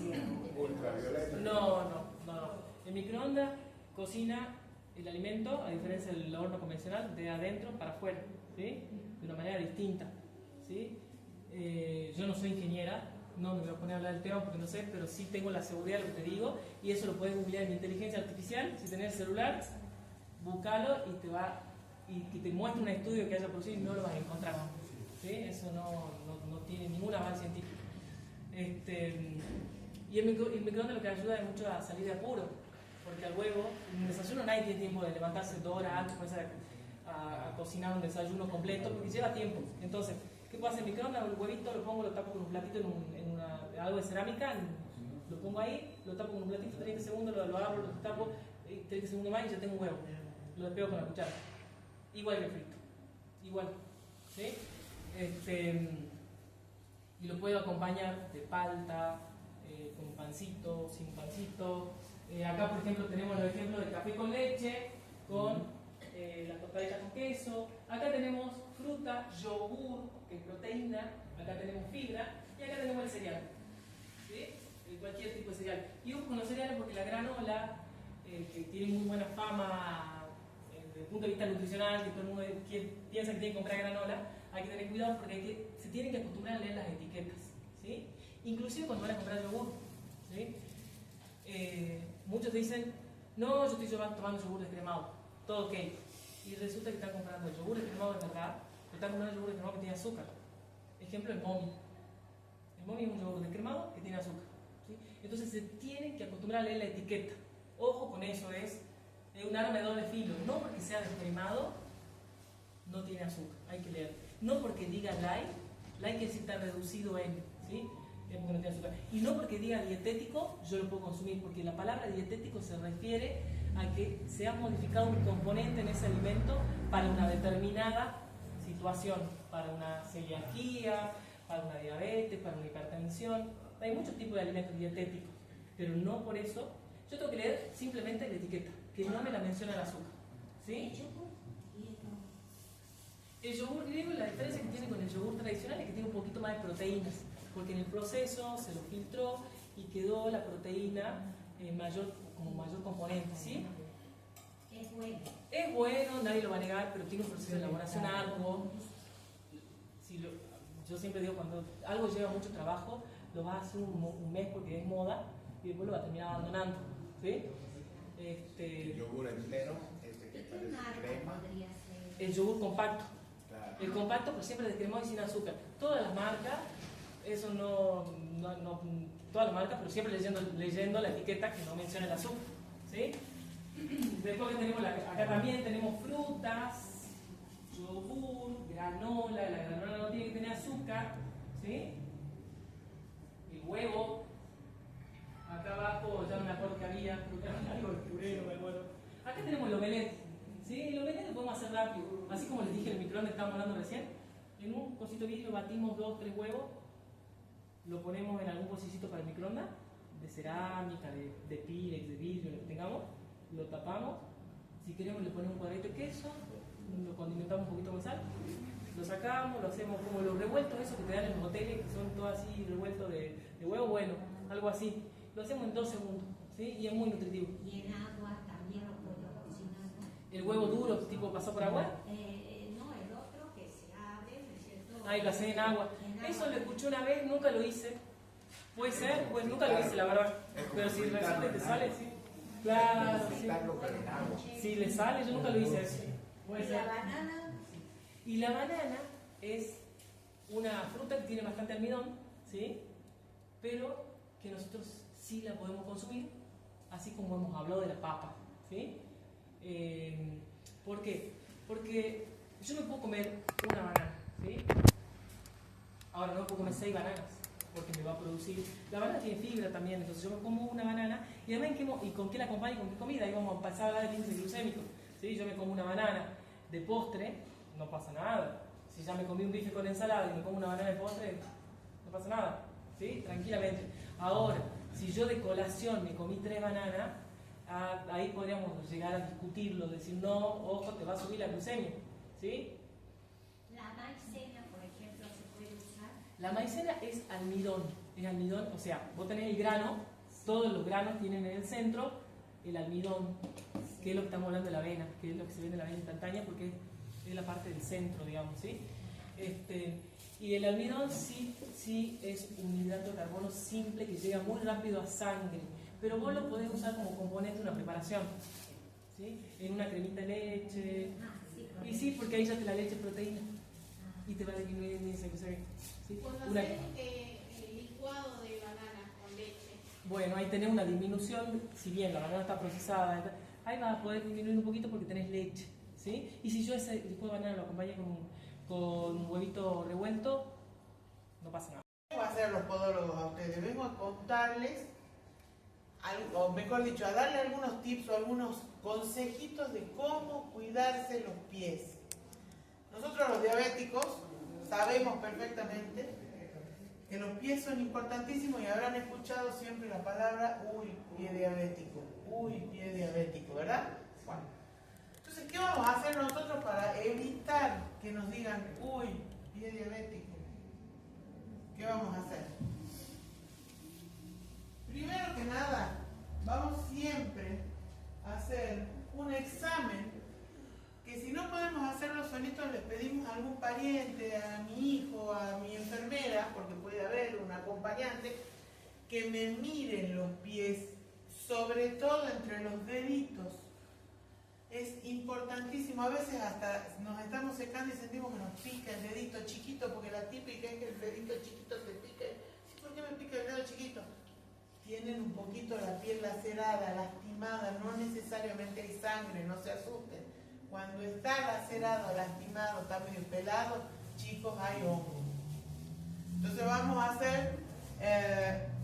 B: ultravioletas.
D: No. El microondas cocina el alimento, a diferencia del horno convencional, de adentro para afuera, ¿sí? De una manera distinta. ¿Sí? Yo no soy ingeniera, no me voy a poner a hablar del tema porque no sé, pero sí tengo la seguridad de lo que te digo, y eso lo puedes googlear en inteligencia artificial. Si tenés el celular, búscalo y te muestra un estudio que haya producido y no lo vas a encontrar. ¿Sí? Eso no tiene ningún avance científico. Y el microondas lo que ayuda es mucho a salir de apuro, porque al huevo, en un desayuno nadie tiene tiempo de levantarse 2 horas antes a cocinar un desayuno completo, porque lleva tiempo. Entonces, ¿qué puedo hacer? El microondas, el huevito lo pongo, lo tapo con un platito en algo de cerámica, lo pongo ahí, lo tapo con un platito, 30 segundos, lo abro, lo tapo, 30 segundos más y ya tengo un huevo. Lo despego con la cuchara. Igual que frito. Igual. ¿Sí? Y lo puedo acompañar de palta, con pancito, sin pancito. Acá, por ejemplo, tenemos los ejemplos de café con leche, con la tostadita con queso. Acá tenemos fruta, yogur, que es proteína. Acá tenemos fibra. Y acá tenemos el cereal. ¿Sí? Cualquier tipo de cereal. Y ojo con los cereales porque la granola, que tiene muy buena fama desde el punto de vista nutricional, que todo el mundo piensa que tiene que comprar granola, hay que tener cuidado porque se tienen que acostumbrar a leer las etiquetas. ¿Sí? Inclusive cuando van a comprar yogur. ¿Sí? Muchos dicen, no, yo estoy tomando yogur descremado, todo ok. Y resulta que están comprando el yogur descremado de verdad, pero están comprando el yogur descremado que tiene azúcar. Ejemplo, el Momi. El Momi es un yogur descremado que tiene azúcar. ¿Sí? Entonces se tienen que acostumbrar a leer la etiqueta. Ojo con eso, es un arma de doble filo. No porque sea descremado, no tiene azúcar, hay que leer. No porque diga light que sí está reducido en, ¿sí? Es porque no tiene azúcar. Y no porque diga dietético, yo lo puedo consumir, porque la palabra dietético se refiere a que se ha modificado un componente en ese alimento para una determinada situación, para una celiaquía, para una diabetes, para una hipertensión. Hay muchos tipos de alimentos dietéticos, pero no por eso. Yo tengo que leer simplemente la etiqueta, que no me la menciona el azúcar. ¿Sí? El yogur griego, la diferencia que tiene con el yogur tradicional es que tiene un poquito más de proteínas, porque en el proceso se lo filtró y quedó la proteína como mayor componente. ¿Sí?
H: Es bueno.
D: Es bueno, nadie lo va a negar, pero tiene un proceso de elaboración arduo. Yo siempre digo, cuando algo lleva mucho trabajo, lo vas a hacer un mes porque es moda y después lo va a terminar abandonando. ¿Sí?
B: El yogur entero, que parece crema.
D: El yogur compacto.
B: Claro.
D: El compacto, pero siempre descremado y sin azúcar. Todas las marcas, eso todas las marcas, pero siempre leyendo la etiqueta que no menciona el azúcar. ¿Sí? Después que tenemos acá también tenemos frutas, yogur, granola. La granola no tiene que tener azúcar. ¿Sí? El huevo. Acá abajo, ya no me acuerdo que había, algo de puré, no me acuerdo. Acá tenemos el omelette. ¿Sí? El omelette lo podemos hacer rápido. Así como les dije, el microondas que estábamos hablando recién. En un cosito de vidrio batimos 2 o 3 huevos, lo ponemos en algún bolsillito para el microondas, de cerámica, de Pyrex, de vidrio, lo que tengamos, lo tapamos. Si queremos, le ponemos un cuadrito de queso, lo condimentamos un poquito con sal, lo sacamos, lo hacemos como los revueltos, esos que te dan en los hoteles, que son todos así revueltos de huevo, bueno, algo así. Lo hacemos en 2 segundos, ¿sí? Y es muy nutritivo.
H: Y en agua también lo puedo cocinar.
D: El huevo duro, tipo pasó por agua.
H: No, el otro que se abre, ¿no es cierto?
D: Ahí lo hacé en agua.
H: En
D: Eso
H: agua.
D: lo escuché una vez, nunca lo hice. Puede ser, pues nunca lo hice, la verdad. Pero si resulta que te sale, sí. Claro, sí.
B: Fritarlo, pero en agua.
D: Si le sale, yo nunca lo hice eso. Puede
H: Y
D: ser.
H: la banana,
D: Y la banana es una fruta que tiene bastante almidón, ¿sí? Pero que nosotros sí la podemos consumir así como hemos hablado de la papa, ¿sí? ¿Por qué? Porque yo me puedo comer una banana, ¿sí? Ahora no puedo comer 6 bananas, porque me va a producir... La banana tiene fibra también, entonces yo me como una banana, y además ¿y con qué la acompaño? ¿Con qué comida? Ahí vamos a pasar a hablar del índice glucémico, ¿sí? Yo me como una banana de postre, no pasa nada. Si ya me comí un bife con ensalada y me como una banana de postre, no pasa nada, ¿sí? Tranquilamente. Ahora, si yo de colación me comí 3 bananas, ahí podríamos llegar a discutirlo, decir, no, ojo, te va a subir la glucemia, ¿sí?
H: La maicena, por ejemplo, se puede usar.
D: La maicena es almidón, o sea, vos tenés el grano, todos los granos tienen en el centro el almidón, que es lo que estamos hablando de la avena, que es lo que se ve en la avena instantánea, porque es la parte del centro, digamos, ¿sí? Y el almidón sí es un hidrato de carbono simple que llega muy rápido a sangre, pero vos lo podés usar como componente de una preparación, ¿sí? En una cremita de leche, y sí, porque ahí ya te la leche es proteína, y te va a disminuir el índice glucémico, ¿sí?
C: Cuando haces licuado de banana con leche.
D: Bueno, ahí tenés una disminución, si bien la banana está procesada, ahí vas a poder disminuir un poquito porque tenés leche, ¿sí? Y si yo ese licuado de banana lo acompañé con un huevito revuelto, no pasa nada.
I: ¿Qué van a hacer los podólogos a ustedes? Vengo a contarles, o mejor dicho, a darle algunos tips o algunos consejitos de cómo cuidarse los pies. Nosotros los diabéticos sabemos perfectamente que los pies son importantísimos y habrán escuchado siempre la palabra uy, pie diabético, ¿verdad? Bueno. Entonces, ¿qué vamos a hacer nosotros para evitar que nos digan uy, pie diabético? ¿Qué vamos a hacer? Primero que nada, vamos siempre a hacer un examen que si no podemos hacerlo solitos les pedimos a algún pariente, a mi hijo, a mi enfermera, porque puede haber un acompañante, que me miren los pies, sobre todo entre los deditos. Es importantísimo, a veces hasta nos estamos secando y sentimos que nos pica el dedito chiquito, porque la típica es que el dedito chiquito se pica. ¿Por qué me pica el dedo chiquito? Tienen un poquito la piel lacerada, lastimada, no necesariamente hay sangre, no se asusten. Cuando está lacerado, lastimado, está medio pelado, chicos, hay hongo. Entonces vamos a hacer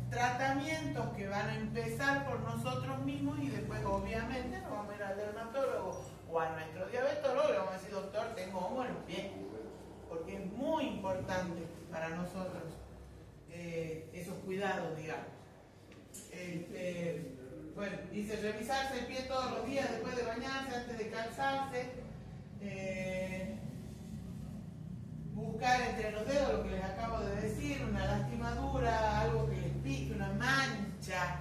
I: tratamientos que van a empezar por nosotros mismos y después obviamente nos vamos a ir al dermatólogo o a nuestro diabetólogo y le vamos a decir, doctor, tengo hongo en los pies, porque es muy importante para nosotros esos cuidados, digamos. Bueno, dice revisarse el pie todos los días después de bañarse, antes de calzarse, buscar entre los dedos lo que les acabo de decir, una lastimadura, algo que les pique, una mancha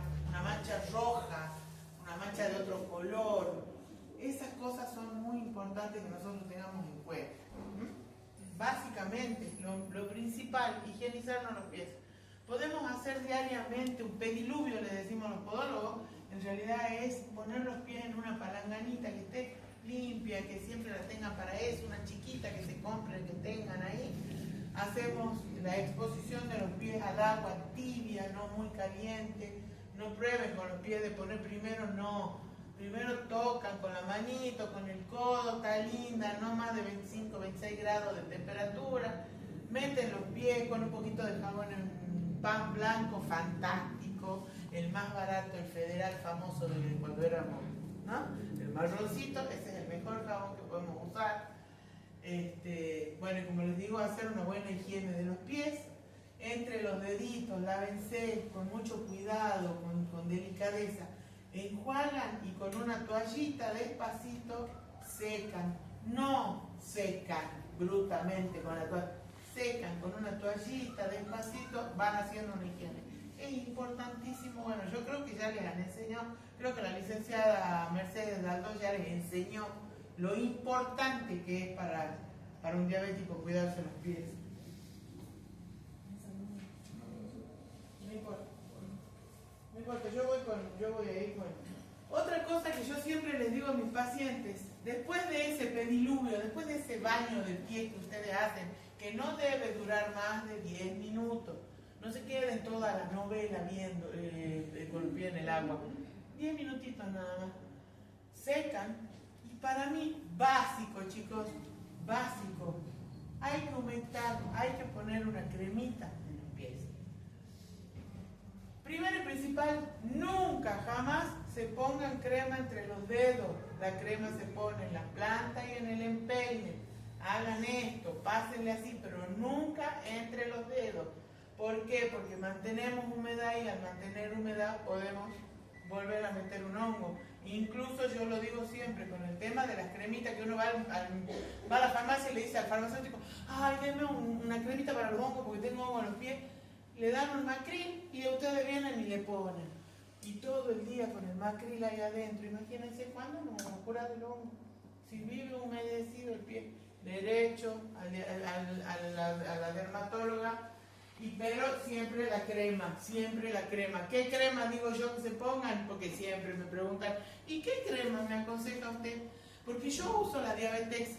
I: roja, una mancha de otro color. Esas cosas son muy importantes que nosotros tengamos en cuenta. Básicamente, lo principal, higienizarnos los pies. Podemos hacer diariamente un pediluvio, le decimos a los podólogos, en realidad es poner los pies en una palanganita que esté limpia, que siempre la tengan para eso, una chiquita que se compren, que tengan ahí. Hacemos la exposición de los pies al agua tibia, no muy caliente. No prueben con los pies de poner primero, no. Primero tocan con la manito, con el codo, está linda, no más de 25, 26 grados de temperatura. Meten los pies con un poquito de jabón en pan blanco, fantástico, el más barato, el Federal famoso de cuando éramos, ¿no? El marroncito, ese es el mejor jabón que podemos usar. Bueno, y como les digo, hacer una buena higiene de los pies, entre los deditos, lávense con mucho cuidado, con delicadeza, enjuagan y con una toallita despacito secan, no secan brutamente con la toalla, secan con una toallita despacito, van haciendo una higiene. Es importantísimo, bueno, yo creo que ya les han enseñado, creo que la licenciada Mercedes Daldó ya les enseñó lo importante que es para un diabético cuidarse los pies. No importa. No importa, yo voy a ir con... Otra cosa que yo siempre les digo a mis pacientes, después de ese pediluvio, después de ese baño del pie que ustedes hacen, que no debe durar más de 10 minutos, no se queden toda la novela viendo con el pie en el agua. 10 minutitos nada más. Secan. Y para mí, básico, chicos, básico. Hay que humectar, hay que poner una cremita en los pies. Primero y principal, nunca, jamás se pongan crema entre los dedos. La crema se pone en la planta y en el empeine. Hagan esto, pásenle así, pero nunca entre los dedos. ¿Por qué? Porque mantenemos humedad y al mantener humedad podemos volver a meter un hongo. Incluso yo lo digo siempre con el tema de las cremitas, que uno va a la farmacia y le dice al farmacéutico, ay, denme una cremita para los hongos porque tengo hongos en los pies. Le dan un macril y ustedes vienen y le ponen. Y todo el día con el macril ahí adentro. Imagínense cuándo nos vamos a curar del hongo. Si vive humedecido el pie, derecho a la dermatóloga. Pero siempre la crema, siempre la crema. ¿Qué crema digo yo que se pongan? Porque siempre me preguntan, ¿y qué crema me aconseja usted? Porque yo uso la Diabetex.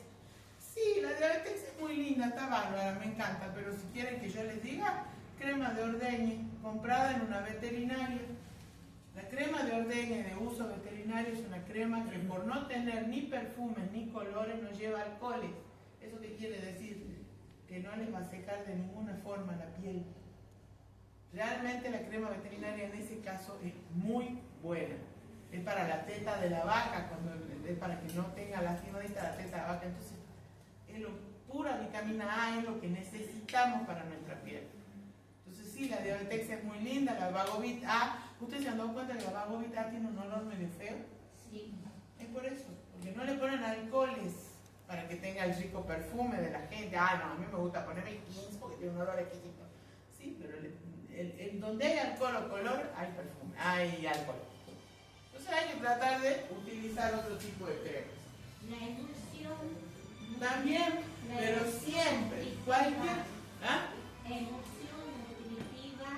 I: Sí, la Diabetex es muy linda, está bárbara, me encanta, pero si quieren que yo les diga, crema de ordeñe, comprada en una veterinaria. La crema de ordeñe de uso veterinario es una crema que por no tener ni perfumes ni colores no lleva alcoholes. ¿Eso qué quiere decir? Que no les va a secar de ninguna forma la piel. Realmente la crema veterinaria en ese caso es muy buena. Es para la teta de la vaca, es para que no tenga lastimadita la teta de la vaca. Entonces, es pura vitamina A, es lo que necesitamos para nuestra piel. Entonces sí, la Diabetex es muy linda, la Vagobit A. ¿Ustedes se han dado cuenta que la Vagobit A tiene un olor medio feo?
H: Sí.
I: Es por eso, porque no le ponen alcoholes para que tenga el rico perfume de la gente. Ah, no, a mí me gusta ponerme 15 porque tiene un olor exquisito. Sí, pero donde hay alcohol o color, hay perfume, hay alcohol. Entonces hay que tratar de utilizar otro tipo de cremas.
H: La emulsión.
I: También, pero siempre, cualquier... ¿Ah?
H: Emulsión nutritiva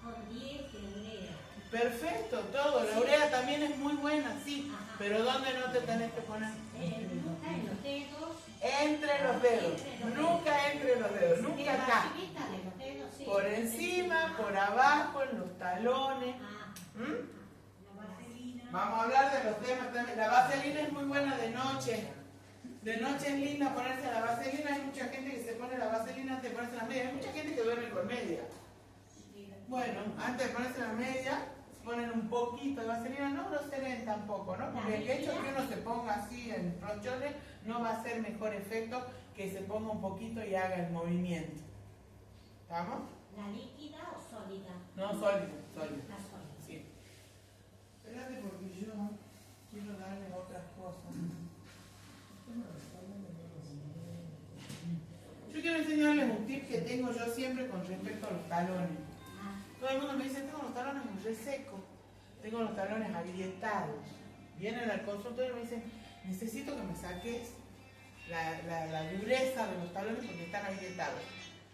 H: con 10 de urea.
I: Perfecto, todo. La urea también es muy buena, sí.
H: Ajá.
I: Pero ¿dónde no te tenés que poner?
H: Nunca en los dedos.
I: Entre los dedos. Nunca entre los dedos, nunca acá.
H: De los dedos, sí.
I: Por encima, por abajo, en los talones.
H: La vaselina.
I: Vamos a hablar de los temas también. La vaselina es muy buena de noche. De noche es linda ponerse la vaselina. Hay mucha gente que se pone la vaselina antes de ponerse la media. Hay mucha gente que duerme con media. Bueno, antes de ponerse la media, se ponen un poquito de vaselina. No groseren tampoco, ¿no? Porque el hecho de que uno se ponga así en brochones no va a hacer mejor efecto que se ponga un poquito y haga el movimiento. ¿Estamos?
H: ¿La líquida o sólida?
I: No, sólida.
H: La sólida.
I: Sí. Espérate porque yo quiero darle otras cosas. Yo quiero enseñarles un tip que tengo yo siempre con respecto a los talones. Todo el mundo me dice, tengo los talones muy resecos, tengo los talones agrietados. Vienen al consultorio y me dicen, necesito que me saques la dureza de los talones porque están agrietados.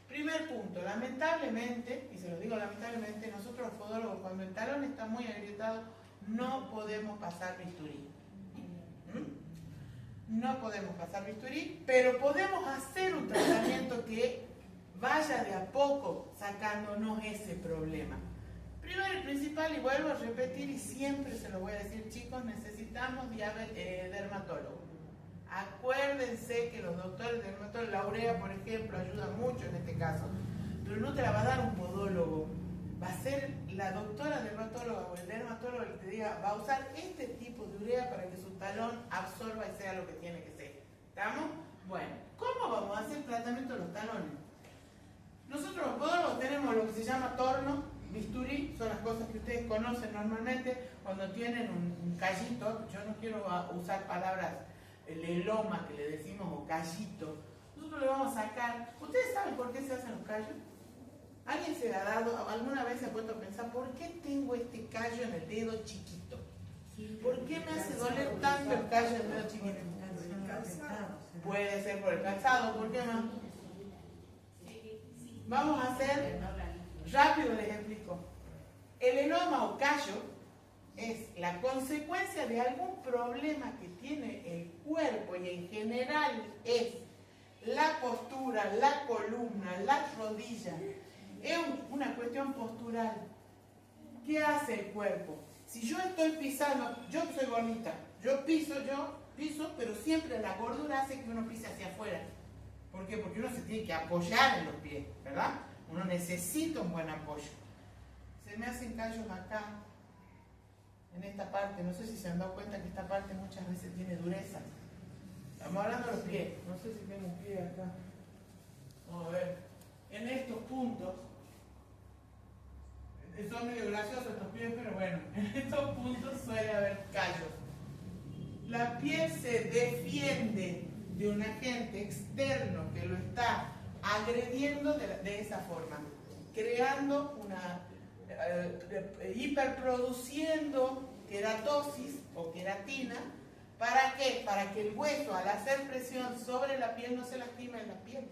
I: Primer punto, lamentablemente, y se lo digo lamentablemente, nosotros los podólogos cuando el talón está muy agrietado no podemos pasar bisturí. No podemos pasar bisturí, pero podemos hacer un tratamiento que vaya de a poco sacándonos ese problema. Primero y principal, y vuelvo a repetir y siempre se lo voy a decir, chicos, necesitamos dermatólogo. Acuérdense que los doctores dermatólogos, la urea por ejemplo, ayuda mucho en este caso, pero no te la va a dar un podólogo, va a ser la doctora dermatóloga o el dermatólogo el que te diga, va a usar este tipo de urea para que su talón absorba y sea lo que tiene que ser. ¿Estamos? Bueno, ¿cómo vamos a hacer el tratamiento de los talones? Nosotros los podólogos tenemos lo que se llama torno, bisturí, son las cosas que ustedes conocen normalmente cuando tienen un callito. Yo no quiero usar palabras leloma que le decimos o callito. Nosotros le vamos a sacar. ¿Ustedes saben por qué se hacen los callos? ¿Alguien se ha dado, alguna vez se ha puesto a pensar, ¿por qué tengo este callo en el dedo chiquito? ¿Por qué me hace doler tanto el callo en el dedo chiquito? Puede ser por el calzado, ¿por qué más? Vamos a hacer, rápido les explico. El enoma o callo es la consecuencia de algún problema que tiene el cuerpo y en general es la postura, la columna, la rodilla. Es una cuestión postural. ¿Qué hace el cuerpo? Si yo estoy pisando, yo soy gordita, yo piso, pero siempre la gordura hace que uno pise hacia afuera. ¿Por qué? Porque uno se tiene que apoyar en los pies, ¿verdad? Uno necesita un buen apoyo. Se me hacen callos acá, en esta parte. No sé si se han dado cuenta que esta parte muchas veces tiene dureza. Estamos hablando de los pies. No sé si tengo un pie acá. Vamos a ver. En estos puntos, son medio graciosos estos pies, pero bueno, en estos puntos suele haber callos. La piel se defiende de un agente externo que lo está agrediendo de esa forma, creando una hiperproduciendo queratosis o queratina. ¿Para qué? Para que el hueso, al hacer presión sobre la piel, no se lastime en la piel.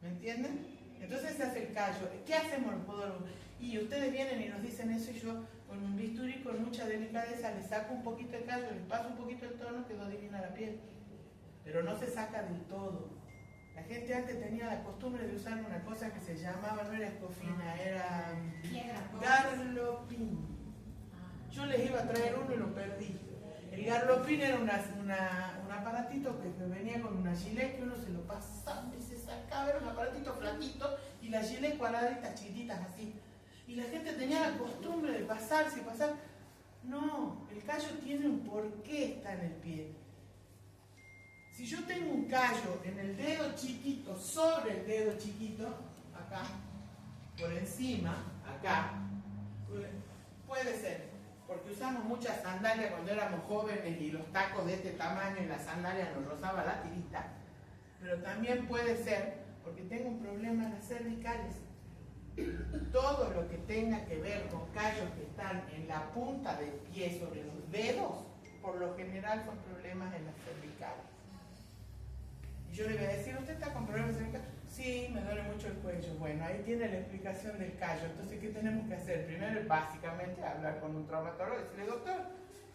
I: ¿Me entienden? Entonces se hace el callo. ¿Qué hacemos los podólogos? Y ustedes vienen y nos dicen eso, y yo con un bisturí, con mucha delicadeza, les saco un poquito el callo, les paso un poquito el tono, quedó divina la piel. Pero no se saca del todo. La gente antes tenía la costumbre de usar una cosa que se llamaba, no era escofina, era garlopín. Yo les iba a traer uno y lo perdí. El garlopín era un aparatito que venía con una gilet que uno se lo pasaba y se sacaba, era un aparatito flaquito y la gilet cuadraditas, chiquititas así. Y la gente tenía la costumbre de pasarse y pasar. No, el callo tiene un porqué está en el pie. Si yo tengo un callo en el dedo chiquito, sobre el dedo chiquito, acá, por encima, acá, puede ser, porque usamos muchas sandalias cuando éramos jóvenes y los tacos de este tamaño y la sandalia nos rozaba la tirita, pero también puede ser porque tengo un problema en las cervicales. Todo lo que tenga que ver con callos que están en la punta del pie sobre los dedos, por lo general son problemas en las cervicales. Y yo le voy a decir, ¿usted está con problemas cervicales? Sí, me duele mucho el cuello. Bueno, ahí tiene la explicación del callo. Entonces, ¿qué tenemos que hacer? Primero, básicamente, hablar con un traumatólogo y decirle, doctor,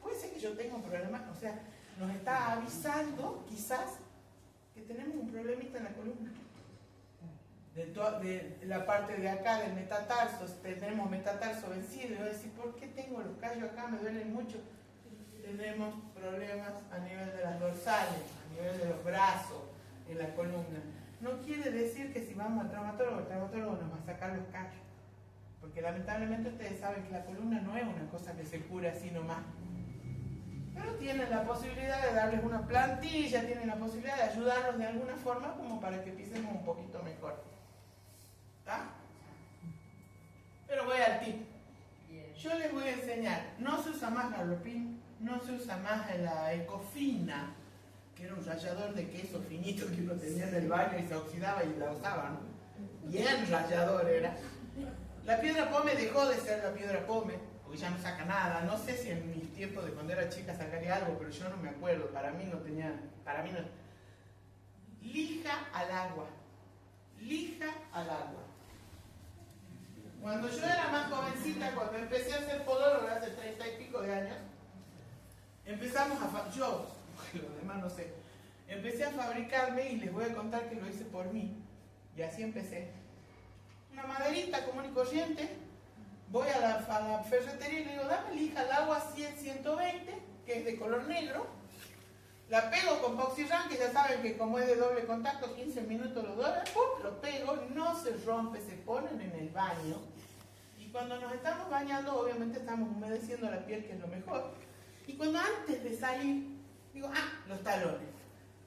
I: puede ser que yo tenga un problema, o sea, nos está avisando, quizás, que tenemos un problemita en la columna. De la parte de acá del metatarso, tenemos metatarso vencido, y voy a decir, ¿por qué tengo los callos acá? Me duelen mucho. Tenemos problemas a nivel de las dorsales, a nivel de los brazos, en la columna. No quiere decir que si vamos al traumatólogo, el traumatólogo nos va a sacar los callos. Porque lamentablemente ustedes saben que la columna no es una cosa que se cura así nomás. Pero tienen la posibilidad de darles una plantilla, tienen la posibilidad de ayudarlos de alguna forma como para que pisemos un poquito mejor. ¿Está? Pero voy al tip. Yo les voy a enseñar. No se usa más garlopín, no se usa más la ecofina, que era un rallador de queso finito que uno tenía en el baño y se oxidaba y la usaba, ¿no? Bien rallador era. La piedra pome dejó de ser la piedra pome, porque ya no saca nada. No sé si en mis tiempos de cuando era chica sacaría algo, pero yo no me acuerdo. Para mí no tenía, Lija al agua. Lija al agua. Cuando yo era más jovencita, cuando empecé a hacer podóloga hace 30 y pico de años, empezamos a yo, los demás no sé, empecé a fabricarme y les voy a contar que lo hice por mí. Y así empecé. Una maderita común y corriente, voy a la ferretería y le digo, dame lija al agua 100-120, que es de color negro. La pego con Poxirran, que ya saben que como es de doble contacto, 15 minutos lo doran, ¡pum! Lo pego, no se rompe, se ponen en el baño. Y cuando nos estamos bañando, obviamente estamos humedeciendo la piel, que es lo mejor. Y cuando antes de salir, digo, los talones.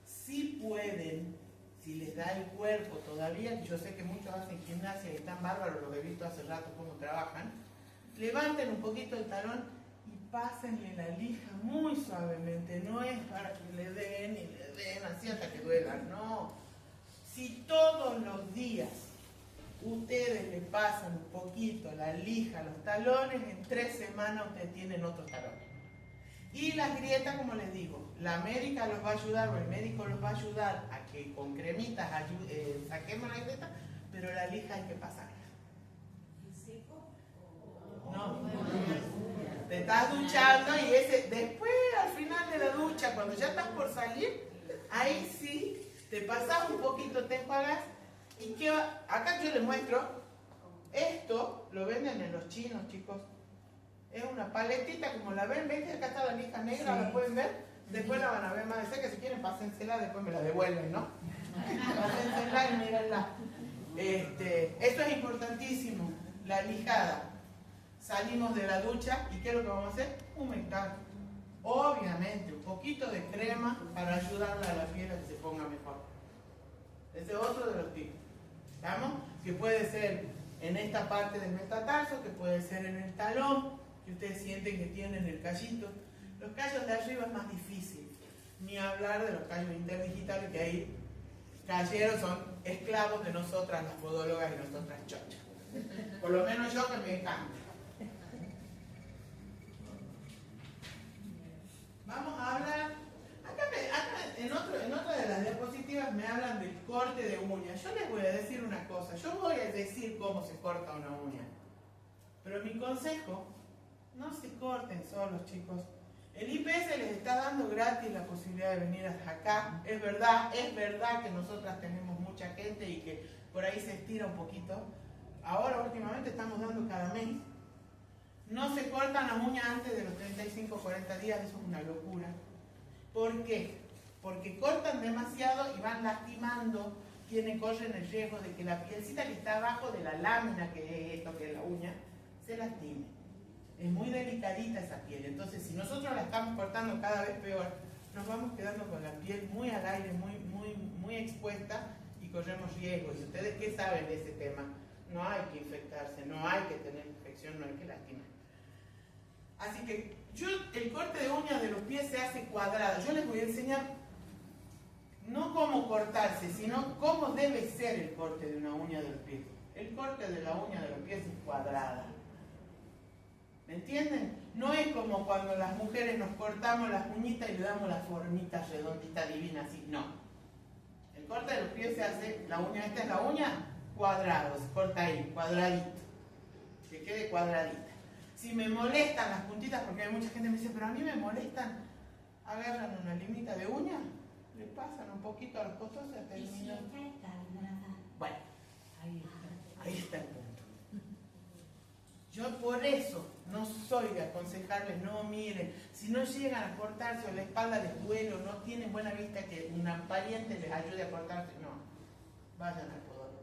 I: Si pueden, si les da el cuerpo todavía, que yo sé que muchos hacen gimnasia y están bárbaros, los he visto hace rato cómo trabajan, levanten un poquito el talón y pásenle la lija muy suavemente. No es para que le den y le den así hasta que duela, no. Si todos los días ustedes le pasan un poquito la lija a los talones, en 3 semanas ustedes tienen otros talones. Y las grietas, como les digo, la médica los va a ayudar o el médico los va a ayudar a que con cremitas saquemos la grieta, pero la lija hay que pasarla. No. Te estás duchando y después al final de la ducha, cuando ya estás por salir, ahí sí, te pasas un poquito, te enjuagas y acá yo les muestro, esto lo venden en los chinos, chicos. Es una paletita, como la ven, ¿ven que acá está la lija negra?
A: Sí.
I: ¿La pueden ver? Después la van a ver más de cerca, si quieren pásensela, después me la devuelven, ¿no? Pásensela y mírenla. Esto es importantísimo, la lijada. Salimos de la ducha y ¿qué es lo que vamos a hacer? Humectar. Obviamente, un poquito de crema para ayudarle a la piel a que se ponga mejor. Ese es otro de los tips. ¿Vamos? Que puede ser en esta parte del metatarso, que puede ser en el talón, que ustedes sienten que tienen el callito. Los callos de arriba es más difícil. Ni hablar de los callos interdigitales, que ahí cayeron, son esclavos de nosotras las podólogas y nosotras chochas. Por lo menos yo, que me encanta. Vamos a hablar, acá en otra de las diapositivas me hablan del corte de uñas. Yo les voy a decir una cosa, yo voy a decir cómo se corta una uña. Pero mi consejo, no se corten solos, chicos. El IPS les está dando gratis la posibilidad de venir hasta acá. Es verdad que nosotras tenemos mucha gente y que por ahí se estira un poquito. Ahora últimamente estamos dando cada mes. No se cortan las uñas antes de los 35 o 40 días, eso es una locura. ¿Por qué? Porque cortan demasiado y van lastimando, corren el riesgo de que la pielcita que está abajo de la lámina, que es esto, que es la uña, se lastime. Es muy delicadita esa piel, entonces si nosotros la estamos cortando cada vez peor, nos vamos quedando con la piel muy al aire, muy expuesta y corremos riesgos. ¿Y ustedes qué saben de ese tema? No hay que infectarse, no hay que tener infección, no hay que lastimar. Así que el corte de uñas de los pies se hace cuadrado. Yo les voy a enseñar no cómo cortarse, sino cómo debe ser el corte de una uña de los pies. El corte de la uña de los pies es cuadrada. ¿Me entienden? No es como cuando las mujeres nos cortamos las uñitas y le damos la formita redondita divina, así, no. El corte de los pies se hace, la uña, esta es la uña, cuadrado, se corta ahí, cuadradito. Que quede cuadradita. Si me molestan las puntitas, porque hay mucha gente que me dice, pero a mí me molestan, agarran una limita de uña, le pasan un poquito a los costados y hasta eliminan. Bueno, ahí está el punto. Yo por eso no soy de aconsejarles, no miren, si no llegan a cortarse o la espalda les duele o no tienen buena vista que una pariente les ayude a cortarse, no, vayan al podólogo.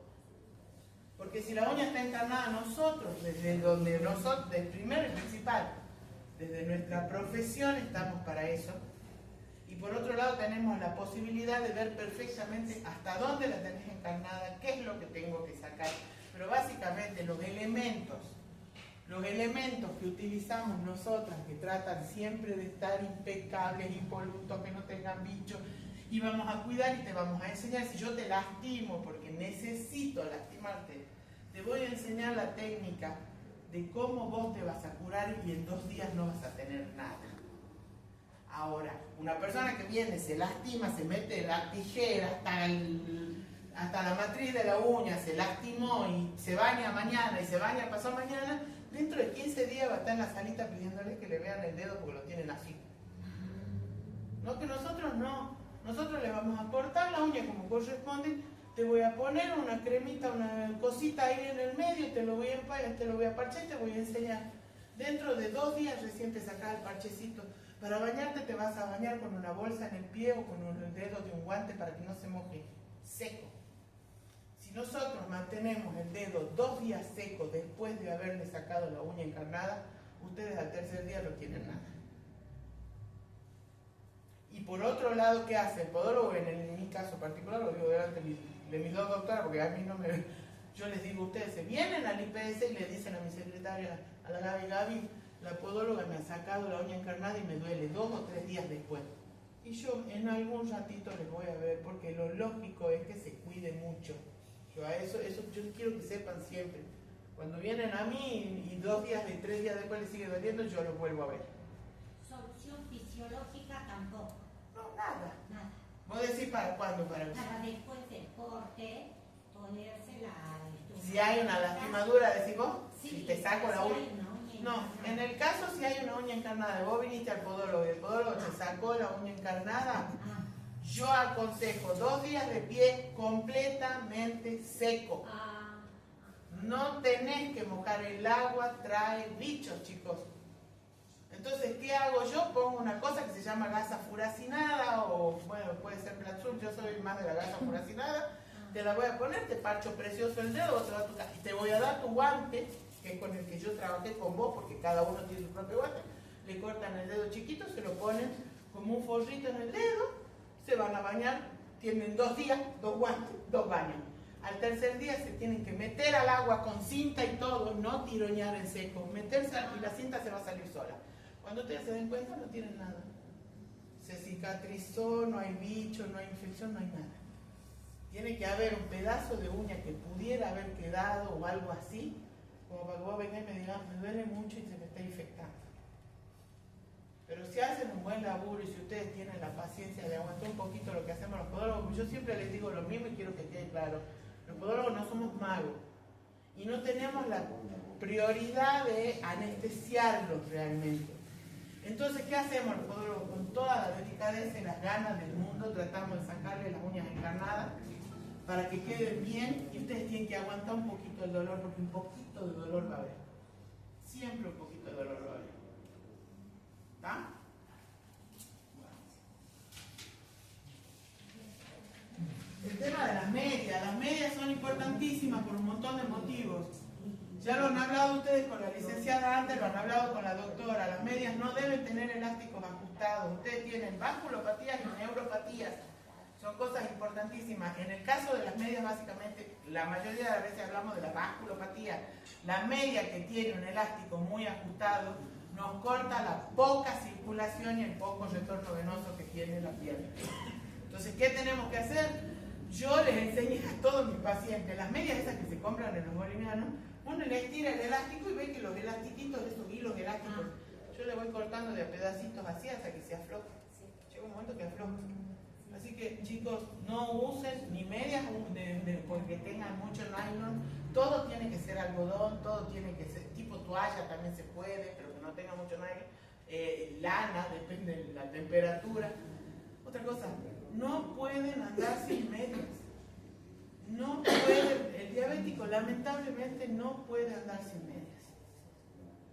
I: Porque si la uña está encarnada, nosotros, del primero y principal, desde nuestra profesión estamos para eso. Y por otro lado tenemos la posibilidad de ver perfectamente hasta dónde la tenés encarnada, qué es lo que tengo que sacar. Pero básicamente los elementos que utilizamos nosotras, que tratan siempre de estar impecables, impolutos, que no tengan bichos, y vamos a cuidar y te vamos a enseñar. Si yo te lastimo porque necesito lastimarte, te voy a enseñar la técnica de cómo vos te vas a curar y en 2 días no vas a tener nada. Ahora, una persona que viene, se lastima, se mete la tijera hasta la matriz de la uña, se lastimó y se baña mañana y se baña pasado mañana, dentro de 15 días va a estar en la salita pidiéndole que le vean el dedo porque lo tienen así. No, que nosotros no. Nosotros le vamos a cortar la uña como corresponde, te voy a poner una cremita, una cosita ahí en el medio, te lo voy a parchar y te voy a enseñar. Dentro de 2 días recién te sacas el parchecito. Para bañarte te vas a bañar con una bolsa en el pie o con el dedo de un guante para que no se moje, seco. Si nosotros mantenemos el dedo 2 días seco después de haberle sacado la uña encarnada, ustedes al 3er día no tienen nada. Y por otro lado, ¿qué hace el podólogo? En mi caso particular, lo digo delante de mis 2 doctoras, porque a mí no me... Yo les digo, ustedes se vienen al IPS y le dicen a mi secretaria, a la Gaby, la podóloga me ha sacado la uña encarnada y me duele 2 o 3 días después. Y yo en algún ratito les voy a ver, porque lo lógico es que se cuide mucho. Eso yo quiero que sepan siempre. Cuando vienen a mí y 2 días y 3 días después les sigue doliendo, yo los vuelvo a ver.
H: Solución fisiológica tampoco.
I: No, nada.
H: Nada.
I: ¿Vos decís para cuándo? Para
H: después del corte, ponerse la...
I: Si hay una lastimadura, decís vos,
H: sí,
I: si te saco la uña. No, en el caso si hay una uña encarnada, vos viniste al podólogo y el podólogo te sacó la uña encarnada, yo aconsejo 2 días de pie completamente seco. No tenés que mojar el agua, trae bichos, chicos. llama gasa furacinada, o bueno, puede ser Platzul, yo soy más de la gasa furacinada. Te la voy a poner, te parcho precioso el dedo, te va a tocar, y te voy a dar tu guante, que es con el que yo trabajé con vos, porque cada uno tiene su propio guante. Le cortan el dedo chiquito, se lo ponen como un forrito en el dedo, se van a bañar, tienen 2 días, 2 guantes, 2 baños. Al tercer día se tienen que meter al agua con cinta y todo, no tiroñar en seco, meterse y la cinta se va a salir sola. Cuando ustedes se den cuenta no tienen nada. Se cicatrizó, no hay bicho, no hay infección, no hay nada. Tiene que haber un pedazo de uña que pudiera haber quedado o algo así, como para que vos vengas y me digas, me duele mucho y se me está infectando. Pero si hacen un buen laburo y si ustedes tienen la paciencia de aguantar un poquito lo que hacemos los podólogos, yo siempre les digo lo mismo y quiero que quede claro. Los podólogos no somos magos y no tenemos la prioridad de anestesiarlos realmente. Entonces, ¿qué hacemos los podólogos? Con toda la delicadeza y las ganas del mundo tratamos de sacarle las uñas encarnadas para que queden bien y ustedes tienen que aguantar un poquito el dolor porque un poquito de dolor va a haber. Siempre un poquito de dolor va a haber. ¿Está? El tema de las medias son importantísimas por un montón de motivos. Ya lo han hablado ustedes con la licenciada antes, lo han hablado con la doctora. Las medias no deben tener elásticos ajustados. Ustedes tienen vasculopatías y neuropatías. Son cosas importantísimas. En el caso de las medias, básicamente, la mayoría de las veces hablamos de la vasculopatía. La media que tiene un elástico muy ajustado nos corta la poca circulación y el poco retorno venoso que tiene la piel. Entonces, ¿qué tenemos que hacer? Yo les enseñé a todos mis pacientes, las medias esas que se compran en los bolivianos, uno le estira el elástico y ve que los elastiquitos, esos hilos elásticos, yo le voy cortando de a pedacitos así hasta que se afloje. Llega un momento que afloja. Así que, chicos, no usen ni medias porque tengan mucho nylon. Todo tiene que ser algodón, todo tiene que ser tipo toalla, también se puede, pero que no tenga mucho nylon. Lana, depende de la temperatura. Otra cosa, no pueden andar sin medias. No pueden, el diabético lamentablemente no puede andar sin medias.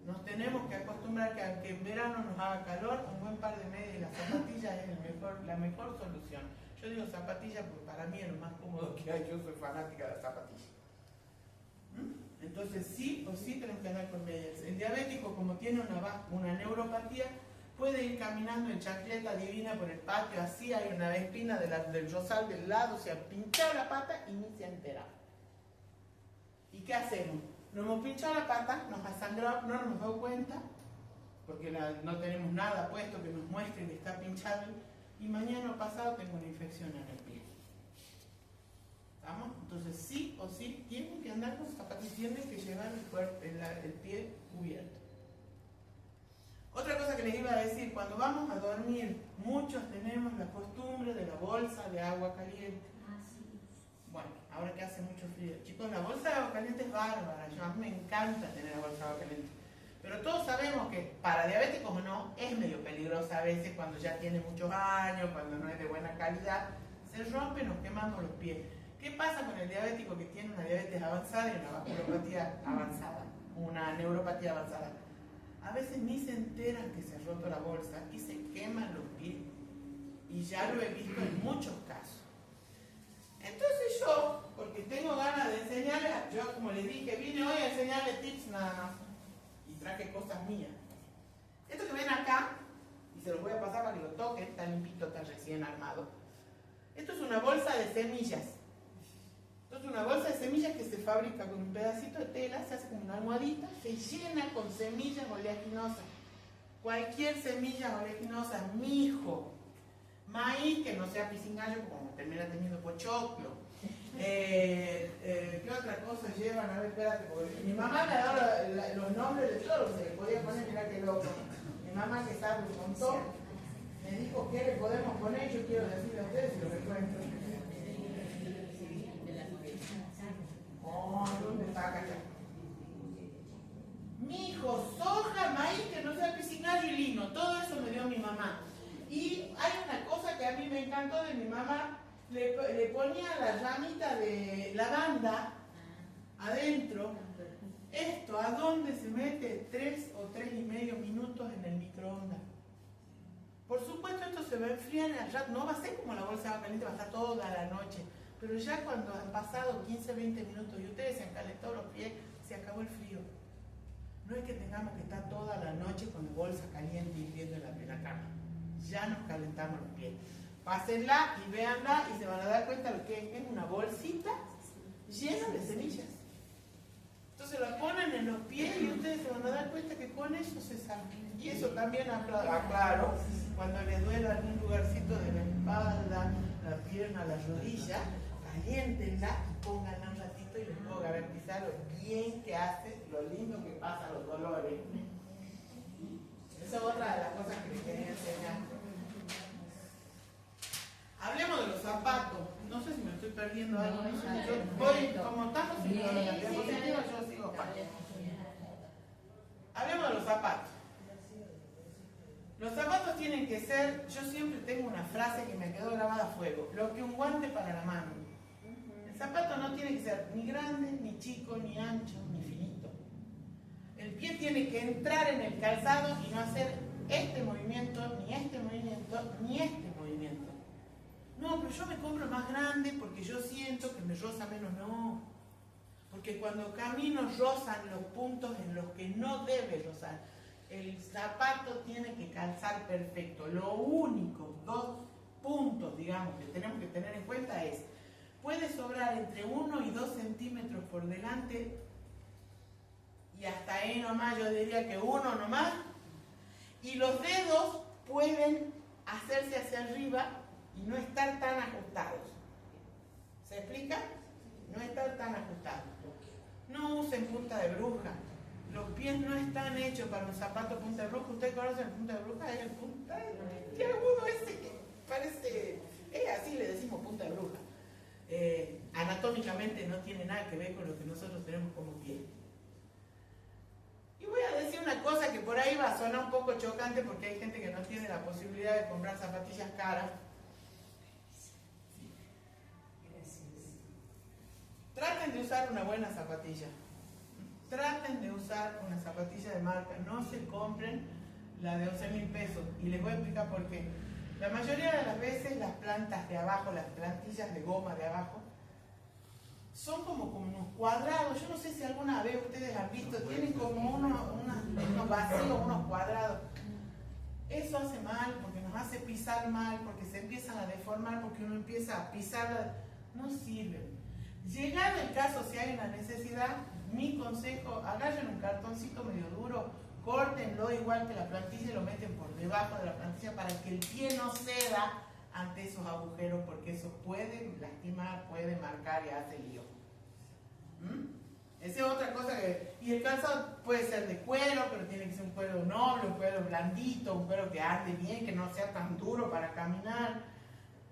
I: Nos tenemos que acostumbrar que aunque en verano nos haga calor, un buen par de medias y las zapatillas es la mejor solución. Yo digo zapatillas porque para mí es lo más cómodo que hay, yo soy fanática de las zapatillas. Entonces sí o sí tenemos que andar con medias. El diabético, como tiene una neuropatía, puede ir caminando en chancleta divina por el patio, así hay una espina del rosal del lado, se ha pinchado la pata y ni se ha enterado. ¿Y qué hacemos? Nos hemos pinchado la pata, nos ha sangrado, no nos hemos dado cuenta, porque no tenemos nada puesto que nos muestre que está pinchado, y mañana o pasado tengo una infección en el pie. ¿Estamos? Entonces sí o sí tienen que andar con zapatos, tienen que llevar el pie cubierto. Otra cosa que les iba a decir, cuando vamos a dormir, muchos tenemos la costumbre de la bolsa de agua caliente. Bueno, ahora que hace mucho frío. Chicos, la bolsa de agua caliente es bárbara, a mí me encanta tener la bolsa de agua caliente. Pero todos sabemos que para diabéticos o no, es medio peligrosa a veces cuando ya tiene muchos años, cuando no es de buena calidad, se rompe y nos quemamos los pies. ¿Qué pasa con el diabético que tiene una diabetes avanzada y una vasculopatía avanzada, una neuropatía avanzada? A veces ni se enteran que se ha roto la bolsa y se queman los pies. Y ya lo he visto en muchos casos. Entonces yo, porque tengo ganas de enseñarles, yo como les dije, vine hoy a enseñarles tips nada más. Y traje cosas mías. Esto que ven acá, y se los voy a pasar para que lo toquen, está limpito, está recién armado. Esto es una bolsa de semillas. Esto es una bolsa de semillas que se fabrica con un pedacito de tela, se hace como una almohadita, se llena con semillas oleaginosas. Cualquier semilla oleaginosa, mijo, maíz que no sea pisingallo, como termina teniendo pochoclo. ¿Qué otra cosa llevan? A ver, espérate, porque mi mamá me ha dado los nombres de todo lo que se le podía poner, mirá qué loco. Mi mamá que sabe un montón, me dijo qué le podemos poner, yo quiero decirle a ustedes si lo recuerdo. Oh, ¿dónde está acá? Mijo, soja, maíz que no sea pisingallo y lino, todo eso me dio mi mamá. Y hay una cosa que a mí me encantó de mi mamá, le ponía la ramita de lavanda adentro. Esto, ¿a dónde se mete? 3 o 3 y medio minutos en el microondas. Por supuesto se va a enfriar al rato, no va a ser como la bolsa de agua caliente, va a estar toda la noche. Pero ya cuando han pasado 15, 20 minutos y ustedes se han calentado los pies, se acabó el frío. No es que tengamos que estar toda la noche con la bolsa caliente hirviendo en la cama. Ya nos calentamos los pies. Pásenla y véanla y se van a dar cuenta de lo que es una bolsita llena de semillas. Entonces la ponen en los pies y ustedes se van a dar cuenta que con eso se sanan. Y eso también aclaro, cuando les duela algún lugarcito de la espalda, la pierna, la rodilla, caliéntenla y pónganla un ratito y les puedo garantizar lo bien que hace, lo lindo que pasa los dolores. Esa es otra de las cosas que les quería enseñar. Hablemos de los zapatos. No sé si me estoy perdiendo algo. Yo voy, como estamos en la diapositiva, yo sigo para. Hablemos de los zapatos. Los zapatos tienen que ser, yo siempre tengo una frase que me quedó grabada a fuego, lo que un guante para la mano. El zapato no tiene que ser ni grande, ni chico, ni ancho, ni finito. El pie tiene que entrar en el calzado y no hacer este movimiento, ni este movimiento, ni este movimiento. No, pero yo me compro más grande porque yo siento que me roza menos. No, porque cuando camino rozan los puntos en los que no debe rozar. El zapato tiene que calzar perfecto. Lo único, 2 puntos, digamos, que tenemos que tener en cuenta es, puede sobrar entre 1 y 2 centímetros por delante, y hasta ahí nomás, yo diría que 1 nomás, y los dedos pueden hacerse hacia arriba y no estar tan ajustados. ¿Se explica? No estar tan ajustados. No usen punta de bruja. Los pies no están hechos para un zapato punta de bruja. ¿Ustedes conocen el punta de bruja? Es el punta de agudo ese que parece... así le decimos punta de bruja. Anatómicamente no tiene nada que ver con lo que nosotros tenemos como pie. Y voy a decir una cosa que por ahí va a sonar un poco chocante porque hay gente que no tiene la posibilidad de comprar zapatillas caras. Traten de usar una buena zapatilla. Traten de usar una zapatilla de marca. No se compren la de 11.000 pesos. Y les voy a explicar por qué. La mayoría de las veces las plantas de abajo, las plantillas de goma de abajo, son como unos cuadrados. Yo no sé si alguna vez ustedes han visto, tienen como unos vacíos, unos cuadrados. Eso hace mal porque nos hace pisar mal, porque se empiezan a deformar, porque uno empieza a pisar. No sirven. Llegado el caso, si hay una necesidad, mi consejo, agarren un cartoncito medio duro, córtenlo igual que la plantilla y lo meten por debajo de la plantilla para que el pie no ceda ante esos agujeros, porque eso puede lastimar, puede marcar y hace lío. Esa es otra cosa que... Y el calzado puede ser de cuero, pero tiene que ser un cuero noble, un cuero blandito, un cuero que ande bien, que no sea tan duro para caminar.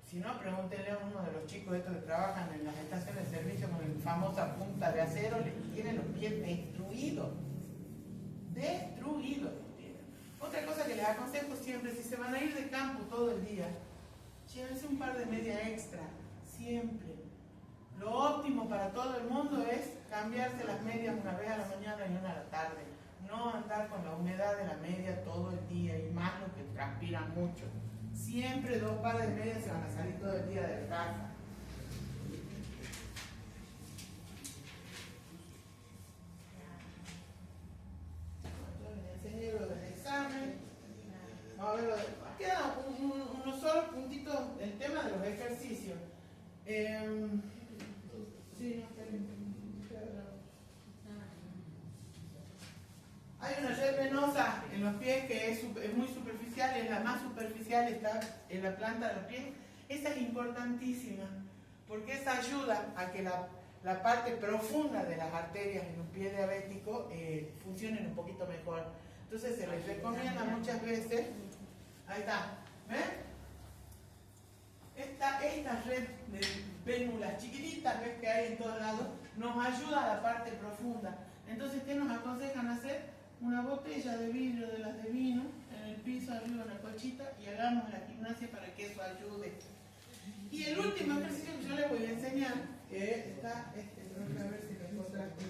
I: Si no, pregúntenle a uno de los chicos estos que trabajan en las estaciones de servicio con la famosa punta de acero, les tienen los pies destruidos. Destruidos. Otra cosa que les aconsejo siempre, si se van a ir de campo todo el día, llévense un par de media extra, siempre. Lo óptimo para todo el mundo es cambiarse las medias una vez a la mañana y una a la tarde. No andar con la humedad de la media todo el día, y más los que transpiran mucho. Siempre 2 pares de medias se van a salir todo el día de casa. Les enseñé lo del examen. Vamos a ver quedan unos solos puntitos del tema de los ejercicios. Hay una red venosa en los pies que es muy superficial, es la más superficial, está en la planta de los pies. Esa es importantísima, porque esa ayuda a que la parte profunda de las arterias en un pie diabético funcionen un poquito mejor. Entonces se les recomienda muchas veces, ahí está, ¿ven? Esta red de vénulas chiquititas, ¿ves? Que hay en todos lados, nos ayuda a la parte profunda. Entonces, ¿qué nos aconsejan hacer? Una botella de vidrio de las de vino en el piso, arriba una colchita, y hagamos la gimnasia para que eso ayude. Y el último ejercicio que yo les voy a enseñar, que está a ver si lo encontraste.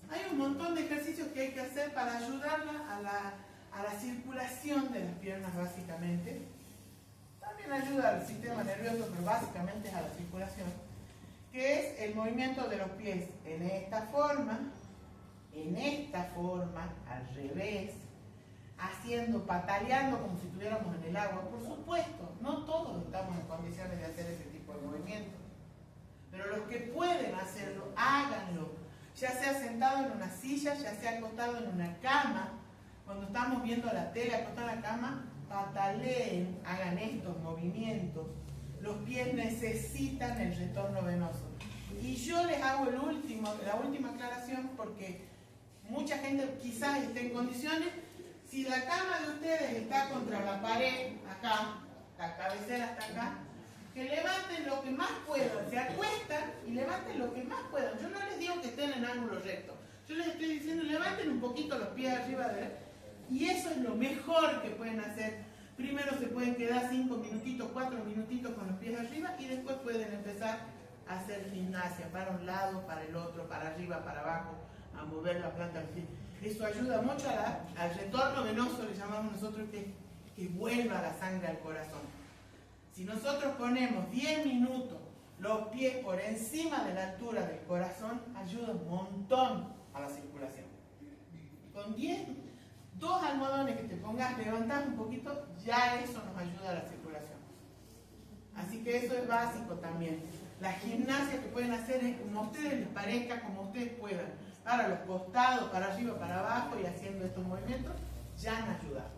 I: Hay un montón de ejercicios que hay que hacer para ayudarla a la circulación de las piernas, básicamente. también ayuda al sistema nervioso, pero básicamente es a la circulación, que es el movimiento de los pies en esta forma, al revés, haciendo, pataleando como si estuviéramos en el agua. Por supuesto, no todos estamos en condiciones de hacer ese tipo de movimiento, pero los que pueden hacerlo, háganlo, ya sea sentado en una silla, ya sea acostado en una cama. Cuando estamos viendo la tele acostado en la cama, pataleen, hagan estos movimientos. Los pies necesitan el retorno venoso. Y yo les hago la última aclaración, porque mucha gente quizás esté en condiciones. Si la cama de ustedes está contra la pared, acá, la cabecera está acá, que levanten lo que más puedan, se acuestan y levanten lo que más puedan. Yo no les digo que estén en ángulo recto, yo les estoy diciendo levanten un poquito los pies arriba y eso es lo mejor que pueden hacer. Primero se pueden quedar 5 minutitos, 4 minutitos con los pies arriba y después pueden empezar a hacer gimnasia para un lado, para el otro, para arriba, para abajo, a mover la planta del pie. Eso ayuda mucho al retorno venoso, le llamamos nosotros, que vuelva la sangre al corazón. Si nosotros ponemos 10 minutos los pies por encima de la altura del corazón, ayuda un montón a la circulación. Con 2 almohadones que te pongas, levantás un poquito, ya eso nos ayuda a la circulación. Así que eso es básico también. La gimnasia que pueden hacer es como a ustedes les parezca, como ustedes puedan. Para los costados, para arriba, para abajo y haciendo estos movimientos, ya han ayudado.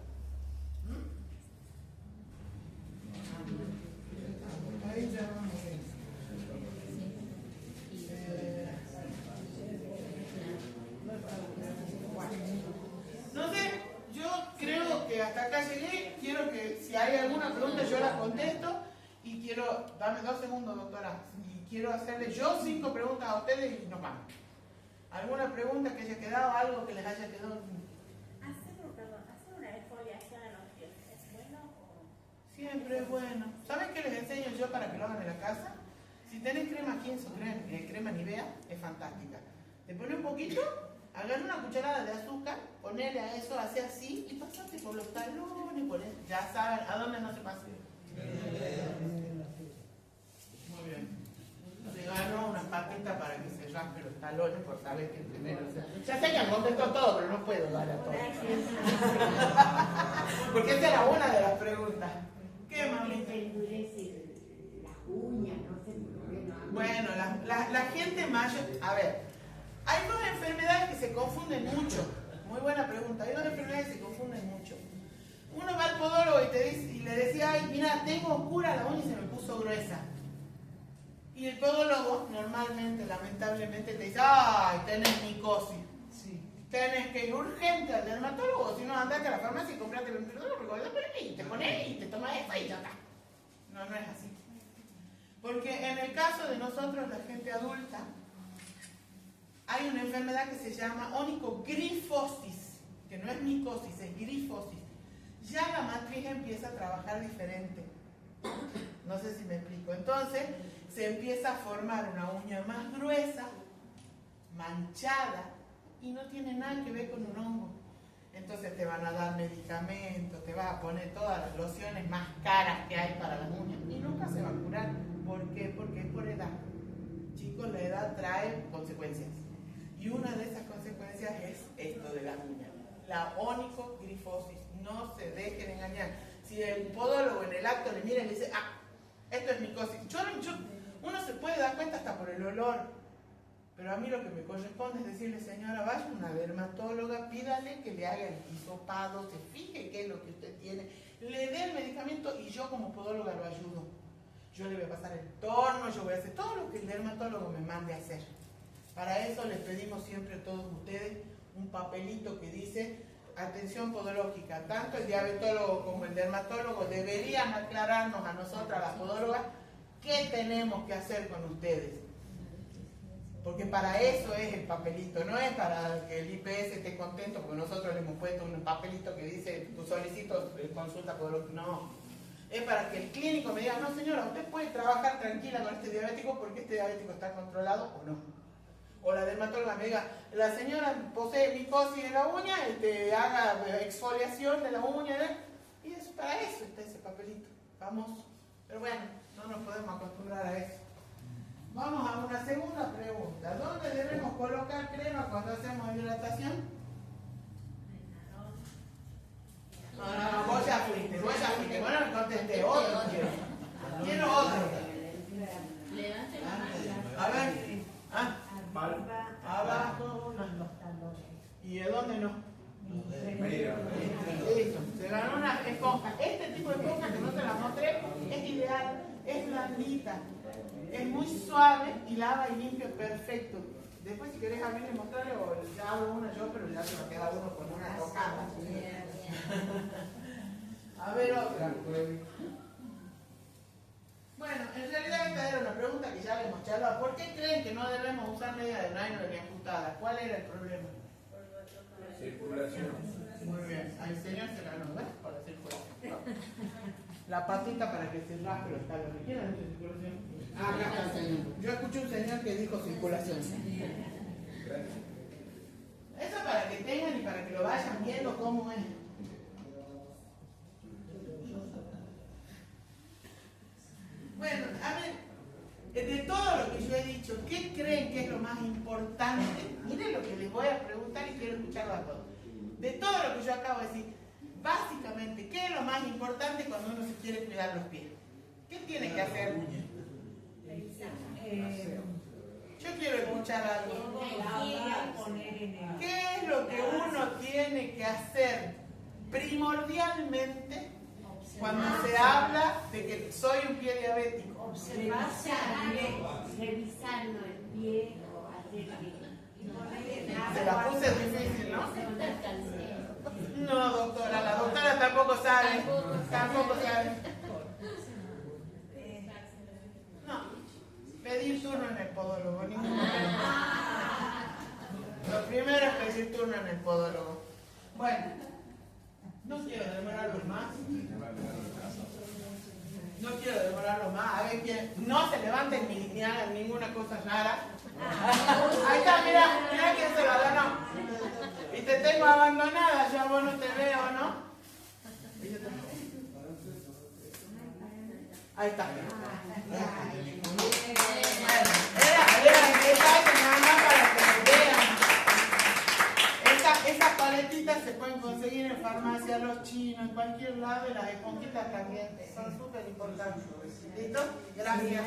I: Ahí ya vamos bien. No sé, yo creo que hasta acá llegué. Quiero que si hay alguna pregunta yo la contesto. Y quiero, dame 2 segundos, doctora. Y quiero hacerle yo 5 preguntas a ustedes y nos vamos. ¿Alguna pregunta que haya quedado? ¿Algo que les haya quedado?
H: ¿Hacer una exfoliación en los pies es bueno o...?
I: Siempre es bueno. ¿Saben qué les enseño yo para que lo hagan en la casa? Si tenés crema Kinso, crema Nivea, es fantástica. Te pones un poquito, agarra una cucharada de azúcar, ponele a eso, hace así y pasate por los talones, ya saben, ¿a dónde no se pasa? Muy bien. Se ganó una patita para que se raspe los talones por saber que primero. Ya sé que han contestado todo, pero no puedo dar a todo. Porque esa era una de las preguntas. ¿Qué, mamita?
H: Las uñas, no sé por qué no.
I: Bueno, la gente mayor. A ver, hay 2 enfermedades que se confunden mucho. Muy buena pregunta. Hay 2 enfermedades que se confunden mucho. Uno va al podólogo y le decía, ay, mira, tengo oscura la uña y se me puso gruesa. Y el podólogo, normalmente, lamentablemente, te dice, ay, tenés micosis. Sí. Tenés que ir urgente al dermatólogo, si no, andate a la farmacia y comprate el dermatólogo, y te pones y te tomas esto y ya está. No, no es así. Porque en el caso de nosotros, la gente adulta, hay una enfermedad que se llama onicogrifosis, que no es micosis, es grifosis. Ya la matriz empieza a trabajar diferente. No sé si me explico. Entonces, se empieza a formar una uña más gruesa, manchada, y no tiene nada que ver con un hongo. Entonces te van a dar medicamentos, te vas a poner todas las lociones más caras que hay para las uñas y nunca se va a curar. ¿Por qué? Porque es por edad. Chicos, la edad trae consecuencias. Y una de esas consecuencias es esto de las uñas. La onicogrifosis. No se dejen engañar. Si el podólogo en el acto le mira y le dice, ah, esto es micosis. Uno se puede dar cuenta hasta por el olor. Pero a mí lo que me corresponde es decirle, señora, vaya a una dermatóloga, pídale que le haga el hisopado, se fije qué es lo que usted tiene, le dé el medicamento y yo como podóloga lo ayudo. Yo le voy a pasar el torno, yo voy a hacer todo lo que el dermatólogo me mande a hacer. Para eso les pedimos siempre a todos ustedes un papelito que dice atención podológica. Tanto el diabetólogo como el dermatólogo deberían aclararnos a nosotras, las podólogas, qué tenemos que hacer con ustedes. Porque para eso es el papelito, no es para que el IPS esté contento, porque nosotros le hemos puesto un papelito que dice, tu solicito consulta podológica. No, es para que el clínico me diga, no señora, usted puede trabajar tranquila con este diabético porque este diabético está controlado o no. O la dermatóloga me diga, la señora posee micosis en la uña, haga exfoliación de la uña, y es para eso está ese papelito. famoso. Pero bueno, no nos podemos acostumbrar a eso. Vamos a una segunda pregunta. ¿Dónde debemos colocar crema cuando hacemos hidratación? No, vos ya fuiste. Bueno, me contesté. Otro quiero. Quiero otro.
C: Levante la mano.
I: A ver. Abajo. ¿Y de dónde no? Listo. Se ganó una esponja. Este tipo de esponja que no te la mostré es ideal. Es blandita. Es muy suave y lava y limpia perfecto. Después si querés abrir y mostrarle, o ya hago una yo, pero ya se me queda uno con una tocada. A ver otra. Bueno, en realidad esta era una pregunta que ya le hemos charlado. ¿Por qué creen que no debemos usar media de nylon ni ajustadas? ¿Cuál era el problema?
B: Circulación.
I: Muy bien, al señor se ganó, ¿ves? Por la circulación. La patita para que se raspe los talos. ¿Me quieren mucha circulación? Ah, acá está el señor. Yo escuché un señor que dijo circulación. Eso para que tengan y para que lo vayan viendo cómo es. Bueno, a ver, de todo lo que yo he dicho, ¿qué creen que es lo más importante? Miren lo que les voy a preguntar y quiero escucharlo a todos. De todo lo que yo acabo de decir, básicamente, ¿qué es lo más importante cuando uno se quiere cuidar los pies? ¿Qué tiene que hacer? Yo quiero escuchar algo. ¿Qué es lo que uno tiene que hacer primordialmente cuando se habla de que soy un pie diabético?
H: Revisarlo el pie o hacer
I: Se la puse difícil, ¿no? No, doctora, la doctora tampoco sabe. Tampoco sabe. No, pedir turno en el podólogo, ningún problema. Lo primero es pedir turno en el podólogo. Bueno, no quiero demorarlos más. No quiero demorarlo más. A ver quién. No se levanten ni hagan ninguna cosa rara. Ahí está, mira quién se lo ganó. Y te tengo abandonada, ya vos no te veo, ¿no? Ahí está. Esas paletitas se pueden conseguir en farmacia, los chinos, en cualquier lado, y las esponjitas también son súper importantes. ¿Listo? Gracias.